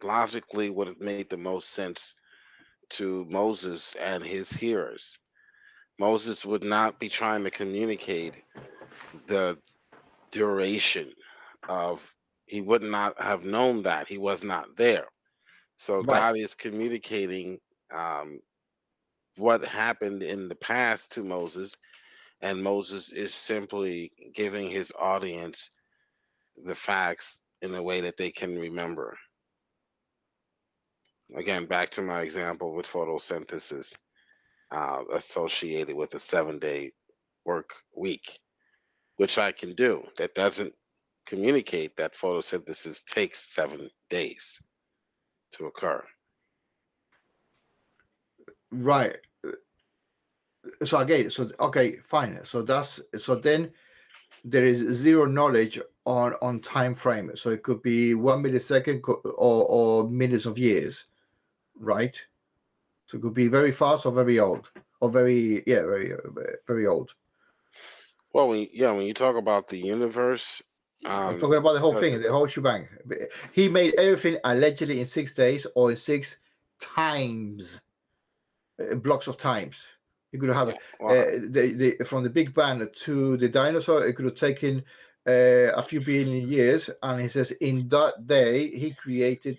logically would have made the most sense to Moses and his hearers. Moses would not be trying to communicate the duration of. He would not have known that. He was not there. So God is communicating what happened in the past to Moses, and Moses is simply giving his audience the facts in a way that they can remember. Again, back to my example with photosynthesis associated with a 7-day work week, which I can do. That doesn't communicate that photosynthesis takes 7 days to occur. Right. So again, okay, fine. So then there is zero knowledge on time frame. So it could be 1 millisecond or millions of years, right? So it could be very fast or very old, or very old. Well, when you talk about the universe, I'm talking about the whole thing, the whole shebang. He made everything allegedly in 6 days or in 6 times, blocks of times. He could have from the Big Bang to the dinosaur. It could have taken a few billion years, and he says in that day he created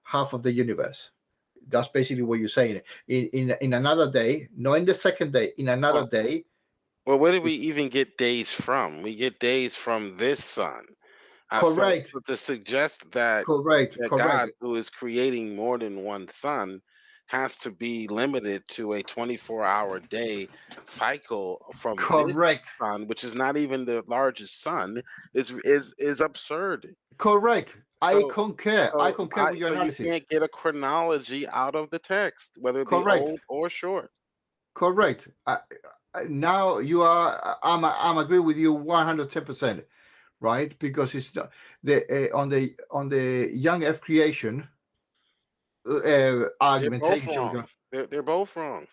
half of the universe. That's basically what you're saying. In another day, not in the second day, in another day. Well, where do we even get days from? We get days from this sun. Correct. So to suggest that Correct. God, who is creating more than one sun, has to be limited to a 24-hour day cycle from this sun, which is not even the largest sun, is absurd. Correct. I So, concur. I concur with your so you analysis. can't get a chronology out of the text, whether it be old or short. Correct. Now you are. I'm agree with you 110%, right? Because it's not on the young F creation argumentation. They're both wrong.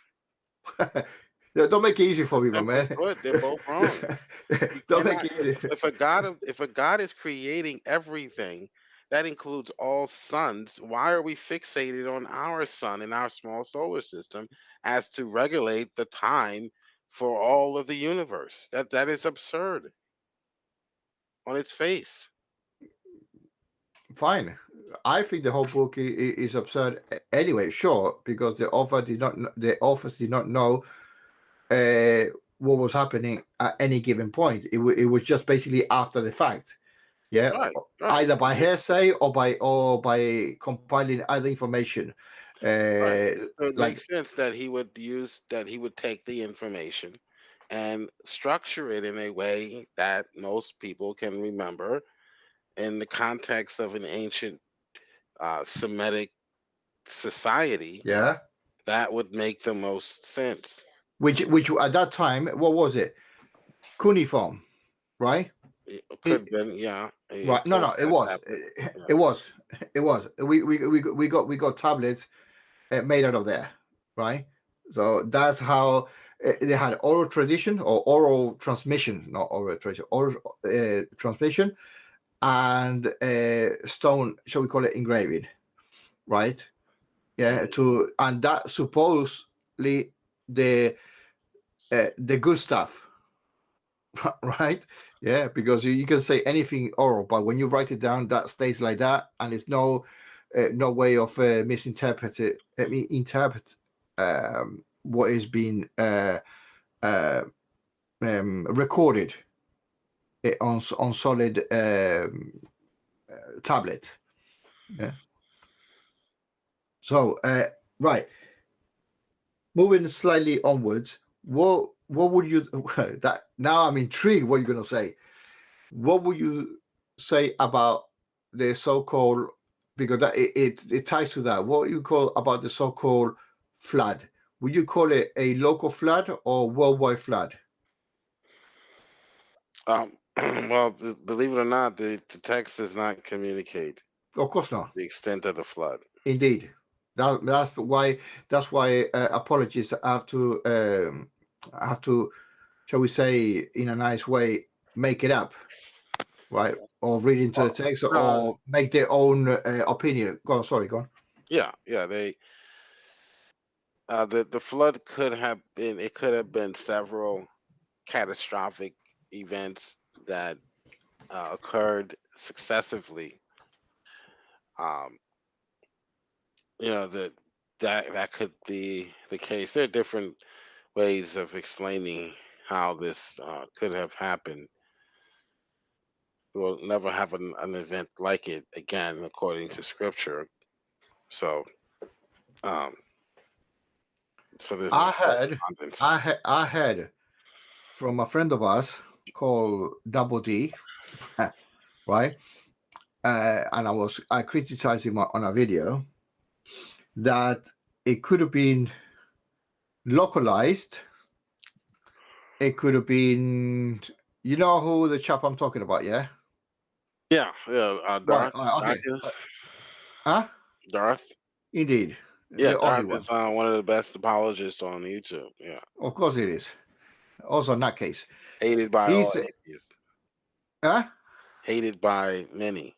Don't make it easy for me, my man. Good. They're both wrong. Don't make it easy. If a God is creating everything, that includes all suns, why are we fixated on our sun in our small solar system as to regulate the time for all of the universe? That is absurd on its face. Fine. I think the whole book is absurd anyway. Sure, because the authors did not know what was happening at any given point. It was just basically after the fact. Yeah, right. Either by hearsay or by compiling other information. So it makes sense that he would take the information and structure it in a way that most people can remember in the context of an ancient Semitic society. Yeah, that would make the most sense. Which at that time, what was it? Cuneiform, right? It could have been, yeah. Right. No, it was. It was. It was. We got tablets made out of there, right? So that's how they had oral tradition or oral transmission, not oral tradition, oral transmission, and stone, shall we call it, engraving, right? Yeah. And that supposedly the good stuff, right? Yeah, because you can say anything oral, but when you write it down, that stays like that, and it's no way of misinterpret what is being recorded on solid tablet. Yeah. So right, moving slightly onwards, what would you that now I'm intrigued what you're going to say. What would you say about the so-called, because that it ties to that, what you call about the so-called flood? Would you call it a local flood or worldwide flood? Well, believe it or not, the text does not communicate. Of course not. The extent of the flood. Indeed. That's why apologists have to shall we say in a nice way make it up, right? Or read into the text or make their own opinion. Go on. Yeah. They the flood could have been several catastrophic events that occurred successively. That could be the case. There are different ways of explaining how this could have happened. We'll never have an event like it again, according to scripture. So, there's I heard from a friend of ours called Double D, right? And I criticized him on a video that it could have been localized. It could have been, you know who the chap I'm talking about, yeah? Yeah. Darth. Okay. Darth? Indeed. Yeah, Darth is one of the best apologists on YouTube. Yeah. Of course it is. Also in that case. Hated by all atheists. hated by many.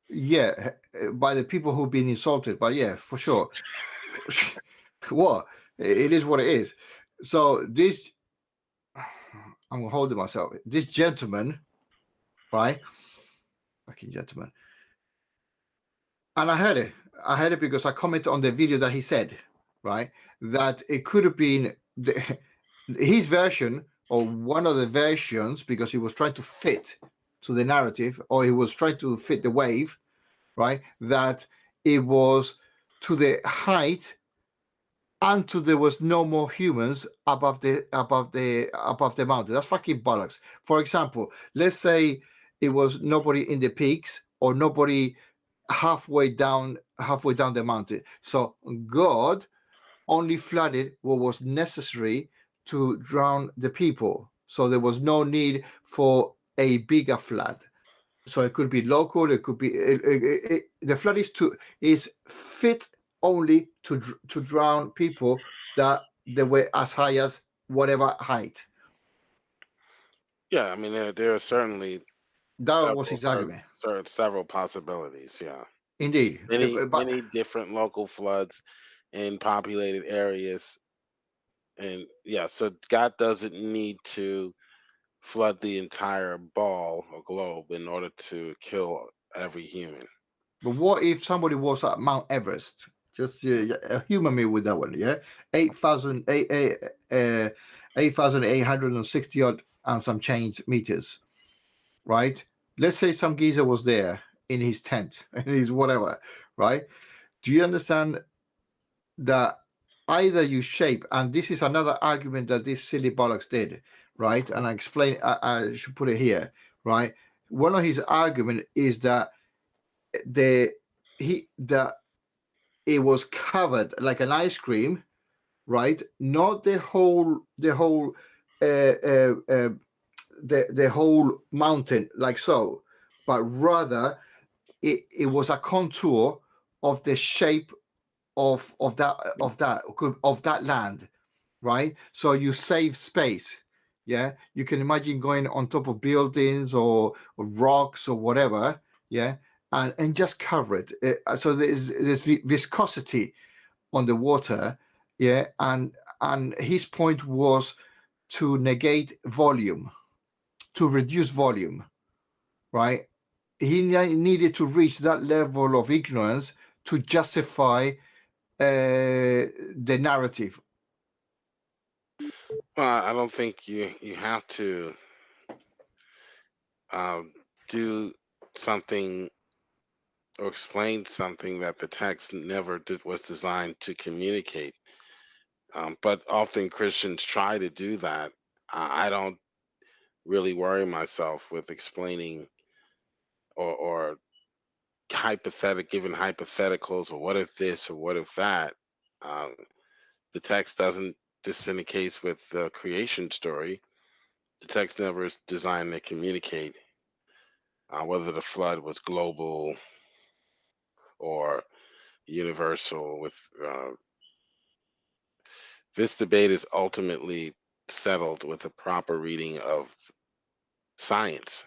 Yeah, by the people who've been insulted. But yeah, for sure. What? It is what it is. So this, I'm holding myself. This gentleman, right? Fucking gentleman. And I heard it. I heard it because I commented on the video that he said, right, that it could have been his version or one of the versions, because he was trying to fit to the narrative, or he was trying to fit the wave, right, that it was to the height until there was no more humans above the mountain. That's fucking bollocks. For example, let's say it was nobody in the peaks or nobody halfway down the mountain. So God only flooded what was necessary to drown the people. So there was no need for a bigger flood. So it could be local. It could be the flood is fit only to drown people that they were as high as whatever height. Yeah, I mean there are certainly That was his argument. several possibilities. Yeah, Indeed, many different local floods in populated areas, and yeah, so God doesn't need to flood the entire ball or globe in order to kill every human. But what if somebody was at Mount Everest? Just humor me with that one, yeah. 8,860 odd and some change meters, right? Let's say some geezer was there in his tent and his whatever, right? Do you understand that either you shape, and this is another argument that this silly bollocks did, right? And I explain, I should put it here, right? One of his argument is that that it was covered like an ice cream, right? Not the whole the whole mountain like so, but rather it was a contour of the shape of that land, right? So you save space. Yeah, you can imagine going on top of buildings or rocks or whatever. Yeah, and just cover it. So there's viscosity on the water. Yeah, and his point was to negate volume, to reduce volume, right? He needed to reach that level of ignorance to justify the narrative. Well, I don't think you have to do something or explain something that the text never was designed to communicate. But often Christians try to do that. I don't really worry myself with explaining or giving hypotheticals or what if this or what if that. Um, the text doesn't, just in the case with the creation story, the text never is designed to communicate whether the flood was global or universal. With this debate is ultimately settled with a proper reading of science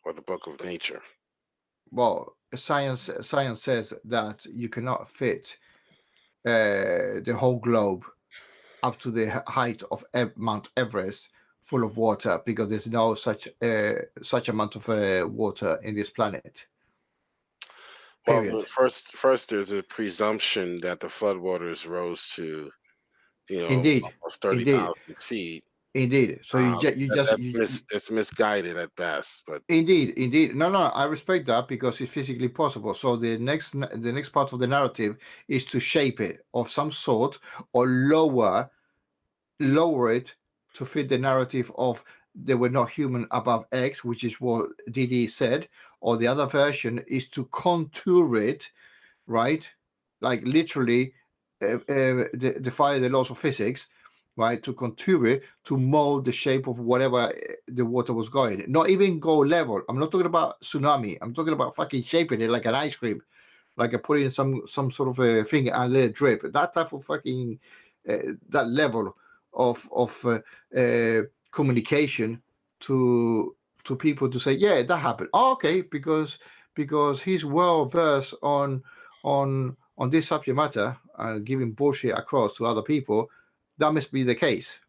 or the book of nature. Well, science says that you cannot fit the whole globe up to the height of Mount Everest full of water, because there's no such amount of water in this planet. Period. Well, first there's a presumption that the floodwaters rose to, Indeed. almost 30,000 feet. Indeed. So It's misguided at best, but Indeed. No, I respect that because it's physically possible. So the next part of the narrative is to shape it of some sort or lower it to fit the narrative of there were not human above X, which is what DD said, or the other version is to contour it, right? Like literally defy the laws of physics, right? To contour it, to mold the shape of whatever the water was going. Not even go level. I'm not talking about tsunami. I'm talking about fucking shaping it like an ice cream, like I put in some sort of a thing and let it drip. That type of fucking that level of communication to to people to say, yeah, that happened. Oh, okay, because he's well versed on this subject matter and giving bullshit across to other people, that must be the case.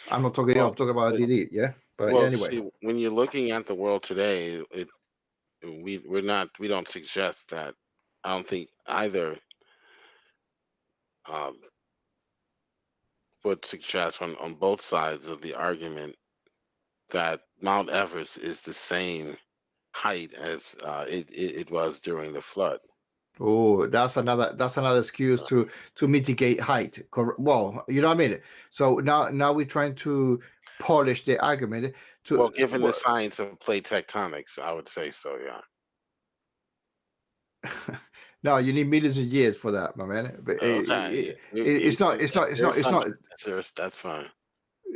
I'm not talking. I'm talking about DD, yeah. But well, anyway, see, when you're looking at the world today, we don't suggest that. I don't think either would suggest on both sides of the argument that Mount Everest is the same height as it was during the flood. oh, that's another excuse to mitigate height. Well, you know what I mean. So now we're trying to polish the argument. Well, given the science of plate tectonics, I would say so. Yeah. No, you need millions of years for that, my man. But Okay. it's not. That's fine.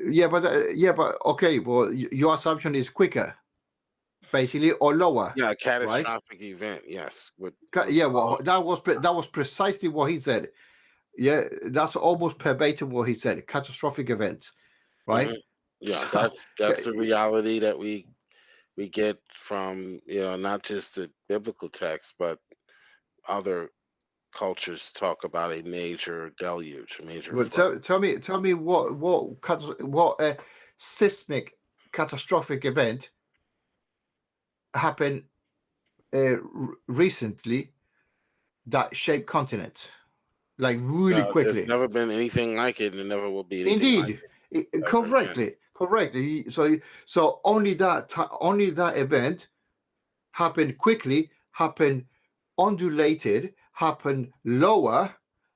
Yeah, but okay. Well, your assumption is quicker, basically, or lower. Yeah, a catastrophic event. Yes. Yeah. Well, that was precisely what he said. Yeah, that's almost verbatim what he said. Catastrophic events, right? Mm-hmm. Yeah, So, that's the reality that we get from not just the biblical text, but other cultures talk about a major deluge, a major well, flood. tell me what a seismic catastrophic event happened recently that shaped continents like really quickly. There's never been anything like it, and there never will be anything Indeed, like it. correctly. So only that event happened quickly, happened undulated, happened lower,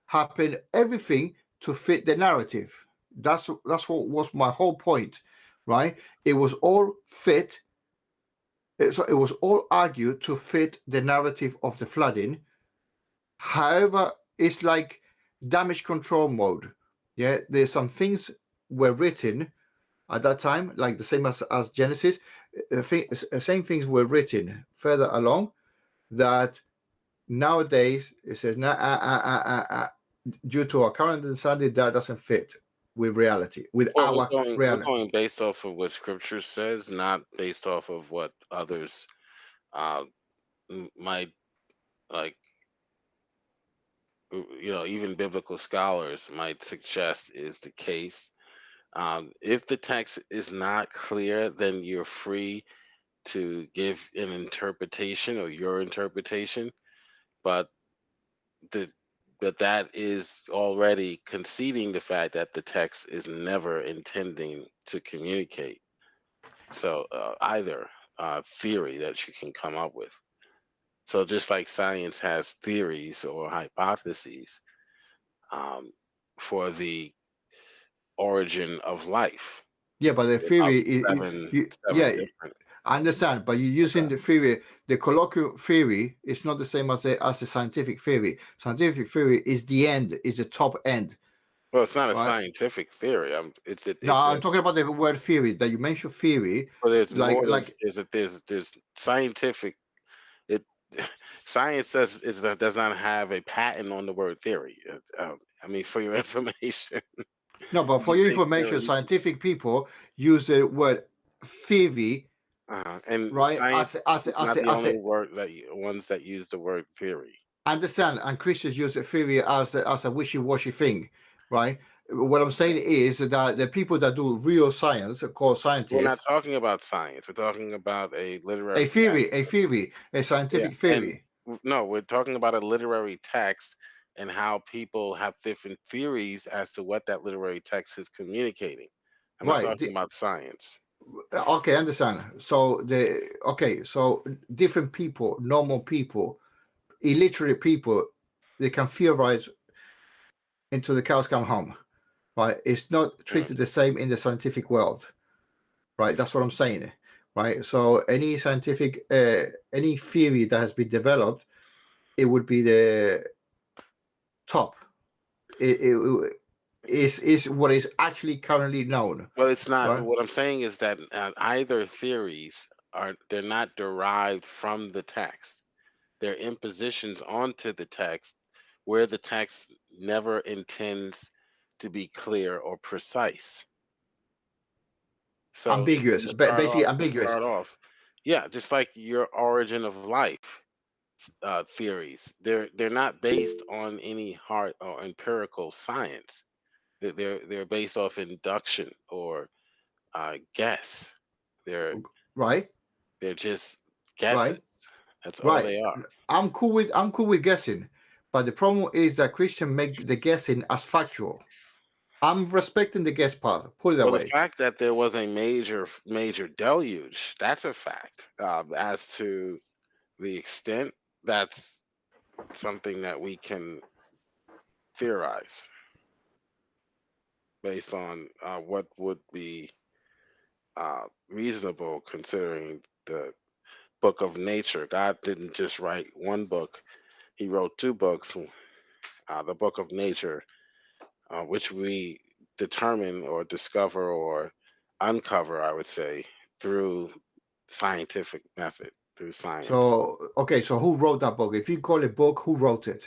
happened everything to fit the narrative. That's what was my whole point, right? It was all fit. So it was all argued to fit the narrative of the flooding. However, it's like damage control mode. Yeah, there's some things were written at that time, like the same as Genesis. Same things were written further along that nowadays it says due to our current understanding that doesn't fit with reality, with our reality. We're going based off of what Scripture says, not based off of what others might like. Even biblical scholars might suggest is the case. If the text is not clear, then you're free to give an interpretation or your interpretation, but that is already conceding the fact that the text is never intending to communicate. So either theory that you can come up with. So just like science has theories or hypotheses for the origin of life. Yeah, but the theory is different. I understand, but you're using the theory. The colloquial theory is not the same as the scientific theory. Scientific theory is the end, is the top end. Well, it's not a scientific theory. I'm talking about the word theory that you mentioned. Theory. Well, there's more. There's scientific. Science does not have a patent on the word theory. I mean, for your information. No, but for your information, scientific people use the word theory. And right, science is not the only word ones that use the word theory. I understand, and Christians use the theory as a wishy-washy thing, right? What I'm saying is that the people that do real science, called scientists. We're not talking about science. We're talking about a literary a scientific theory. No, we're talking about a literary text and how people have different theories as to what that literary text is communicating. I'm not talking about science. Okay, I understand. So so different people, normal people, illiterate people, they can theorize until the cows come home, right? It's not treated the same in the scientific world, right? That's what I'm saying, right? So any scientific, any theory that has been developed, it would be the top. It is what is actually currently known. Well, it's not. Right? What I'm saying is that either theories they're not derived from the text. They're impositions onto the text where the text never intends to be clear or precise. So ambiguous, basically ambiguous. Start off. Yeah, just like your origin of life theories. They're not based on any hard or empirical science. They're based off induction or guess. They're right, they're just right, guesses. That's all right. they are. I'm cool with guessing, but the problem is that Christian make the guessing as factual. I'm respecting the guess part. Put it that Well, the way. fact that there was a major deluge, that's a fact. As to the extent, that's something that we can theorize based on what would be reasonable considering the book of nature. God didn't just write one book, He wrote two books, the book of nature, which we determine or discover or uncover, I would say, through scientific method, through science. So okay, so who wrote that book? If you call it book, who wrote it?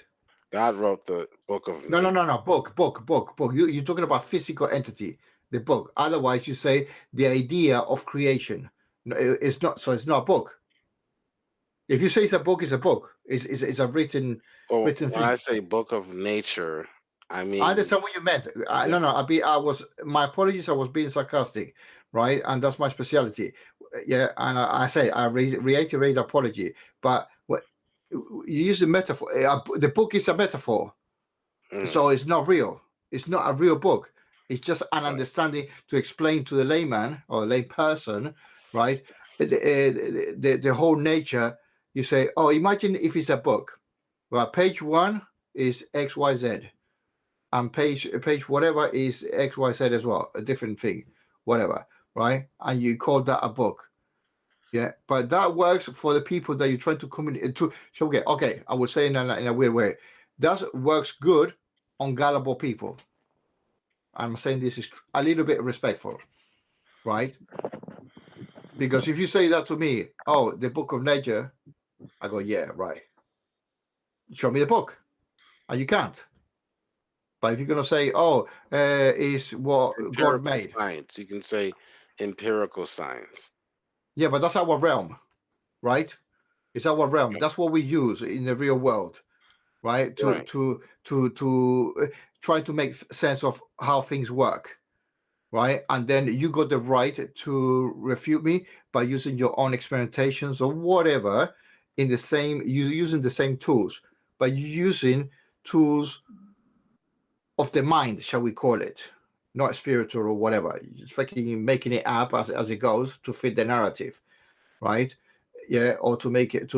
God wrote the book of No, no, nature. no, no. Book. You're talking about physical entity, the book. Otherwise, you say the idea of creation. No, it's not. So it's not a book. If you say it's a book, it's a book. It's a written Well, when thing. I say book of nature, I I mean, understand what you meant. yeah. No, I was. My apologies. I was being sarcastic, right? And that's my specialty. Yeah, and I say I reiterate apology. But what you use the metaphor. The book is a metaphor. Mm, So it's not real. It's not a real book. It's just an right. understanding to explain to the layman or lay person, right? The whole nature. You say, oh, imagine if it's a book. Well, page 1 is XYZ, and page whatever is XYZ as well, a different thing, whatever, right? And you call that a book. Yeah, but that works for the people that you're trying to communicate to. So okay, I would say in a weird way, that works good on gullible people. I'm saying this is a little bit respectful, right? Because if you say that to me, oh, the book of nature, I go, yeah, right. Show me the book, and you can't. But if you're gonna say, oh, is what God Empirical made, science. You can say empirical science. yeah, but that's our realm, right? It's our realm. That's what we use in the real world, right? Right. To try to make sense of how things work, right? And then you got the right to refute me by using your own experimentations or whatever in the same you using the same tools, but you're using tools of the mind, shall we call it, not spiritual or whatever. You're just fucking making it up as it goes to fit the narrative, right? Yeah, or to make it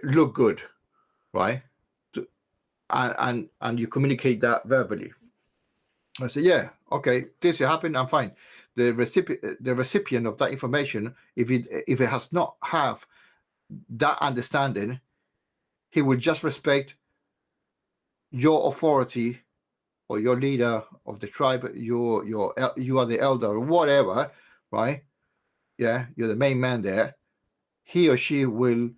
look good, right? To, and you communicate that verbally. I said, yeah, okay, this happened, I'm fine. The recipient of that information, if it has not have that understanding, he will just respect your authority or your leader of the tribe, you are the elder or whatever, right? Yeah, you're the main man there. He or she will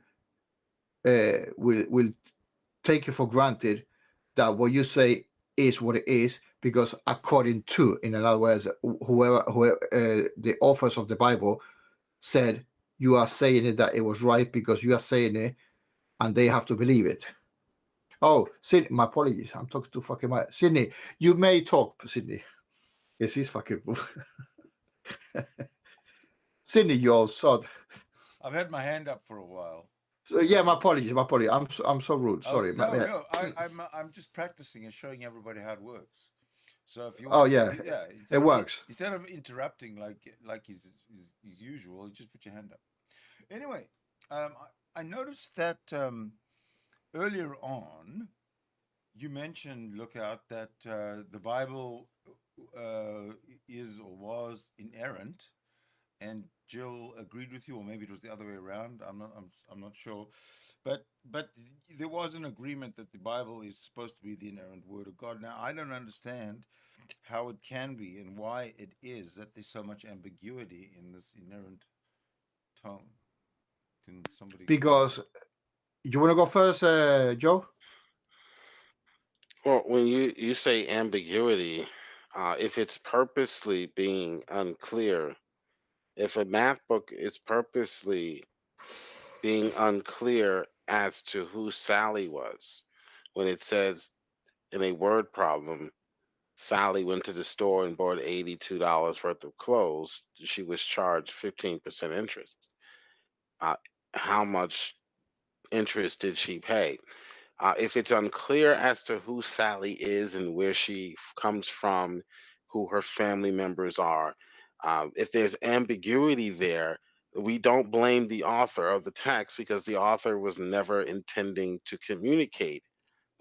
take it for granted that what you say is what it is, because according to, in other words, whoever the authors of the Bible said, you are saying it that it was right because you are saying it, and they have to believe it. Oh, Sydney, my apologies, I'm talking too fucking much. Sydney, you may talk, Sydney. Yes, he's fucking. Sydney, you old sod. I've had my hand up for a while. So, yeah, my apologies. I'm so rude. Sorry. No. I'm just practicing and showing everybody how it works. So if you Oh want, yeah, yeah, it works. Instead of interrupting like his usual, you just put your hand up. Anyway, I noticed that earlier on you mentioned Lookout that the Bible is or was inerrant, and JiL agreed with you, or maybe it was the other way around. I'm not sure, but there was an agreement that the Bible is supposed to be the inerrant Word of God. Now I don't understand how it can be and why it is that there's so much ambiguity in this inerrant tone. Can somebody explain? Because you want to go first, Joe? Well, when you say ambiguity, if it's purposely being unclear, If a math book is purposely being unclear as to who Sally was, when it says in a word problem, Sally went to the store and bought $82 worth of clothes, she was charged 15% interest. Uh, how much interest did she pay? If it's unclear as to who Sally is and where she comes from, who her family members are, if there's ambiguity there, we don't blame the author of the text because the author was never intending to communicate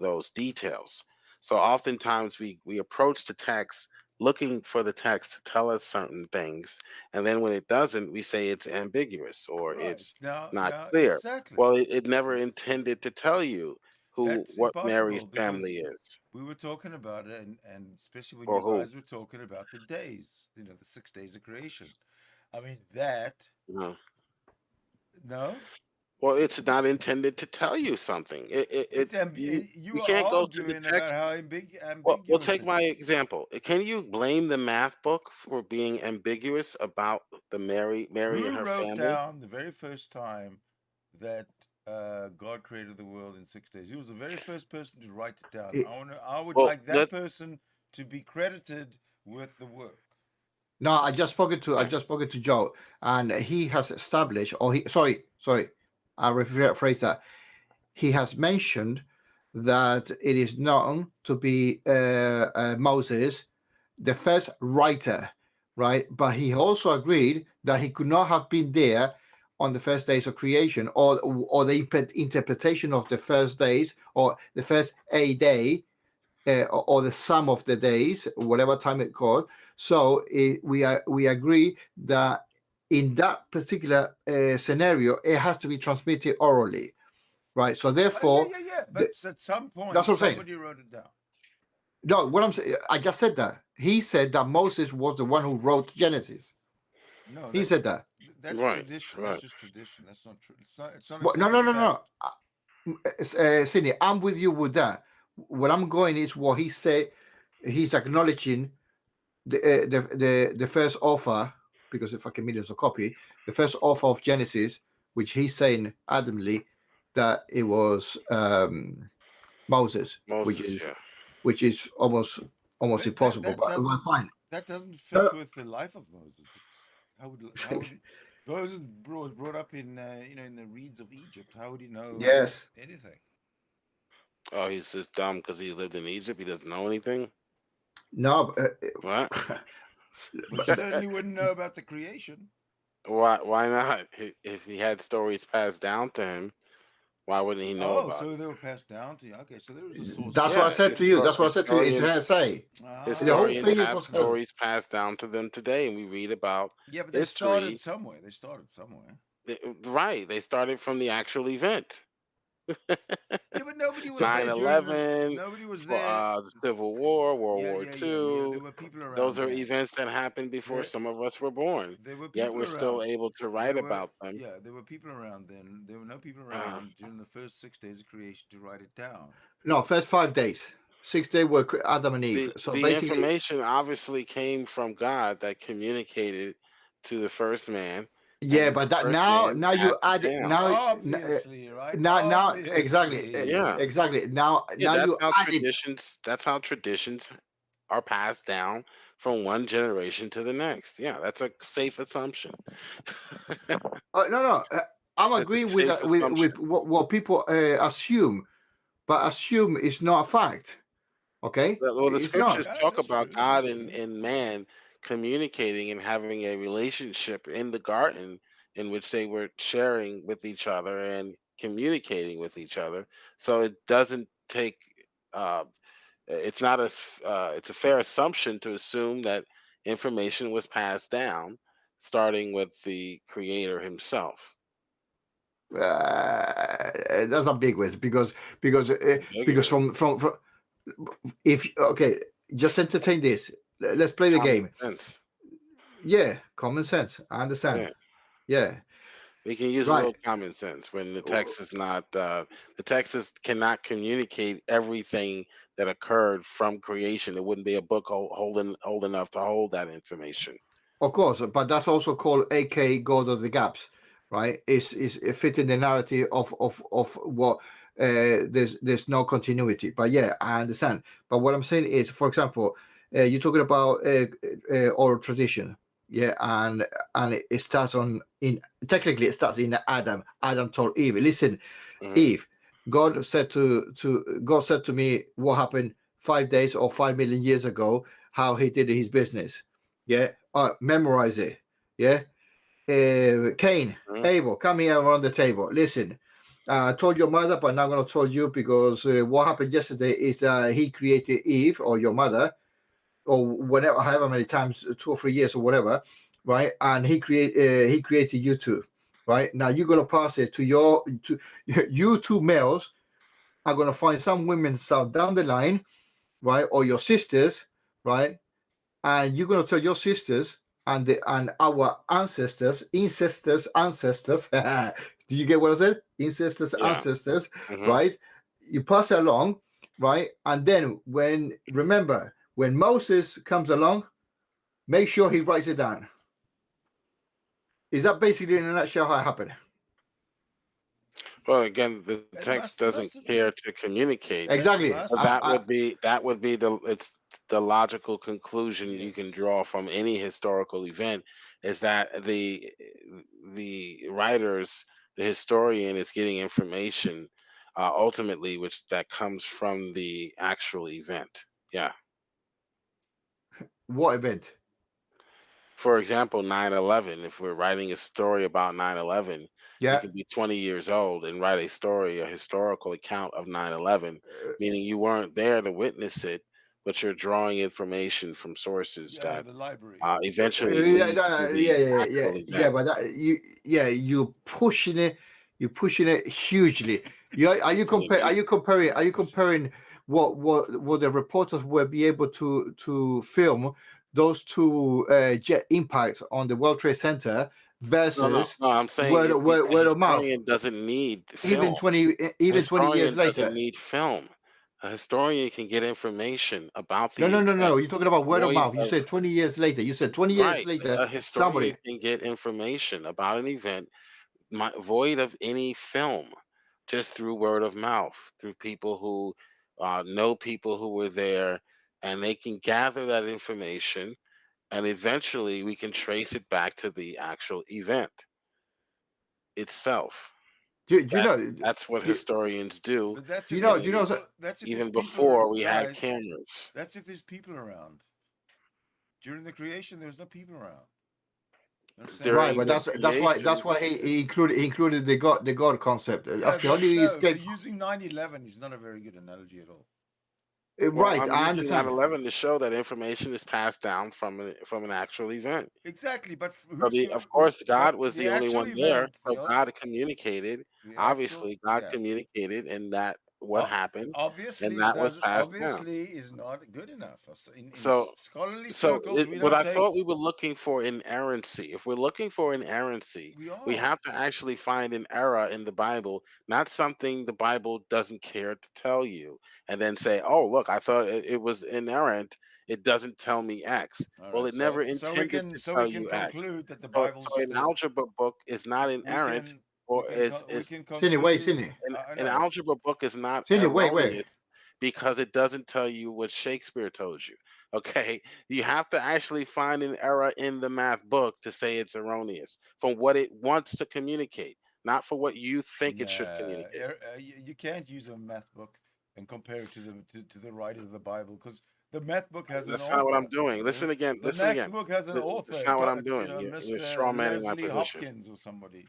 those details. So oftentimes we approach the text looking for the text to tell us certain things, and then when it doesn't, we say it's ambiguous or Right. it's not Now, clear. exactly. Well, it never intended to tell you That's what Mary's impossible family because is we were talking about it, and especially when or you who. guys were talking about the days, the 6 days of creation. I mean, that, You know. no, Well, it's not intended to tell you something. you You are can't go to the arguing about text. how Well, ambiguous take it my is. example. Can you blame the math book for being ambiguous about the Mary and Who her wrote family? down the very first time that God created the world in 6 days? He was the very first person to write it down. It, I would Well, like that person to be credited with the work. no, I right. just spoken to Joe, and he has established, or he sorry, I rephrase that. He has mentioned that it is known to be Moses, the first writer, right? But he also agreed that he could not have been there on the first days of creation, or the interpretation of the first days, or the first a day, or the sum of the days, whatever time it called. So we agree that in that particular scenario, it has to be transmitted orally, right? So therefore, Yeah. the, But at some point, that's what I'm saying. somebody wrote it down. No, what I'm saying, I just said that. He said that Moses was the one who wrote Genesis. No, He said that. that's Right. tradition. That's Right. just tradition. That's not true. It's not No, accepted no, no, no. fact. Sydney, I'm with you with that. What I'm going is what he said. He's acknowledging the first author, because the fucking millions of copy, the first author of Genesis, which he's saying adamantly that it was Moses, Moses, yeah. which is almost But impossible. But well, fine. that doesn't fit No, with the life of Moses. How would Moses was brought up in in the reeds of Egypt? How would he know yes. anything? Oh, he's just dumb because he lived in Egypt. He doesn't know anything. No. What? But he certainly wouldn't know about the creation. Why? Why not? If he had stories passed down to him, why wouldn't he know Oh, about so it? they were passed down to you. Okay, so there was a source That's what I Yeah, said to material. you. That's what I said to you. It's historians hearsay. The whole Ah, historians thing have was hearsay. stories passed down to them today, and we read about yeah, but they started history. somewhere. They started somewhere. Right, they started from the actual event. Yeah, but nobody was there during the. 9/11, Nobody was there. the Civil War, World Yeah, War yeah. There II. were people Those around are then. events that happened before There, some of us were born. there were Yet people we're still around. able to write about them. There were people around then. There were no people Uh, around during the first 6 days of creation to write it down. No, first 5 days. 6 days were Adam and Eve. So the basically, information obviously came from God that communicated to the first man, and yeah, then the but that first now man now you passed it add it down. Obviously, right? now exactly Yeah, Obviously. exactly yeah. now you add it. That's how traditions are passed down from one generation to the next. Yeah, that's a safe assumption. No, no, I'm That's a agreeing with safe assumption. what people assume, but assume is not a fact. Okay, Well, the it's scriptures not. Yeah, talk that's about true. God That's true. and man communicating and having a relationship in the garden in which they were sharing with each other and communicating with each other. So it doesn't take. Uh, it's not as. It's a fair assumption to assume that information was passed down, starting with the Creator Himself. That's ambiguous because Ambiguous. from if okay, just entertain this. Let's play the Common game. sense. Yeah, common sense. I understand. Yeah. Yeah, We can use a right. little common sense when the text is not the text cannot communicate everything that occurred from creation. It wouldn't be a book old enough to hold that information. Of course, but that's also called AK God of the Gaps, right? Is fitting the narrative of what there's no continuity. But yeah, I understand. But what I'm saying is, for example, you're talking about oral tradition, yeah, and it starts on in technically it starts in Adam. Adam told Eve, "Listen, Mhm. Eve, God said to me what happened 5 days or 5 million years ago, how he did his business." Yeah, memorize it. Yeah, Cain, Mhm. Abel, come here around the table. Listen, I told your mother, but now I'm going to tell you because what happened yesterday is he created Eve or your mother or whatever, however many times, 2 or 3 years or whatever, right? And he created you two, right? Now you're going to pass it to you two males are going to find some women south down the line, right, or your sisters, right? And you're going to tell your sisters and our ancestors, ancestors. Do you get what I said? Ancestors, Yeah. ancestors, Mhm. right? You pass it along, right? And then remember, when Moses comes along, make sure he writes it down. Is that basically in a nutshell how it happened? Well, again, the It text doesn't must care be. to communicate. Exactly. must That be. would be the logical conclusion you can Yes. draw from any historical event is that the writers, the historian, is getting information ultimately which that comes from the actual event. Yeah. What event? For example, 9/11. If we're writing a story about 9/11, you Yeah. can be 20 years old and write a story, a historical account of 9/11, meaning you weren't there to witness it, but you're drawing information from sources Yeah, that the library. eventually Yeah, lead no, to no, the yeah, actual yeah. event. But you're pushing it hugely. Are you comparing what the reporters will be able to film those two jet impacts on the World Trade Center No, no, versus no. I'm saying a word of mouth, historian doesn't need even film. 20 years Historian doesn't later? need film. A historian can get information about No, the no, no, event no. You're talking about word of void mouth. You of said 20 years later. You said 20 years right. later. A historian Somebody. can get information about an event void of any film, just through word of mouth, through people who know people who were there, and they can gather that information, and eventually we can trace it back to the actual event itself. Do you That know? that's what Do, historians do, But that's do you if know? there's Do you know? even people. That's if there's even people, before we had guys. cameras. That's if there's people around. During the creation, there was no people around. You know what I'm saying? Right, During but the that's creation, why he included the God concept. Yeah, That's the but only no. So escape. using 9/11 is not a very good analogy at all. well, Right, I'm I using understand. 9/11 to show that information is passed down from an actual event. Exactly, but So who's of course, but God was the the only actual one there. event, So God communicated. the actual, Obviously, God yeah. communicated, and that what happened, and Obviously, that was passed down. is not good enough. In So, scholarly circles, we but don't I take. thought we were looking for inerrancy. If we're looking for inerrancy, We we are. have to actually find an error in the Bible, not something the Bible doesn't care to tell you, and then say, "Oh, look, I thought it was inerrant. It doesn't tell me X." All Well, right. it never intended to We tell can you X. conclude that the So Bible's just an a. algebra book is not We inerrant, can or we is can Sydney, wait, conclude. Sydney, an No. algebra book is not Sydney, wait. erroneous because it doesn't tell you what Shakespeare told you. Okay, you have to actually find an error in the math book to say it's erroneous from what it wants to communicate, not for what you think it should Nah, communicate. you can't use a math book and compare it to the writers of the Bible because the math book has an That's not what I'm author. doing. The, Listen again. the Listen math again. book has an That's author. not what I'm It's, doing. You're Mr. straw manning my Leslie position. Hopkins or somebody.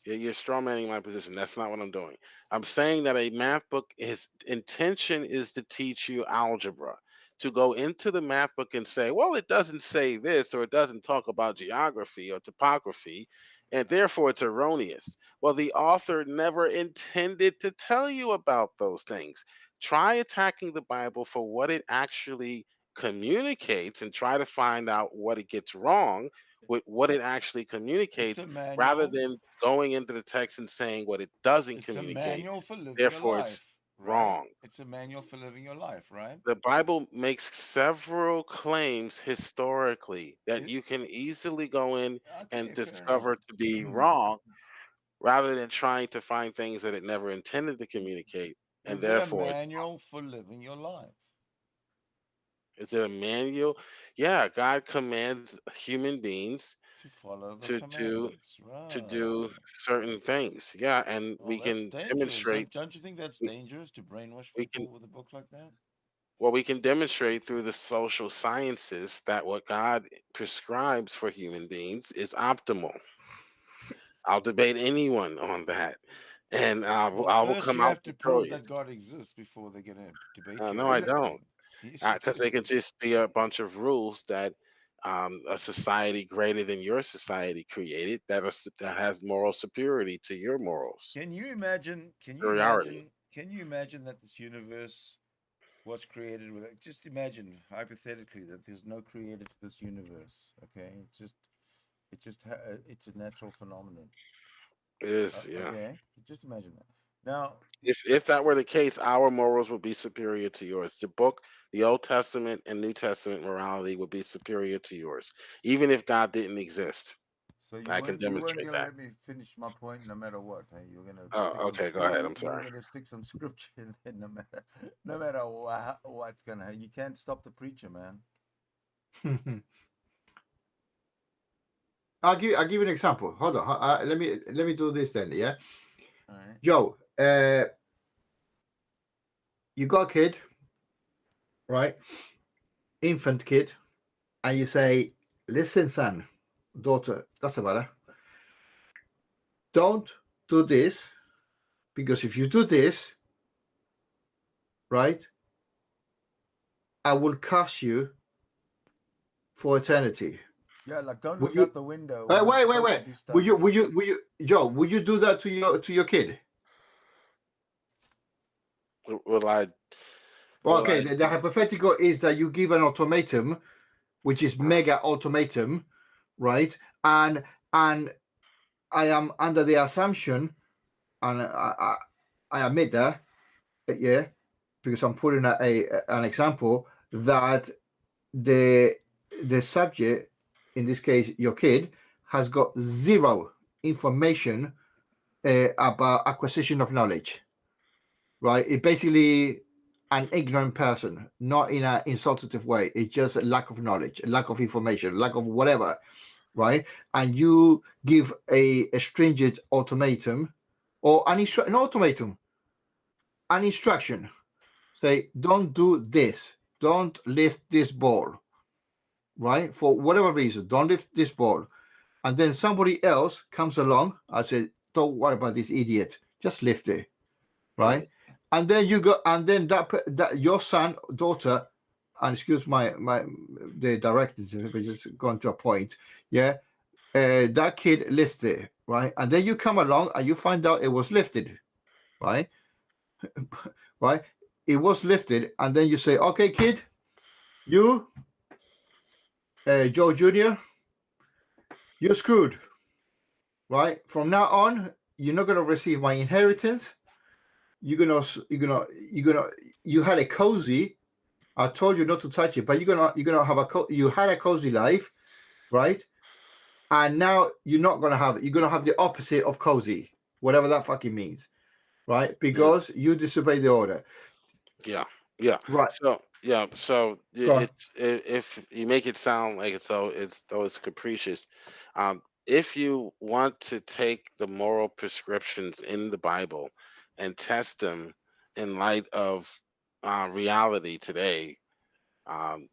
You're straw manning my position. That's not what I'm doing. I'm saying that a math book, his intention is to teach you algebra. To go into the math book and say, well, it doesn't say this, or it doesn't talk about geography or topography, and therefore it's erroneous. Well, the author never intended to tell you about those things. Try attacking the Bible for what it actually communicates and try to find out what it gets wrong with what it actually It's communicates a rather manual. than going into the text and saying what it doesn't It's a communicate. manual for living a Therefore, it's life. wrong. It's a manual for living your life, right? The Bible makes several claims historically that you can easily go in and Okay, fair enough. discover to be wrong, rather than trying to find things that it never intended to communicate. And Is it a therefore, manual for living your life? is it a manual? Yeah, God commands human beings To follow the to do commandments, to right? do certain things. Yeah, and Well, we that's can dangerous. demonstrate. Don't you think that's We, dangerous to brainwash we can people with a book like that? well, we can demonstrate through the social sciences that what God prescribes for human beings is optimal. I'll debate anyone on that, and Well, I will first come you out have to prove that victorious. God exists before they're going to debate you No, on I don't, anything. Yes, you because they do. can just be a bunch of rules that a society greater than your society created that has moral superiority to your morals. Can you imagine? Can you Superiority. imagine? Can you imagine that this universe was created with? Just imagine hypothetically that there's no creator to this universe. Okay, it's a natural phenomenon. It is, yeah. Okay, just imagine that. Now, If that were the case, our morals would be superior to yours. The Old Testament and New Testament morality would be superior to yours, even if God didn't exist. so I can you weren't demonstrate gonna that. let me finish my point no matter what. Hey? You're gonna Oh, stick some okay. Go script. ahead. I'm You were sorry. gonna stick some scripture in there no matter what's gonna. You can't stop the preacher, man. I'll give you an example. Hold on. Let me do this then. Yeah, All right. Joe. You got a kid, right? Infant kid, and you say, "Listen, son, daughter, doesn't matter. Don't do this, because if you do this, right, I will curse you for eternity." Yeah, like don't Will look out you? the window when it's Wait, wait, supposed to wait. be studying. Will you, Joe? Will you do that to your kid? Will I? Will Okay, I? the hypothetical is that you give an ultimatum, which is mega ultimatum, right? And I am under the assumption, and I admit that, yeah, because I'm putting an example that the subject, in this case your kid, has got zero information about acquisition of knowledge, right? It basically an ignorant person, not in an insultative way. It's just a lack of knowledge, a lack of information, lack of whatever, right? And you give a stringent ultimatum or an ultimatum, an instruction. Say, don't do this, don't lift this ball, right? For whatever reason, don't lift this ball. And then somebody else comes along and says, don't worry about this idiot, just lift it, right? And then you go, and then that your son, daughter, and excuse the directness, but just gone to a point, yeah. That kid lifts it, right? And then you come along and you find out it was lifted, right? Right? It was lifted, and then you say, okay, kid, you, Joe Jr., you're screwed, right? From now on, you're not gonna receive my inheritance. You had a cozy. I told you not to touch it, but you're gonna have you had a cozy life, right? And now you're not gonna have it. You're gonna have the opposite of cozy, whatever that fucking means, right? Because you disobey the order, Yeah, yeah. right? Go on. It's if you make it sound like it's capricious. If you want to take the moral prescriptions in the Bible and test them in light of reality today,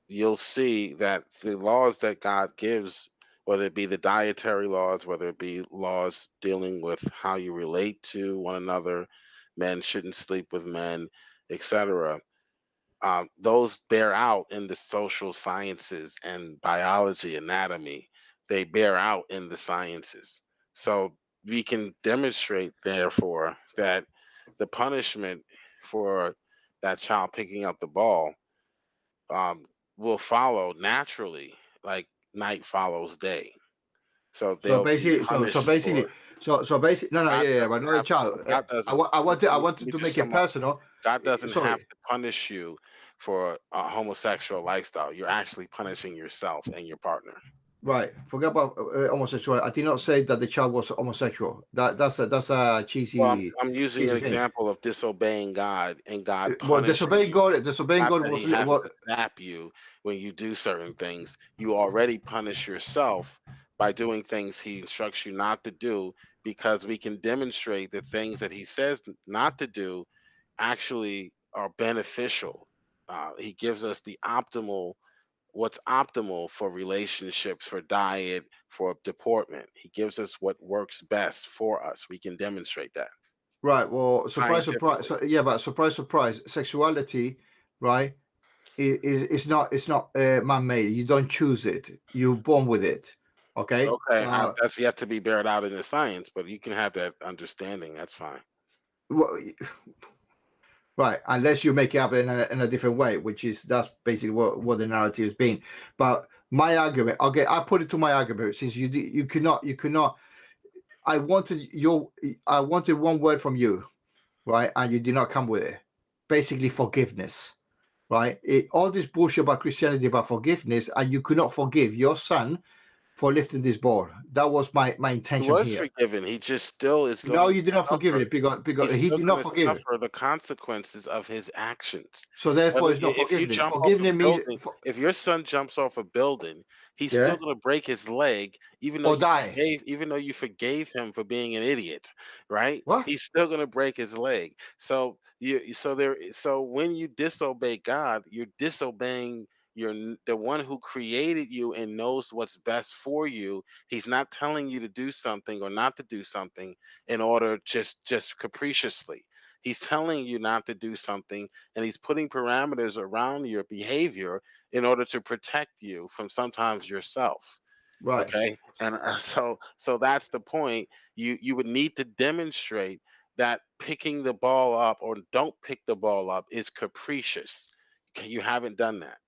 you'll see that the laws that God gives, whether it be the dietary laws, whether it be laws dealing with how you relate to one another, men shouldn't sleep with men, etc. Those bear out in the social sciences and biology, anatomy. They bear out in the sciences. So we can demonstrate, therefore, that the punishment for that child picking up the ball um, will follow naturally, like night follows day. So So they'll be basically, punished for so basically, no, God yeah, doesn't but not a have to. child. God doesn't. I Let wanted me to just make it sum up. personal. God doesn't sorry. have to punish you for a homosexual lifestyle. You're actually punishing yourself and your partner. Right. Forget about homosexuality. I did not say that the child was homosexual. That's a cheesy. Well, I'm using an cheesy thing. example of disobeying God and God Well, punishing disobeying you. God. Disobeying Not God that was he has well. to slap you when you do certain things. You already punish yourself by doing things he instructs you not to do, because we can demonstrate the things that he says not to do actually are beneficial. He gives us the what's optimal for relationships, for diet, for deportment. He gives us what works best for us. We can demonstrate that. Right. Well, surprise, surprise. Scientifically. Yeah, but surprise, surprise. Sexuality, right? It's not man-made. You don't choose it. You're born with it. Okay. Okay, So, that's yet to be bared out in the science, but you can have that understanding. That's fine. well, right. Unless you make it up in a different way, that's basically what the narrative has been. But my argument, okay, I put it to my argument, since you cannot. I wanted one word from you, right? And you did not come with it. Basically, forgiveness, right? All this bullshit about Christianity, about forgiveness, and you could not forgive your son for lifting this ball. That was my He intention was here. forgiven. He just still is No, going you to did not forgive suffer. it because He's he still did going not to forgive it. suffer the consequences of his actions. So therefore, it's not If you forgiveness. jump off a Forgiveness means building, if your son jumps off a building, he's yeah, still going to break his leg, or die. even though you forgave him for being an idiot, right? What? He's still going to break his leg. So so when you disobey God, you're disobeying the one who created you and knows what's best for you. He's not telling you to do something or not to do something in order just capriciously. He's telling you not to do something, and he's putting parameters around your behavior in order to protect you from sometimes yourself. Right. Okay, and so that's the point. You would need to demonstrate that picking the ball up or don't pick the ball up is capricious. Okay, you haven't done that.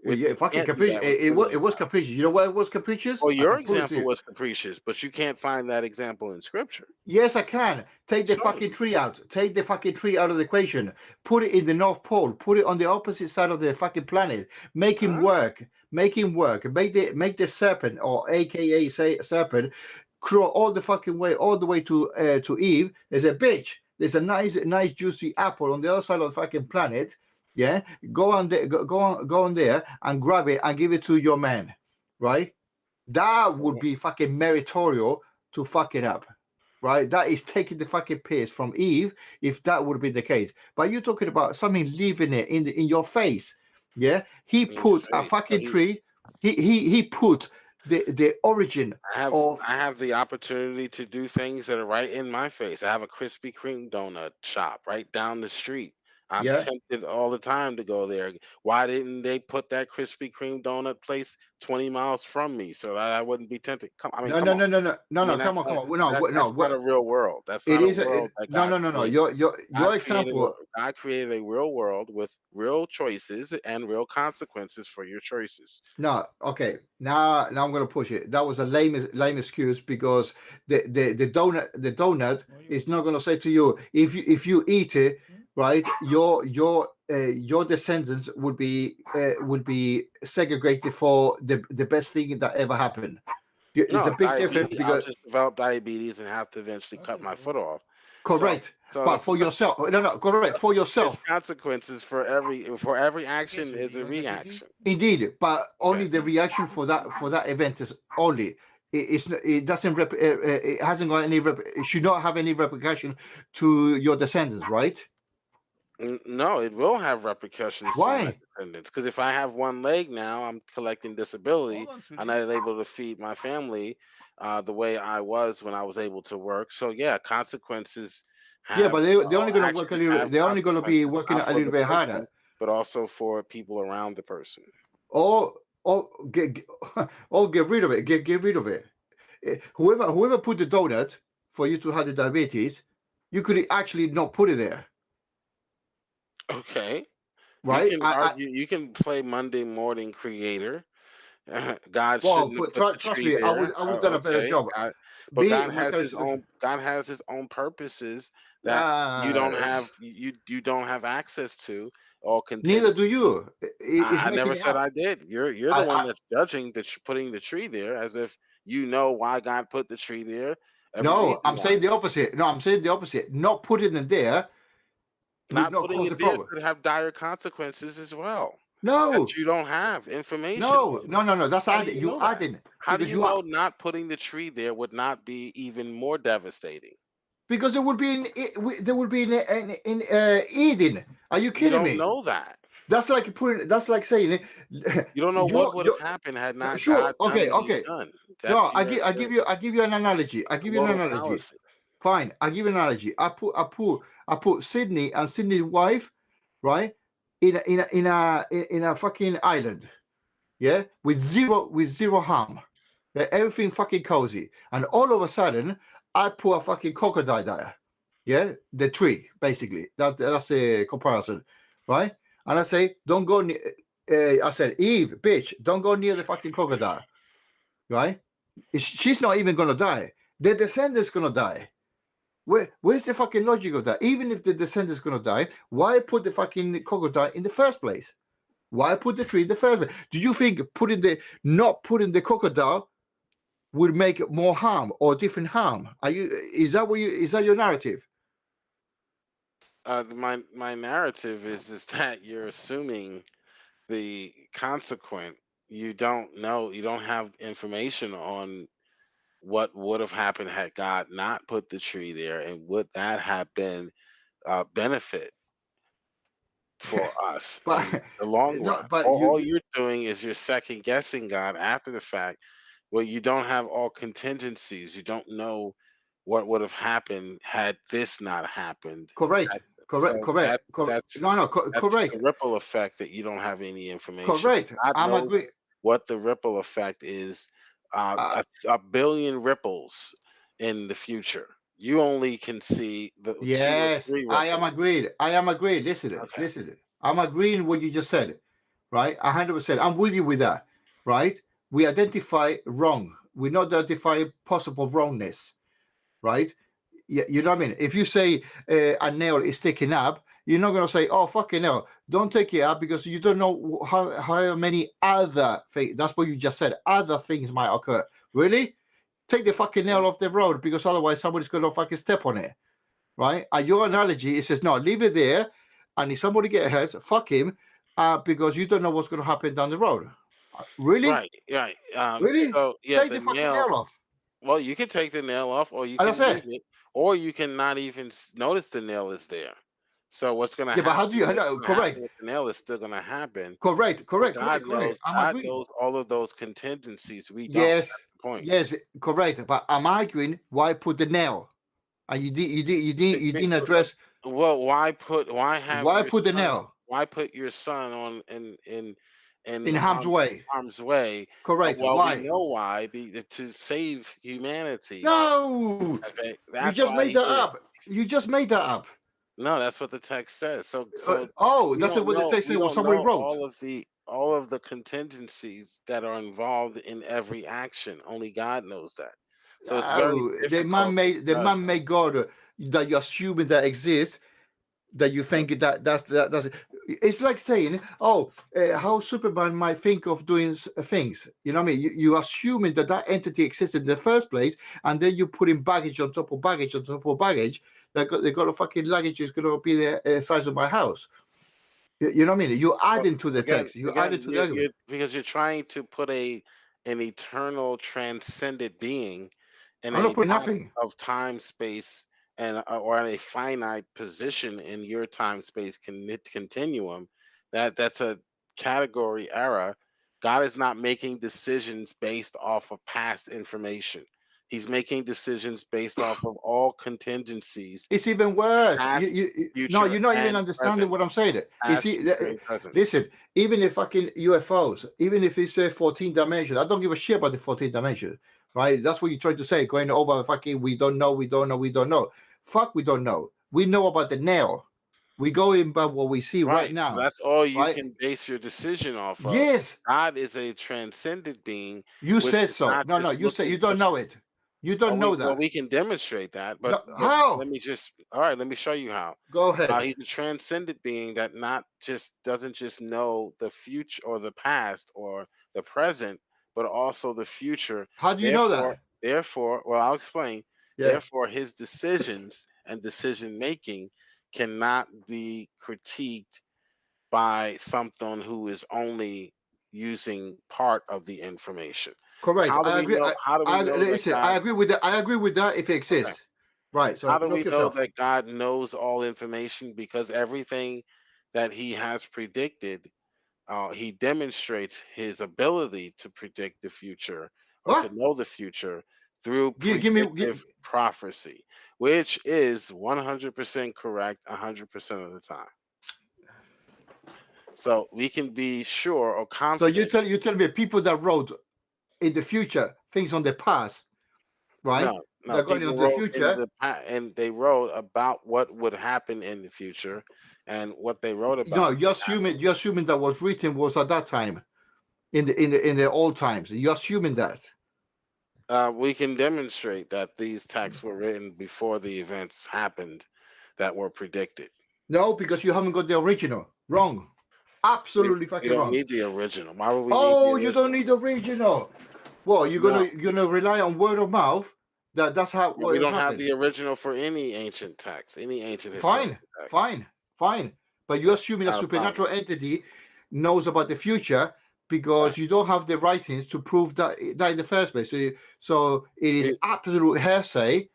Yeah, You fucking can't do capricious. that with It was capricious. You know why it was capricious? Well, I your can prove it to example you. was capricious, but you can't find that example in scripture. Yes, I can. Take the Show me. fucking tree out. Take the fucking tree out of the equation. Put it in the North Pole. Put it on the opposite side of the fucking planet. Make him Huh? work. Make him work. Make the serpent, or AKA say serpent, crawl all the fucking way, all the way to Eve. There's a bitch. There's a nice juicy apple on the other side of the fucking planet. Yeah, go on there, go on there and grab it and give it to your man, right? That would be fucking meritorious to fuck it up, right? That is taking the fucking piss from Eve, if that would be the case. But you're talking about something leaving it in your face. Yeah, he In your put a face. fucking tree. He put the origin of. I have the opportunity to do things that are right in my face. I have a Krispy Kreme donut shop right down the street. I'm Yeah. tempted all the time to go there. Why didn't they put that Krispy Kreme donut place 20 miles from me so that I wouldn't be tempted? Come No, on. I mean, come on, no, that's not no. a real world. That's It not a is world that God no. created. Your example. God created a real world with real choices and real consequences for your choices. No, okay. Now I'm gonna push it. That was a lame excuse, because the donut is not gonna say to you, if you eat it, right, your descendants would be segregated for the best thing that ever happened. It's No, a big difference, diabetes. I'll because just develop diabetes and have to eventually cut my foot off. So, correct. so But for yourself, no, correct, for there's yourself. consequences for every action is a reaction. Indeed, but only Okay. the reaction for that event is only. It doesn't it hasn't got any it should not have any repercussion to your descendants, right? No, it will have repercussions to my Why? descendants. Because if I have one leg now, I'm collecting disability. I'm not able to feed my family the way I was when I was able to work. So yeah, consequences Yeah, have but they're only going to work a actions little. have They're only going to be consequences working not a for little the bit person, harder. but also for people around the person. Or get or get rid of it. Get rid of it. Whoever put the donut for you to have the diabetes, you could actually not put it there, Okay. You right? can argue, you can play Monday morning creator God Well, shouldn't have put the trust tree me, there. I would done a better Okay, job. but Me, God my has kind of his situation. own. God has his own purposes that you don't Nah, have. You don't have access to or neither content. do you. It's I making never it said up. I did. You're the one I that's judging that you're putting the tree there as if you know why God put the tree there. Every no, reason I'm why. saying the opposite. No, I'm saying the opposite. Not putting it there would Not not putting cause a it there problem. could have dire consequences as well that No, you don't have information no, on. no, no, no. That's How do adding. you You know that? adding How do because you you are know not putting the tree there would not be even more devastating? because there would be there would be in Eden. Are you You kidding don't me? know that. That's like putting. That's like saying You don't know what would have happened had not sure. God done Okay, what He's okay. done. No, That's I give you an analogy. I give you an total analogy. fallacy. Fine, I give you an analogy. I put Sydney and Sydney's wife, right, in a fucking island, yeah, with zero harm, yeah, everything fucking cozy, and all of a sudden I put a fucking crocodile there, yeah, the tree basically. That's the comparison, right? And I say, don't go near. I said, Eve, bitch, don't go near the fucking crocodile, right? She's not even gonna die. The descendant's gonna die. Where's the fucking logic of that? Even if the descendant's gonna die, why put the fucking crocodile in the first place? Why put the tree in the first place? Do you think not putting the crocodile would make more harm or different harm? Is that your narrative? My narrative is that you're assuming the consequent. You don't know. You don't have information on what would have happened had God not put the tree there, and would that have been a benefit for us But in the long no, run? but All you you're doing is you're second guessing God after the fact. Well, you don't have all contingencies. You don't know what would have happened had this not happened. correct, That- So no, no, that's correct, the ripple effect that you don't have any information. correct. God I'm knows agree. what the ripple effect is. Uh, A billion ripples in the future. You only can see the two or yes, three I am ripples. agreed. I am agreed. Listen, Okay. listen. I'm agreeing what you just said, right? 100%. I'm with you with that, right? We identify wrong. We not identify possible wrongness, right? You know what I mean? If you say a nail is sticking up, you're not going to say, oh, fucking hell, don't take it up because you don't know how many other things. That's what you just said. Other things might occur. Really? Take the fucking nail off the road because otherwise somebody's going to fucking step on it, right? Your analogy, it says, no, leave it there. And if somebody get hurt, fuck him because you don't know what's going to happen down the road. Really? Right, right. Really? So yeah, Take the the fucking nail. nail off. Well, you can take the nail off, or you As I can leave said, it, or you can not even notice the nail is there. So what's going to yeah, but how happen? do you, What's going to happen correct, with the nail is still going to happen. correct, But correct, correct, correct. I'm God agreeing. knows all of those contingencies. We don't. Yes, That's the point. yes, correct. But I'm arguing why put the nail, and you didn't address Well, why have why your put the son? nail Why put your son on in in harm's way. harm's way? Correct. Well, we Why? know why. To save humanity. No, Okay, you that's just why made he that did it. up. You just made that up. No, that's what the text says. So Oh, that's what the text we said. What don't somebody know wrote. all of the contingencies that are involved in every action. Only God knows that. So it's very No, difficult to the judge. man made God that you're assuming that exists. That you think that's it's like saying, oh, how Superman might think of doing things. You know what I mean? You assuming that entity exists in the first place, and then you put in baggage on top of baggage on top of baggage. They got a fucking luggage is going to be the size of my house. You know what I mean? You're Well, adding to the text. You're again, adding to the argument. because you're trying to put an eternal, transcendent being in I'm not a putting box nothing. of time, space, and or in a finite position in your time space continuum. That's a category error. God is not making decisions based off of past information. He's making decisions based off of all contingencies, It's even worse. past, No, future, you're not even and understanding present. what I'm saying. You Past, see, future, and present. listen, even if fucking UFOs, even if it's a 14 dimension, I don't give a shit about the 14 dimension, right? That's what you're trying to say, going over fucking, we don't know. Fuck, we don't know. We know about the nail. We're going by what we see right now. That's all you right? can base your decision off of. Yes, God is a transcendent being. you which said is so. not No, just you say looking you don't know it. You don't know well, that. we can demonstrate that, No, but how? let me just let me show you how. Go ahead. He's a transcendent being that doesn't just know the future or the past or the present, but also the future. How do you know that? Therefore, well, I'll explain. Yeah. Therefore, his decisions and decision making cannot be critiqued by someone who is only using part of the information. Correct. How do I we agree. know? How do we know that Listen, God? I agree with that. I agree with that if it exists. Okay. Right. So How do we knock know yourself. that God knows all information? Because everything that He has predicted, He demonstrates His ability to predict the future or to What? know the future through Give me. predictive prophecy, which is 100% correct 100% of the time. So we can be sure or So confident. you tell me people that wrote in the future things on the past, right? No, They're going people into the wrote in future. and they wrote about what would happen in the future, and what they wrote No, about. you're assuming that was written was at that time, in the old times. You're assuming that. We can demonstrate that these texts were written before the events happened that were predicted. No, because you haven't got the original. Wrong. Absolutely We fucking don't wrong. need the original. Why would we need the Oh, original? you don't need the original. Well, you're gonna rely on word of mouth. That's how We don't have happened. the original for any ancient text, any ancient Fine, historical text. fine. But you're assuming a Not a supernatural entity knows about the future because you don't have the writings to prove that in the first place. So it is absolute hearsay,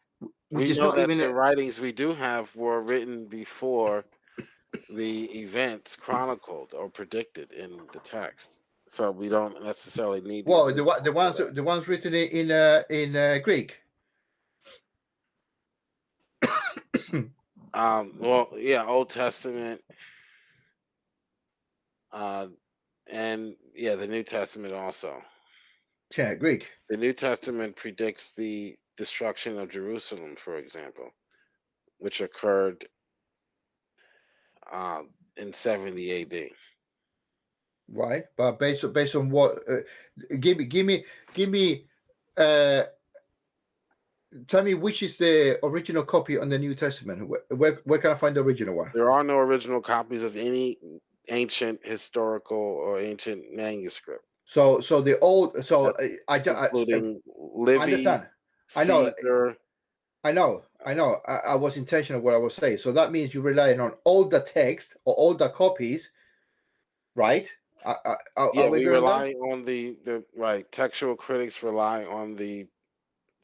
which We is know not that even. the writings we do have were written before the events chronicled or predicted in the text, so we don't necessarily need Well, original for that. the ones written in Greek. Well, yeah, Old Testament, and yeah, the New Testament also. Yeah, Greek. The New Testament predicts the destruction of Jerusalem, for example, which occurred in 70 AD. Right, but based on what? Give me. Tell me which is the original copy on the New Testament. Where can I find the original one? There are no original copies of any ancient historical or ancient manuscript. So the old. So including I Livy, understand. I know. Caesar. I know. I was intentional what I was saying. So that means you're relying on older text or older copies, right? Yeah, we we agree on rely that? on the right. Textual critics rely on the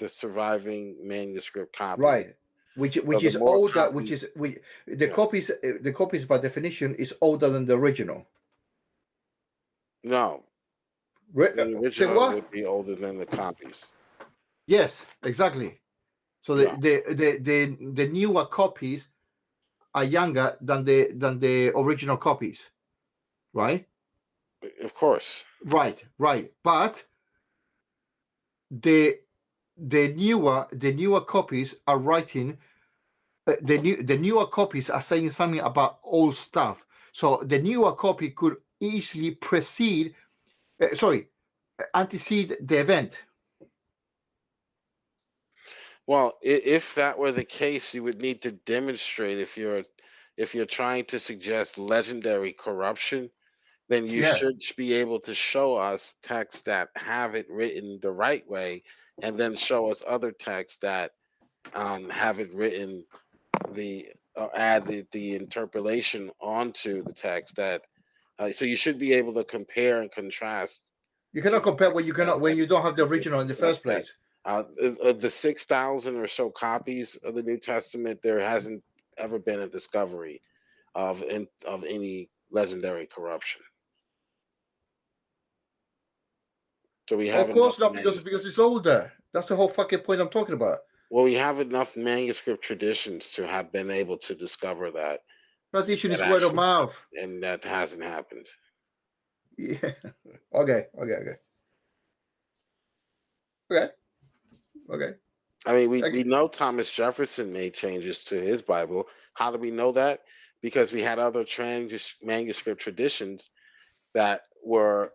surviving manuscript copy. Right. Which is older. The copies by definition is older than the original. No, Say the original what? would be older than the copies. Yes, exactly. So No. the newer copies are younger than the original copies, right? Of course. Right. But the newer copies are writing. The newer copies are saying something about old stuff. So the newer copy could easily antecede the event. Well, if that were the case, you would need to demonstrate if you're trying to suggest legendary corruption, then you should be able to show us texts that have it written the right way, and then show us other texts that have it written add the interpolation onto the text that. So you should be able to compare and contrast. You cannot compare when you don't have the original in the first that. place. Of the 6,000 or so copies of the New Testament, there hasn't ever been a discovery of any legendary corruption. So we have Of course not, because it's older. That's the whole fucking point I'm talking about. Well, we have enough manuscript traditions to have been able to discover that. Tradition is word of mouth, and that hasn't happened. Yeah. Okay. I mean, we know Thomas Jefferson made changes to his Bible. How do we know that? because we had other manuscript traditions that were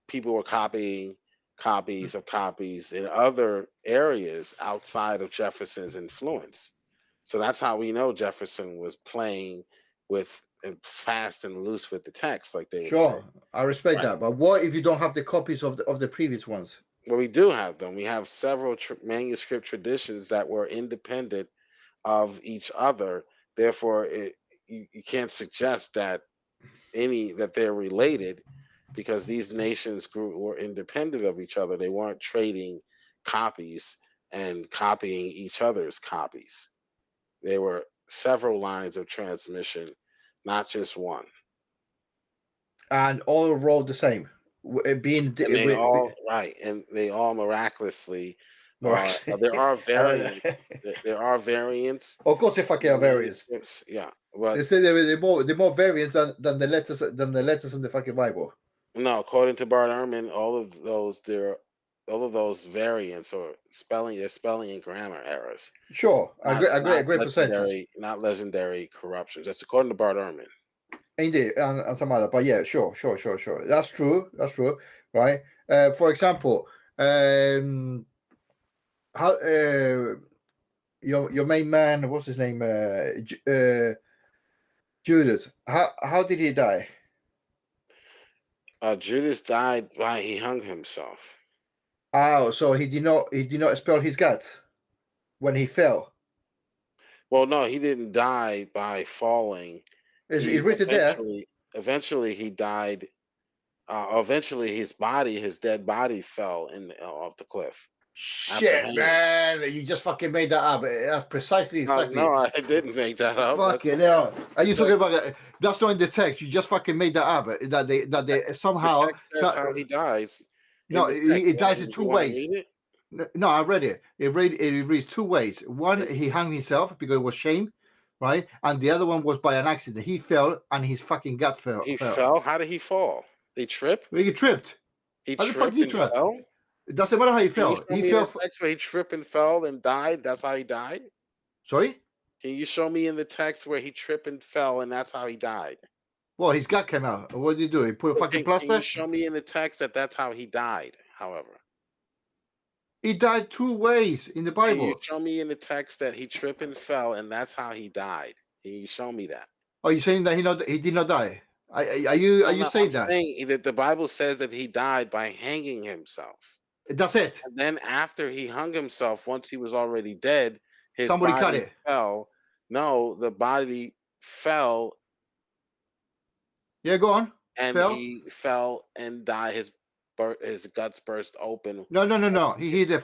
people were copying copies of copies in other areas outside of Jefferson's influence. So that's how we know Jefferson was playing with fast and loose with the text, like they would say. Sure, I respect Right. that. But what if you don't have the copies of the previous ones? Well, we do have them. We have several manuscript traditions that were independent of each other. Therefore, you can't suggest that they're related, because these nations were independent of each other. They weren't trading copies and copying each other's copies. There were several lines of transmission, not just one. And all wrote the same, being And they all right, and they all miraculously there are variants. There are variants. Of course, if I can variants. Yeah, but they say they're more variants than the letters in the fucking Bible. No, according to Bart Ehrman, all of those variants or spelling and grammar errors. Sure, a great percentage. Not legendary corruptions. That's according to Bart Ehrman. Indeed, and some other, but yeah, sure. That's true, right? For example, how your main man, what's his name? Judas. How did he die? Judas died by he hung himself. Oh, so he did not expel his guts when he fell. Well, no, he didn't die by falling. It's written there. Eventually, he died. Eventually, his dead body, fell off the cliff. Shit, man! You just fucking made that up. Exactly. No, I didn't make that up. Fucking hell! Are you talking about that? That's not in the text. You just fucking made that up. That they somehow. The text says how he dies. No, he dies in two ways. No, I read it. It reads two ways. One, he hung himself because it was shame, right? And the other one was by an accident. He fell and his fucking gut fell. He fell? How did he fall? He tripped? He tripped. How the fuck did he trip? Fell? It doesn't matter how he fell. He fell. Text where he tripped and fell and died. That's how he died. Sorry? Can you show me in the text where he tripped and fell and that's how he died? Well, his gut came out. What did he do? He put a fucking plaster? Can you show me in the text that that's how he died? However, he died two ways in the Bible. Can you show me in the text that he tripped and fell and that's how he died? Can you show me that? Are you saying that he did not die? Are you saying that? I'm saying that the Bible says that he died by hanging himself. That's it. And then after he hung himself, once he was already dead, somebody cut it. Fell. No, the body fell. Yeah, go on. And he fell and died. His guts burst open. No. He hit a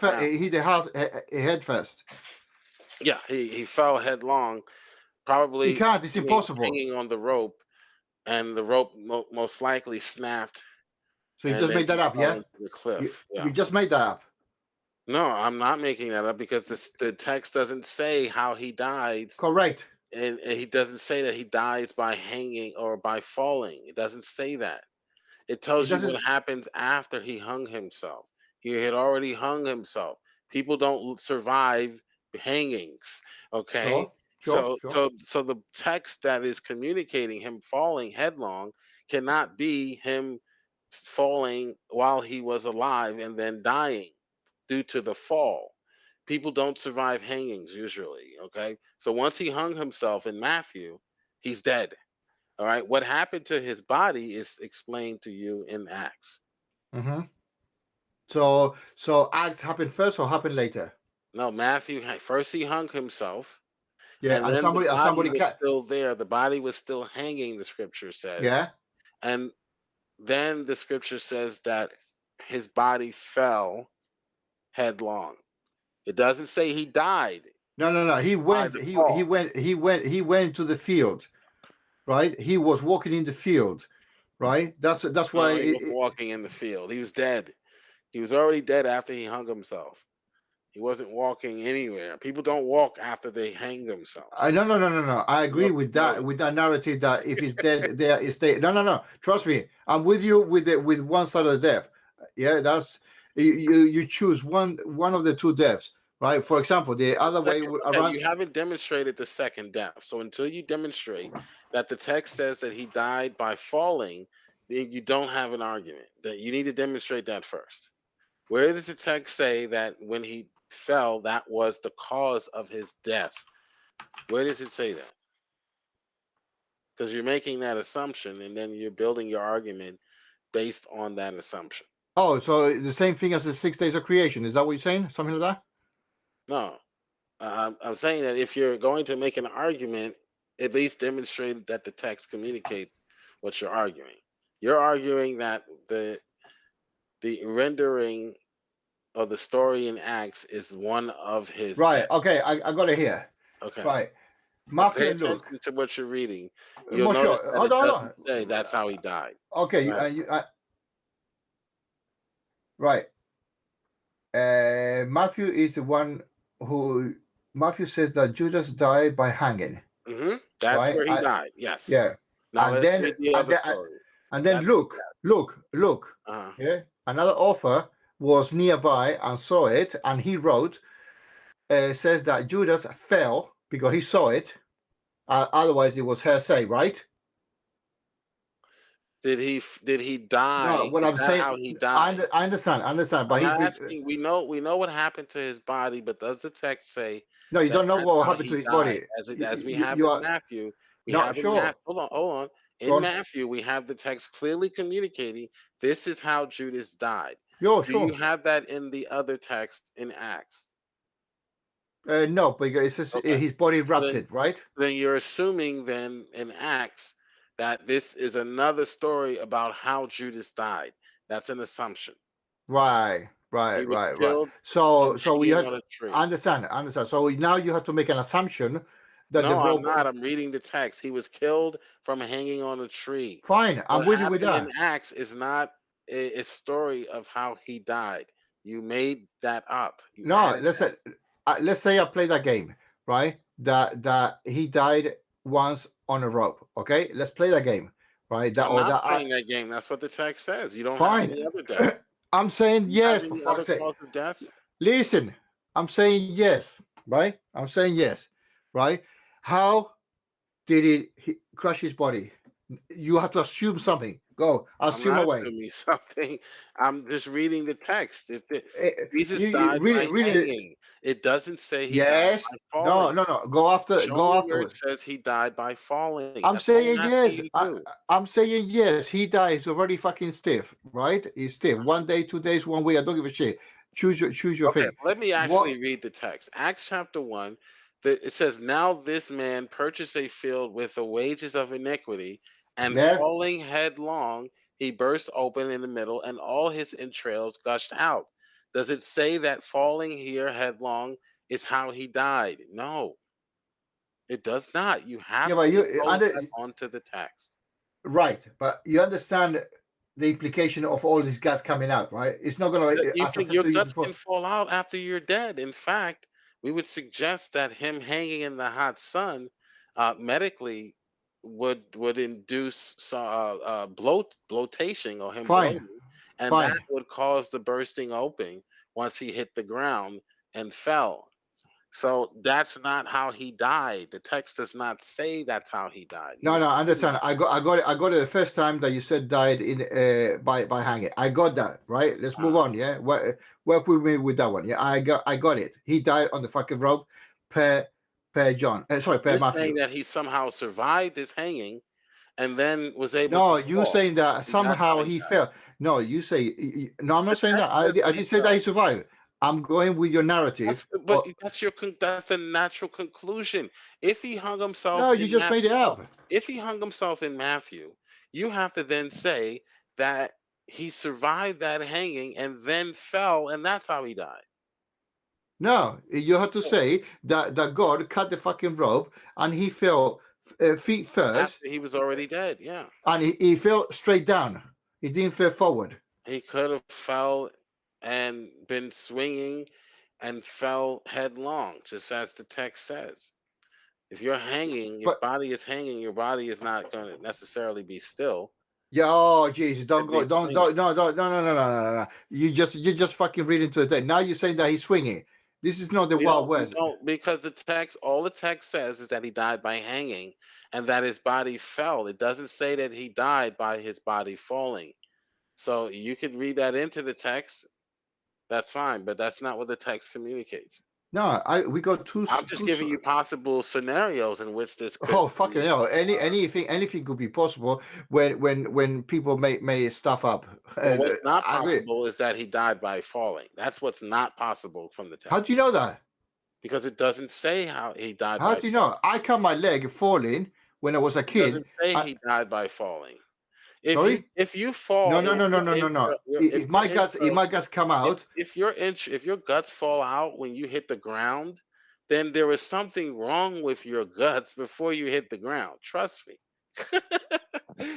head first. Yeah, he fell headlong. Probably he can't. It's impossible. Hanging on the rope, and the rope most likely snapped. So you just made that up, yeah? The cliff. You just made that up. No, I'm not making that up because the text doesn't say how he dies. Correct. And he doesn't say that he dies by hanging or by falling. It doesn't say that. It tells you what happens after he hung himself. He had already hung himself. People don't survive hangings. Okay. Sure. So the text that is communicating him falling headlong cannot be him falling while he was alive and then dying due to the fall. People don't survive hangings usually. Okay. So once he hung himself in Matthew, he's dead. All right. What happened to his body is explained to you in Acts. Mm-hmm. So Acts happened first or happened later? No, Matthew first he hung himself. Yeah, and somebody was still there. The body was still hanging. The scripture says. Yeah. And then the scripture says that his body fell headlong. It doesn't say he died. No. He went to the field, right? He was walking in the field, right? That's why he wasn't walking in the field. He was dead. He was already dead after he hung himself. He wasn't walking anywhere. People don't walk after they hang themselves. No. I agree with that narrative that if he's dead, there is dead. No. Trust me, I'm with you with one side of the death. Yeah, that's you choose one of the two deaths. right? For example, the other way around. You haven't demonstrated the second death. So until you demonstrate that the text says that he died by falling, then you don't have an argument. That you need to demonstrate that first. Where does the text say that when he fell, that was the cause of his death? Where does it say that? Because you're making that assumption, and then you're building your argument based on that assumption. Oh, so the same thing as the 6 days of creation. Is that what you're saying? Something like that? No. I'm saying that if you're going to make an argument, at least demonstrate that the text communicates what you're arguing. You're arguing that the rendering of the story in Acts is one of his Right. death. Okay, I got it here. Okay. Right. But Matthew pay and Luke. attention to what you're reading. You'll Sure. notice that Hold it on. doesn't say that's how he died. Okay. Right. Matthew is the one who Matthew says that Judas died by hanging. Mm-hmm. That's Right? where he died. Yes. Yeah. Now And let's then- read the other story. And then That's Luke, Uh-huh. yeah, another author was nearby and saw it, and he wrote, says that Judas fell because he saw it. Otherwise, it was hearsay, right? Did he die? No, what Is I'm that saying, how he died? I understand, but I'm not he's asking, we know what happened to his body, but does the text say no, you that don't know that's what how happened he to his died? body. As we You- have you in are- Matthew, we No, have in sure. Matthew. Hold on. Go In on. Matthew, we have the text clearly communicating this is how Judas died. Yeah, Do sure. you have that in the other text in Acts? No, because it says Okay. his body erupted, right? Then you're assuming then in Acts that this is another story about how Judas died. That's an assumption. Right. He was Right. killed So from we hanging have on a tree. understand. So now you have to make an assumption that the No, I'm rope. not. I'm reading the text. He was killed from hanging on a tree. Fine, I'm What with you with happened that. in Acts is not a story of how he died. You made that up. You No, added let's say I play that game, right? That he died once on a rope. Okay, let's play that game, right? I'm not playing that game. That's what the text says. You don't have Fine. any other death. I'm saying You have yes, for any fuck's other sake. cause of death? Listen, I'm saying yes, right? I'm saying yes, right? How did he crush his body? You have to assume something. Go, assume I'm not away. assuming something. I'm just reading the text. If Jesus You died really, by really, hanging, it doesn't say he yes. died by falling. No. Go after. Show Go me after. where it says he died by falling. I'm That's all saying asking yes. you to do. I'm saying yes. He dies already fucking stiff, right? He's stiff. 1 day, 2 days, 1 week. I don't give a shit. Choose your Okay, thing. let me actually read the text. Acts chapter 1. It says, "Now this man purchased a field with the wages of iniquity, and Yeah. falling headlong, he burst open in the middle, and all his entrails gushed out." Does it say that falling here headlong is how he died? No, it does not. You have but to you impose that onto the text. right, but you understand the implication of all this gas coming out, right? It's not gonna. You As I can, said your to you guts before. can fall out after you're dead. In fact, we would suggest that him hanging in the hot sun medically would induce bloatation or him Fine. bloating, and Fine. that would cause the bursting open once he hit the ground and fell. So that's not how he died. The text does not say that's how he died. He No, was I understand. killed. I got it the first time that you said died in by hanging. I got that, right? Let's move on. Yeah, work with me with that one. Yeah, I got it. He died on the fucking rope per John. Per You're Matthew. saying that he somehow survived his hanging and then was able No, to you fall. saying that That's somehow how he died. fell. No, you say no. I'm not The saying that. text says I didn't say that he survived. I'm going with your narrative. But that's a natural conclusion. If he hung himself No, you in just made it up. if he hung himself in Matthew, you have to then say that he survived that hanging and then fell, and that's how he died. No, you have to say that God cut the fucking rope and he fell feet first. After he was already dead, yeah. And he fell straight down. He didn't fall forward. He could have fell and been swinging and fell headlong, just as the text says. If you're hanging, your body is hanging, your body is not going to necessarily be still. Yeah, oh Jesus, don't go, It'd be don't, no. You just fucking read into the day. Now you're saying that he's swinging. This is not the We Wild don't, we West. don't, because all the text says is that he died by hanging and that his body fell. It doesn't say that he died by his body falling. So you could read that into the text. That's fine, but that's not what the text communicates. No, we got two. I'm just giving you possible scenarios in which this could. Oh fucking hell! Anything could be possible when people make stuff up. Well, what's not I agree. possible is that he died by falling. That's what's not possible from the text. How do you know that? Because it doesn't say how he died. How by do you know? I cut my leg falling when I was a It kid. doesn't say he died by falling. Sorry? If you fall, No. If my guts come out. if your guts fall out when you hit the ground, then there is something wrong with your guts before you hit the ground. Trust me.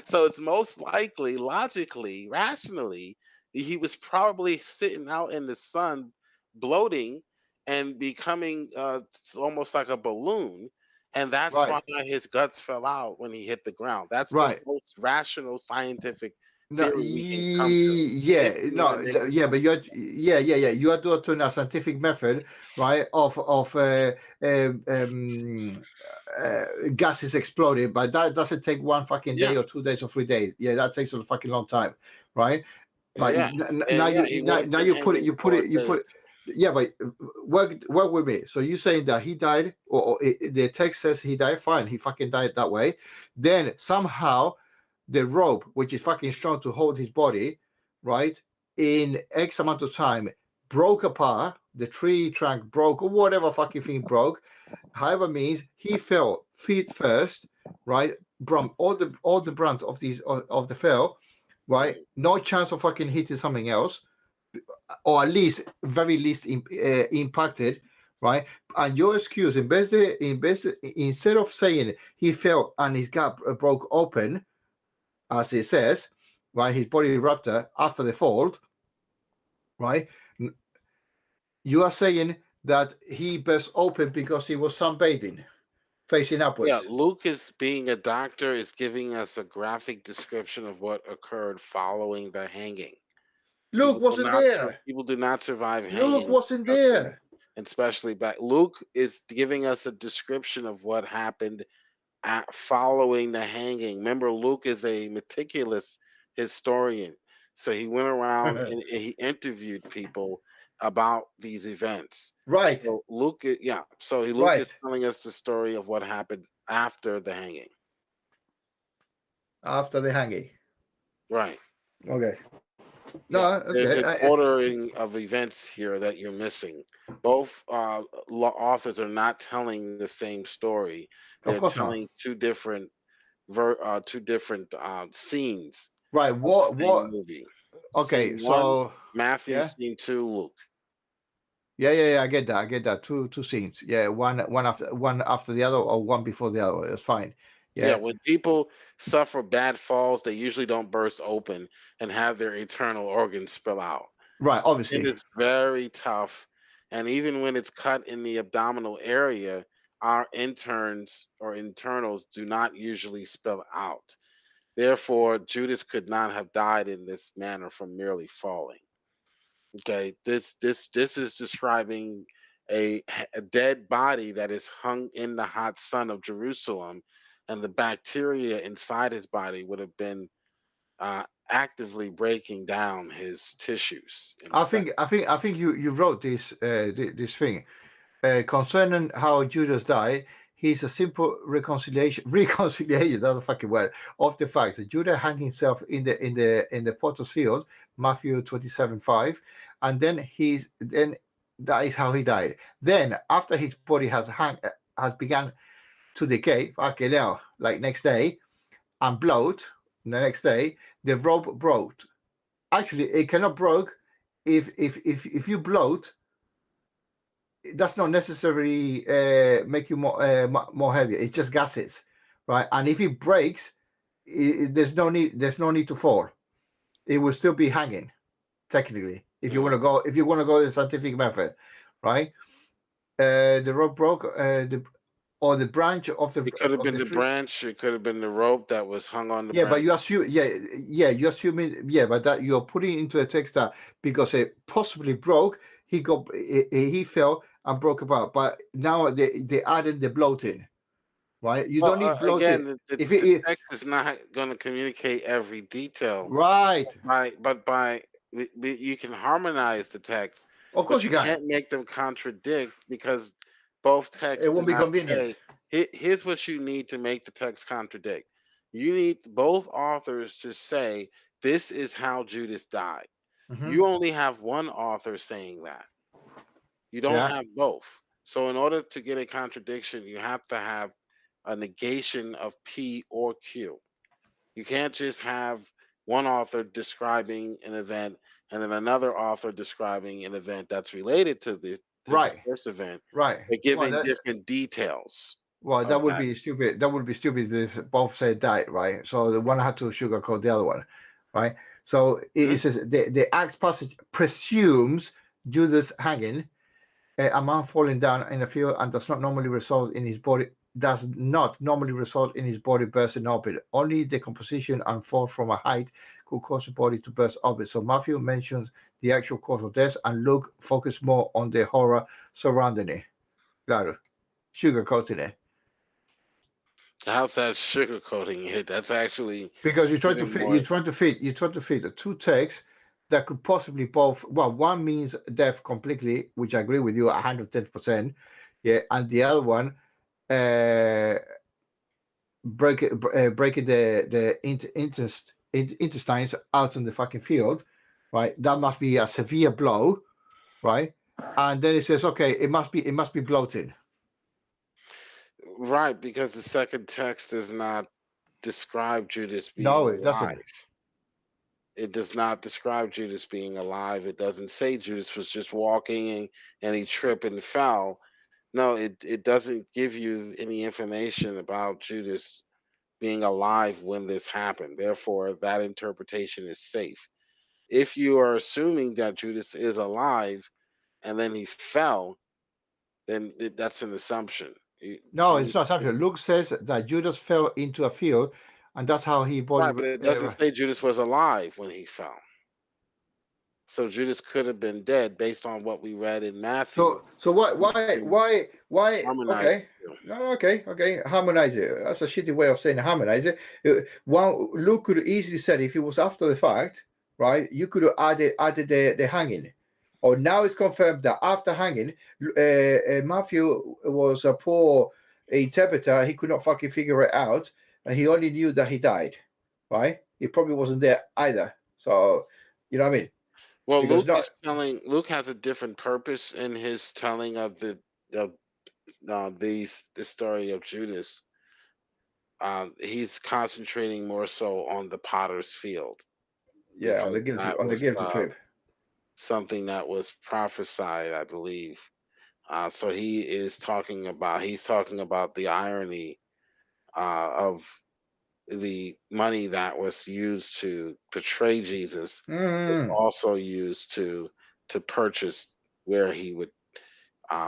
So it's most likely, logically, rationally, he was probably sitting out in the sun, bloating and becoming almost like a balloon. And that's Right. why his guts fell out when he hit the ground. That's Right. the most rational scientific No, theory we can come to. yeah, If you no, wanna make this yeah, up. but you are doing a scientific method, right? Of gases exploding, but that doesn't take one fucking day Yeah. or 2 days or 3 days. Yeah, that takes a fucking long time, right? But Yeah. now he would have been you put hanging it for days. yeah, but work with me. So you saying that he died, the text says he died, fine, he fucking died that way. Then somehow the rope, which is fucking strong to hold his body, right, in X amount of time, broke apart. The tree trunk broke, or whatever fucking thing broke. However, means he fell feet first, right? From all the brunt of the fell, right? No chance of fucking hitting something else, or at least very least impacted, right? And your excuse, instead of saying he fell and his gut broke open, as it says, right, his body ruptured after the fall, right? You are saying that he burst open because he was sunbathing, facing upwards. Yeah, Luke is being a doctor, is giving us a graphic description of what occurred following the hanging. Luke wasn't there. People do not survive hanging. Luke wasn't there. And especially back. Luke is giving us a description of what happened following the hanging. Remember, Luke is a meticulous historian. So he went around and he interviewed people about these events. Right. So Luke is telling us the story of what happened after the hanging. After the hanging. Right. Okay. No, that's there's good. an ordering of events here that you're missing. Both authors are not telling the same story. They're telling two different scenes. Right. What movie? Okay, Scene one, so Matthew. yeah. Scene two, Luke. Yeah. I get that. Two scenes. Yeah, one after the other, or one before the other. It's fine. Yeah, when people suffer bad falls, they usually don't burst open and have their internal organs spill out. Right, obviously. It is very tough. And even when it's cut in the abdominal area, our internals do not usually spill out. Therefore, Judas could not have died in this manner from merely falling. Okay, this is describing a dead body that is hung in the hot sun of Jerusalem, and the bacteria inside his body would have been actively breaking down his tissues. I think you wrote this thing concerning how Judas died. He's a simple reconciliation. That's a fucking word of the fact that Judas hung himself in the potter's field, Matthew 27:5, and then that is how he died. Then after his body has begun to decay, fucking hell, like next day, and bloat the next day, the rope broke. Actually, it cannot broke if you bloat. That's not necessarily make you more heavier. It's just gases, right? And if it breaks, there's no need to fall. It will still be hanging, technically. If you want to go the scientific method, right? The rope broke, or the branch of the. It could have been the tree. branch. It could have been the rope that was hung on the. Yeah, branch. but you assume. You assuming. Yeah, but that you're putting into a text that because it possibly broke, he fell and broke apart. But now they added the bloating, right? You don't need bloating. Again, the If it, text is not going to communicate every detail. right, By you can harmonize the text, of but course you you can. can't make them contradict because both texts It do won't be not convenient. say. Here's what you need to make the text contradict. You need both authors to say this is how Judas died. Mhm. You only have one author saying that. You don't Yeah, have both. So in order to get a contradiction, you have to have a negation of P or Q. You can't just have one author describing an event and then another author describing an event that's related to the right, first event, right. but Well, giving that different details that of would that. be stupid. That would be stupid if both say that, right? So the one had to sugarcoat the other one, right? So it Mhm. says the Acts passage presumes Judas hanging, a man falling down in a field, and does not normally result in his body. Does not normally result in his body bursting open. Only decomposition and fall from a height could cause the body to burst open. So Matthew mentions the actual cause of death, and Luke focus more on the horror surrounding it. Claro, sugarcoating it. How's that sugarcoating it? That's actually Because giving more. you're trying to fit the two texts that could possibly both, well, one means death completely, which I agree with you 110%, yeah, and the other one uh breaking the intestines out in the fucking field, right? That must be a severe blow, right? And then it says, okay, it must be bloating. Right, because the second text does not describe Judas being No, it alive. doesn't. It does not describe Judas being alive. It doesn't say Judas was just walking and he tripped and fell. No, it doesn't give you any information about Judas being alive when this happened. Therefore, that interpretation is safe. If you are assuming that Judas is alive and then he fell, then that's an assumption. No, it's Judas, not something. Luke says that Judas fell into a field, and that's how he body. right, but it doesn't say Judas was alive when he fell. So Judas could have been dead based on what we read in Matthew. So why? Harmonize. Okay, no, okay. Harmonize it. That's a shitty way of saying harmonize it. One Luke could easily said if it was after the fact, right? You could have added the hanging, or now it's confirmed that after hanging, Matthew was a poor interpreter. He could not fucking figure it out, and he only knew that he died, right? He probably wasn't there either. So, you know what I mean? Well, Because not Luke has a different purpose in his telling of of the story of Judas. He's concentrating more so on the potter's field yeah, because that on the was guilty trip. something that was prophesied, I believe. So he's talking about the irony of the money that was used to portray Jesus was Mm. also used to purchase where he would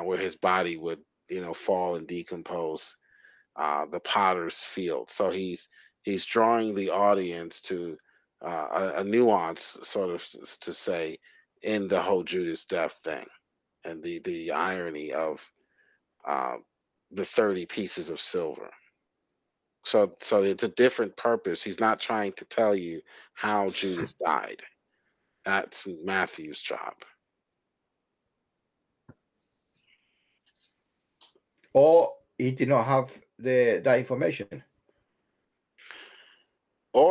where his body would fall and decompose, the potter's field. So he's drawing the audience to a nuance, sort of to say, in the whole Judas death thing and the irony of uh, the 30 pieces of silver. So it's a different purpose. He's not trying to tell you how Judas died. That's Matthew's job. Or he did not have that information.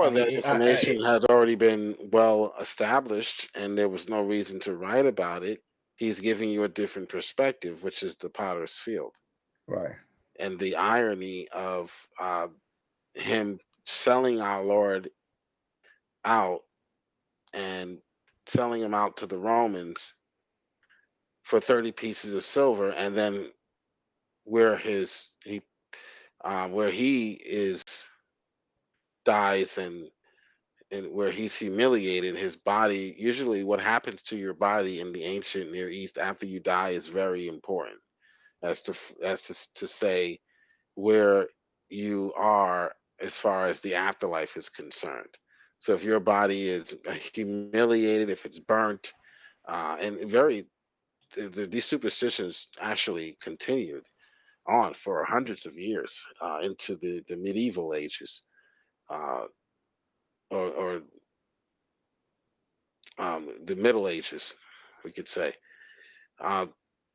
I Or mean, that information had already been well established and there was no reason to write about it. He's giving you a different perspective, which is the potter's field. right. And the irony of him selling our Lord out and selling him out to the Romans for 30 pieces of silver, and then where where he is dies and where he's humiliated, his body, usually what happens to your body in the ancient Near East after you die is very important as to say where you are as far as the afterlife is concerned. So if your body is humiliated, if it's burnt, and very these superstitions actually continued on for hundreds of years into the medieval ages, uh, or the Middle Ages, we could say. Uh,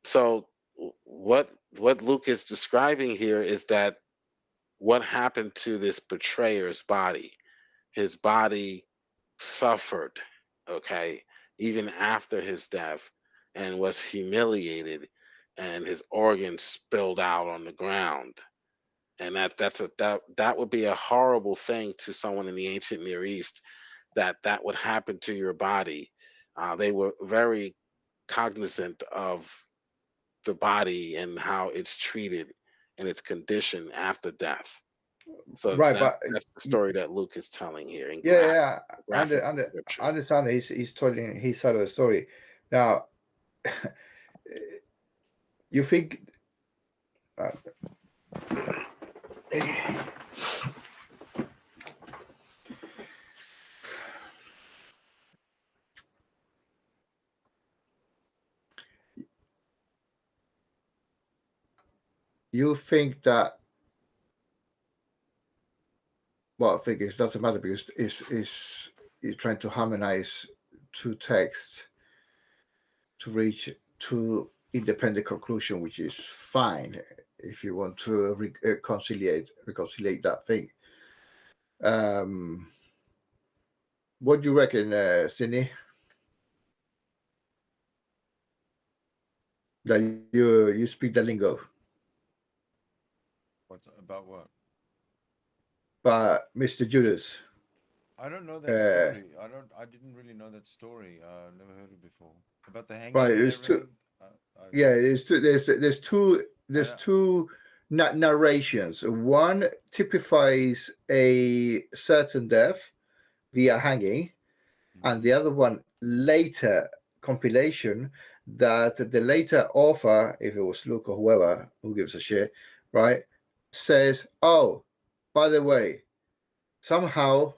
so what Luke is describing here is that what happened to this betrayer's body. His body suffered, okay, even after his death, and was humiliated, and his organs spilled out on the ground. And that would be a horrible thing to someone in the ancient Near East, that would happen to your body. They were very cognizant of the body and how it's treated and its condition after death. So Right, but that's the story that Luke is telling here in yeah, yeah, graphic I description. understand he's telling his side of the story. Now, you think uh, you think that, well, I think it doesn't matter because it's trying to harmonize two texts to reach two independent conclusion, which is fine if you want to reconciliate that thing. What do you reckon, Sydney? That you speak the lingo, What about what? but Mr. Judas. I don't know that story. I didn't really know that story. Never heard it before. About the hanging Right, and there's two. everything. Yeah, there's I, two narrations. One typifies a certain death via hanging, and the other one later compilation that the later author, if it was Luke or whoever, who gives a shit, right, says, oh, by the way, somehow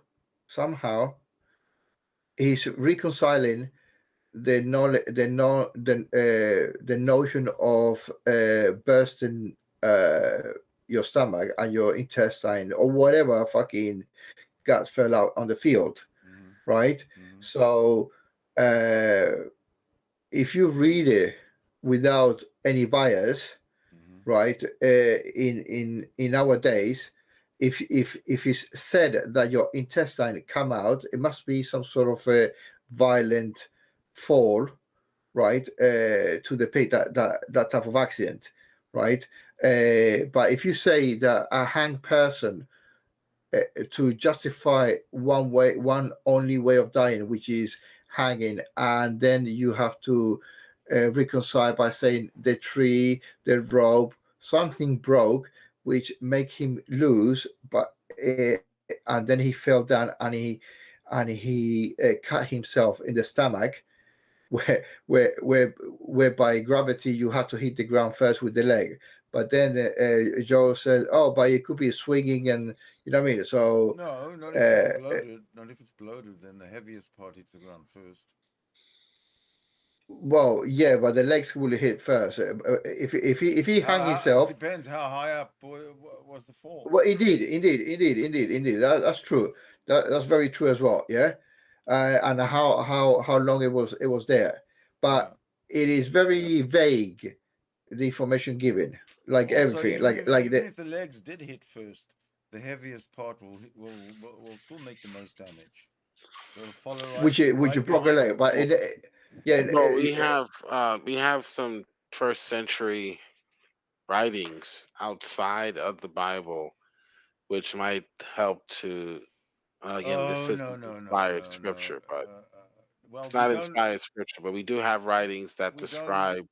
he's reconciling the knowledge, the notion of bursting your stomach and your intestine or whatever fucking guts fell out on the field, right? So if you read it without any bias, right, in nowadays, if it's said that your intestine come out, it must be some sort of a violent fall, right, to the pit, that type of accident, right. But if you say that a hanged person, to justify one only way of dying, which is hanging, and then you have to reconcile by saying the tree, the rope, something broke, which make him lose, but and then he fell down and he cut himself in the stomach, where by gravity you have to hit the ground first with the leg. But then Joe says, "Oh, but it could be swinging, and you know what I mean." So no, not if it's bloated. Not if it's bloated. Then the heaviest part hits the ground first. well, yeah, but the legs will hit first. If he hang It himself, depends how high up was the fall. well, indeed, that's true. That's very true as well. Yeah, and how long it was there, but it is very vague, the information given, like Also, everything, like even the if the legs did hit first, the heaviest part will still make the most damage. It'll follow which you right broke a behind leg, it. but yeah, Well, we have some first century writings outside of the Bible, which might help to. Again, this Oh, isn't inspired no. scripture, but Well, it's not inspired scripture. But we do have writings that we don't describe.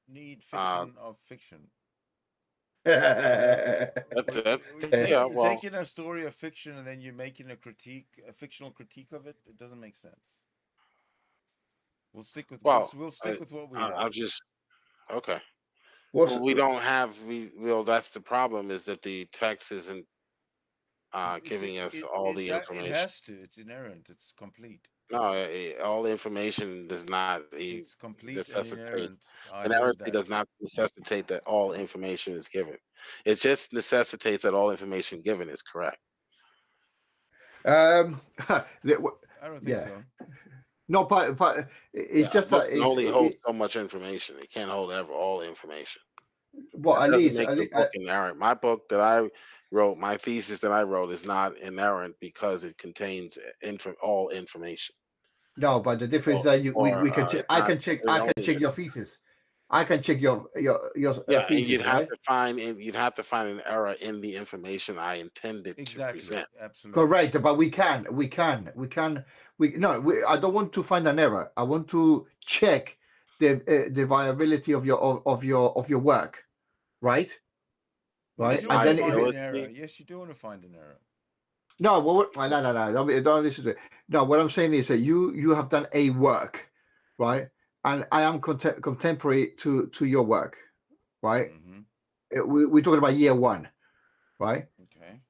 need Uh, fiction of fiction. yeah, You're well, taking a story of fiction and then you're making a fictional critique of it. It doesn't make sense. We'll stick with well, we'll stick with what we I'll have. just okay. what's Well, we don't have we. Well, that's the problem is that the text isn't It's giving us all the it information. has to. It's inherent. It's complete. No, all information does not It's complete and necessitate. inerrant. I hold Inerrancy that. does not necessitate that all information is given. It just necessitates that all information given is correct. Um, I don't think yeah, so. no, but Yeah, it's a just book that can only hold so much information. It can't hold all information. well, That at doesn't least, make the book inerrant. My book that I wrote, my thesis that I wrote, is not inerrant because it contains all information. no, but the difference is Or, that we can check. it's not. I It can only. check your thesis. I can check your Yeah, and thesis, right? you'd have to find an error in the information I intended to Exactly. present. Absolutely. Correct, but I don't want to find an error. I want to check the viability of your work, right? You Right, do and want to then if find it, an error. Viability. Yes, you do want to find an error. no, no, don't listen to it. No, what I'm saying is that you have done a work, right? And I am contemporary to your work, right? Mm-hmm. We're talking about year one, right? Okay.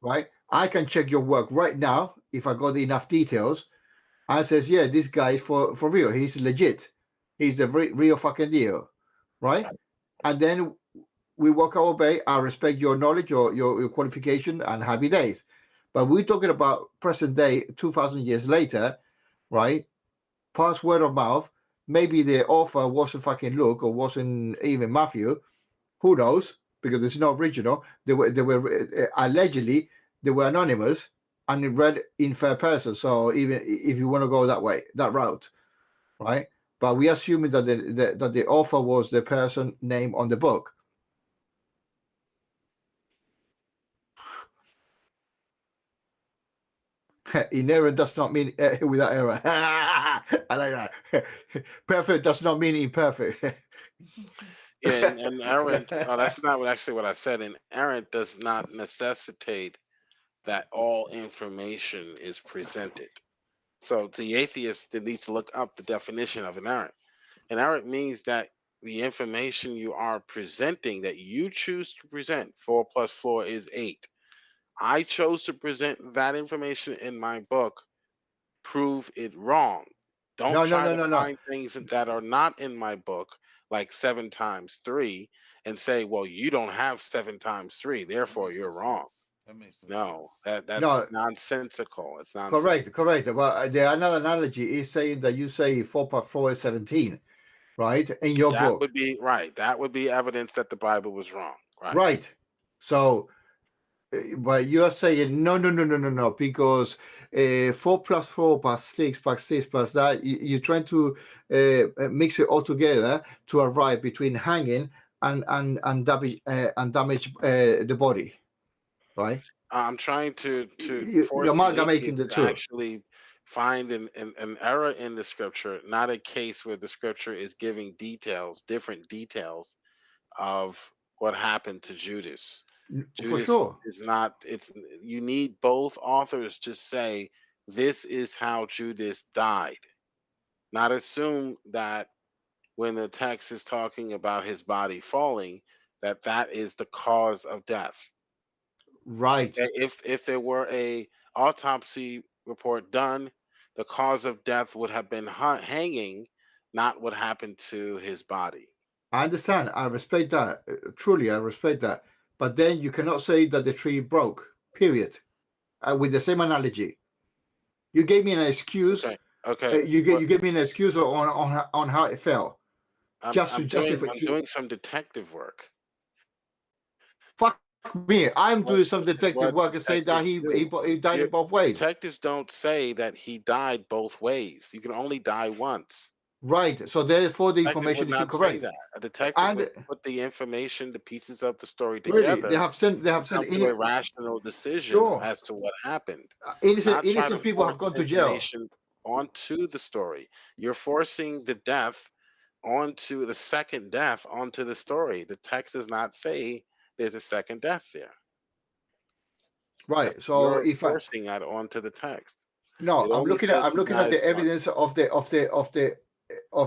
Right? I can check your work right now if I got enough details. I says, yeah, this guy is for real. He's legit. He's the real fucking deal, right? And then we walk our way. I respect your knowledge, your qualification, and happy days. But we're talking about present day, 2,000 years later, right? Past word of mouth. Maybe the author wasn't fucking Luke or wasn't even Matthew. Who knows? Because it's not original. They were allegedly they were anonymous and read in third person. So even if you want to go that way, that route, right? But we assuming that the author was the person name on the book. Inerrant does not mean without error. I like that. Perfect does not mean imperfect. Yeah, and errant. Oh, that's not actually what I said. And errant does not necessitate that all information is presented. So the atheist needs to look up the definition of an errant. An errant means that the information you are presenting, that you choose to present, 4 + 4 is 8. I chose to present that information in my book. Prove it wrong. Don't No, no, try no, to no, no. find things that are not in my book, like 7 times 3, and say, well, you don't have 7 times 3, That therefore makes no you're wrong. sense. That makes no No, sense. that's No, nonsensical. It's nonsense. correct. Well, the another analogy is saying that you say 4 + 4 is 17, right? In your That book, would be right. That would be evidence that the Bible was wrong. Right. right? So, but you are saying no, because 4 + 4 + 6 + 6 + that you're trying to mix it all together to arrive between hanging and damage the body, right? I'm trying to You're force the amalgamating atheist the to two. actually find an error in the scripture, not a case where the scripture is giving details, different details of what happened to Judas. For Judas sure. is not, it's, you need both authors to say this is how Judas died, not assume that when the text is talking about his body falling, that that is the cause of death. Right. Okay, if there were a autopsy report done, the cause of death would have been hanging, not what happened to his body. I understand. I respect that. Truly, I respect that. But then you cannot say that the tree broke, period. With the same analogy. You gave me an excuse. Okay, okay. You gave me an excuse on how it fell. Just to justify. I'm doing some detective work. Fuck me. I'm What doing some detective what work and say that detectives do? he died in both ways. Detectives don't say that he died both ways. You can only die once. Right. So therefore, the Detective information would is not say incorrect. that. A detective And would put the information, the pieces of the story really, together, they and have sent come to in. a rational decision Sure. as to what happened. Innocent Not try to innocent people force have gone to jail. information onto the story. You're forcing the death onto the second death onto the story. The text does not say there's a second death there. That's Right. So you're if I forcing that onto the text. no, It only says I'm he looking at died the once. evidence of It,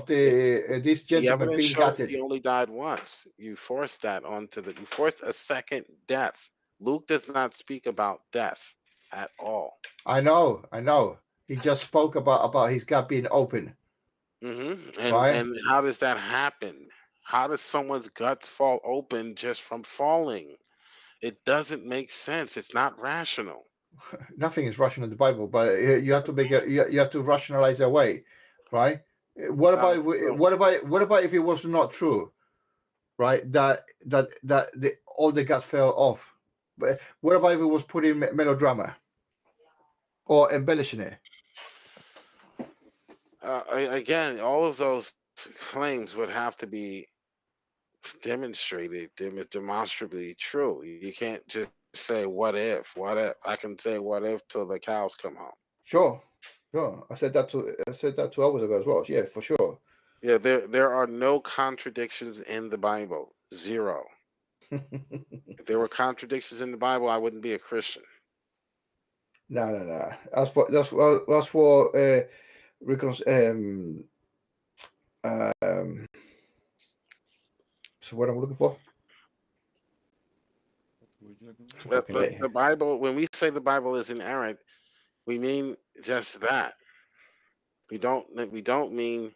the this the gentleman evidence being shows gutted. he only died once. You forced that onto the. You forced a second death. Luke does not speak about death at all. I know. He just spoke about his gut being open. Right? And how does that happen? How does someone's guts fall open just from falling? It doesn't make sense. It's not rational. Nothing is rational in the Bible, but you have to make you have to rationalize it away, right? What about what about if it was not true, right? That all the guts fell off. But what about if it was put in melodrama or embellishing it? Again, all of those claims would have to be demonstrated, demonstrably true. You can't just say what if. I can say what if till the cows come home. Sure. I said that 2 hours ago as well. Yeah, for sure. Yeah, there are no contradictions in the Bible. Zero. If there were contradictions in the Bible, I wouldn't be a Christian. No. That's what so what I'm looking for. The Bible, when we say the Bible is inerrant, we mean just that. We don't mean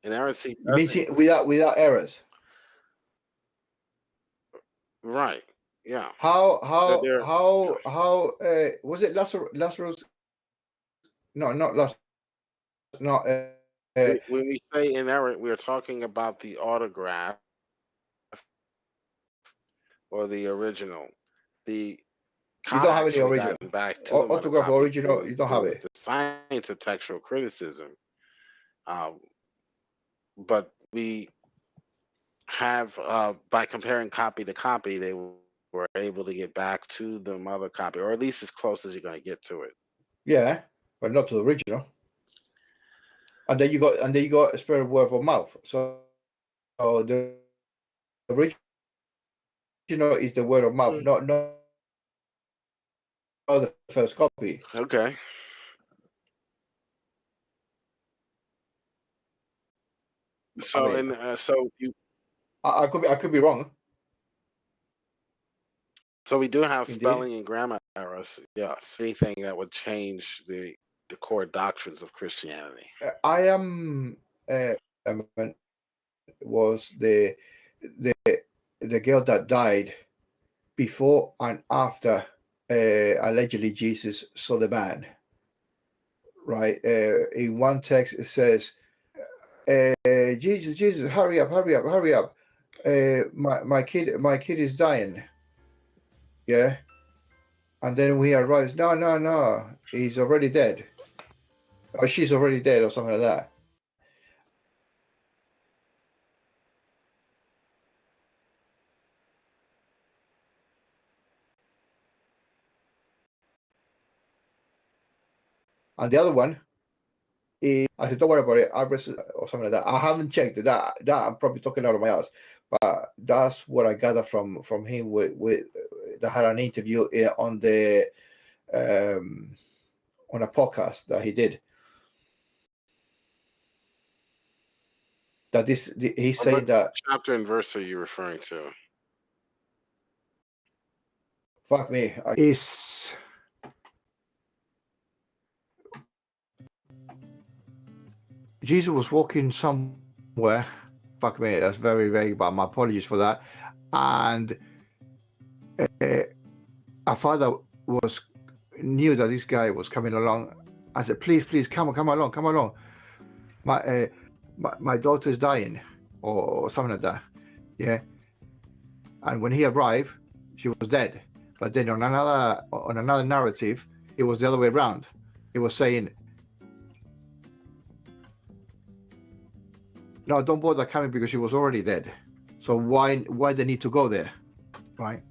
inerrancy. You mean without errors? Right. Yeah. How was it Lazarus? No, not Lazarus. No. When we say inerrant, we're talking about the autograph or the original. The you don't have any original. Back to autograph original. You don't have it. The science of textual criticism. But we have, by comparing copy to copy, they were able to get back to the mother copy, or at least as close as you're going to get to it. Yeah, but not to the original. And then you got a spread of word of mouth. So the original is the word of mouth, not the first copy. Okay. So I mean, I could be wrong. So we do have Indeed. spelling and grammar errors. Yes, anything that would change the core doctrines of Christianity. I am was the girl that died before and after allegedly Jesus saw the man. Right. In one text it says, Jesus, hurry up. My kid is dying. Yeah. And then when he arrives, no, he's already dead. Or she's already dead or something like that. And the other one is, I said, don't worry about it, or something like that. I haven't checked it. That I'm probably talking out of my ass. But that's what I gathered from him with that had an interview on the on a podcast that he did. That he's saying that chapter and verse are you referring to? Fuck me. Is Jesus was walking somewhere. Fuck me, that's very vague, but my apologies for that. And our father knew that this guy was coming along. I said, please, come along. My daughter's dying, or something like that. Yeah. And when he arrived, she was dead. But then on another narrative, it was the other way around. It was saying, no, don't bother coming because she was already dead. So why they need to go there, right?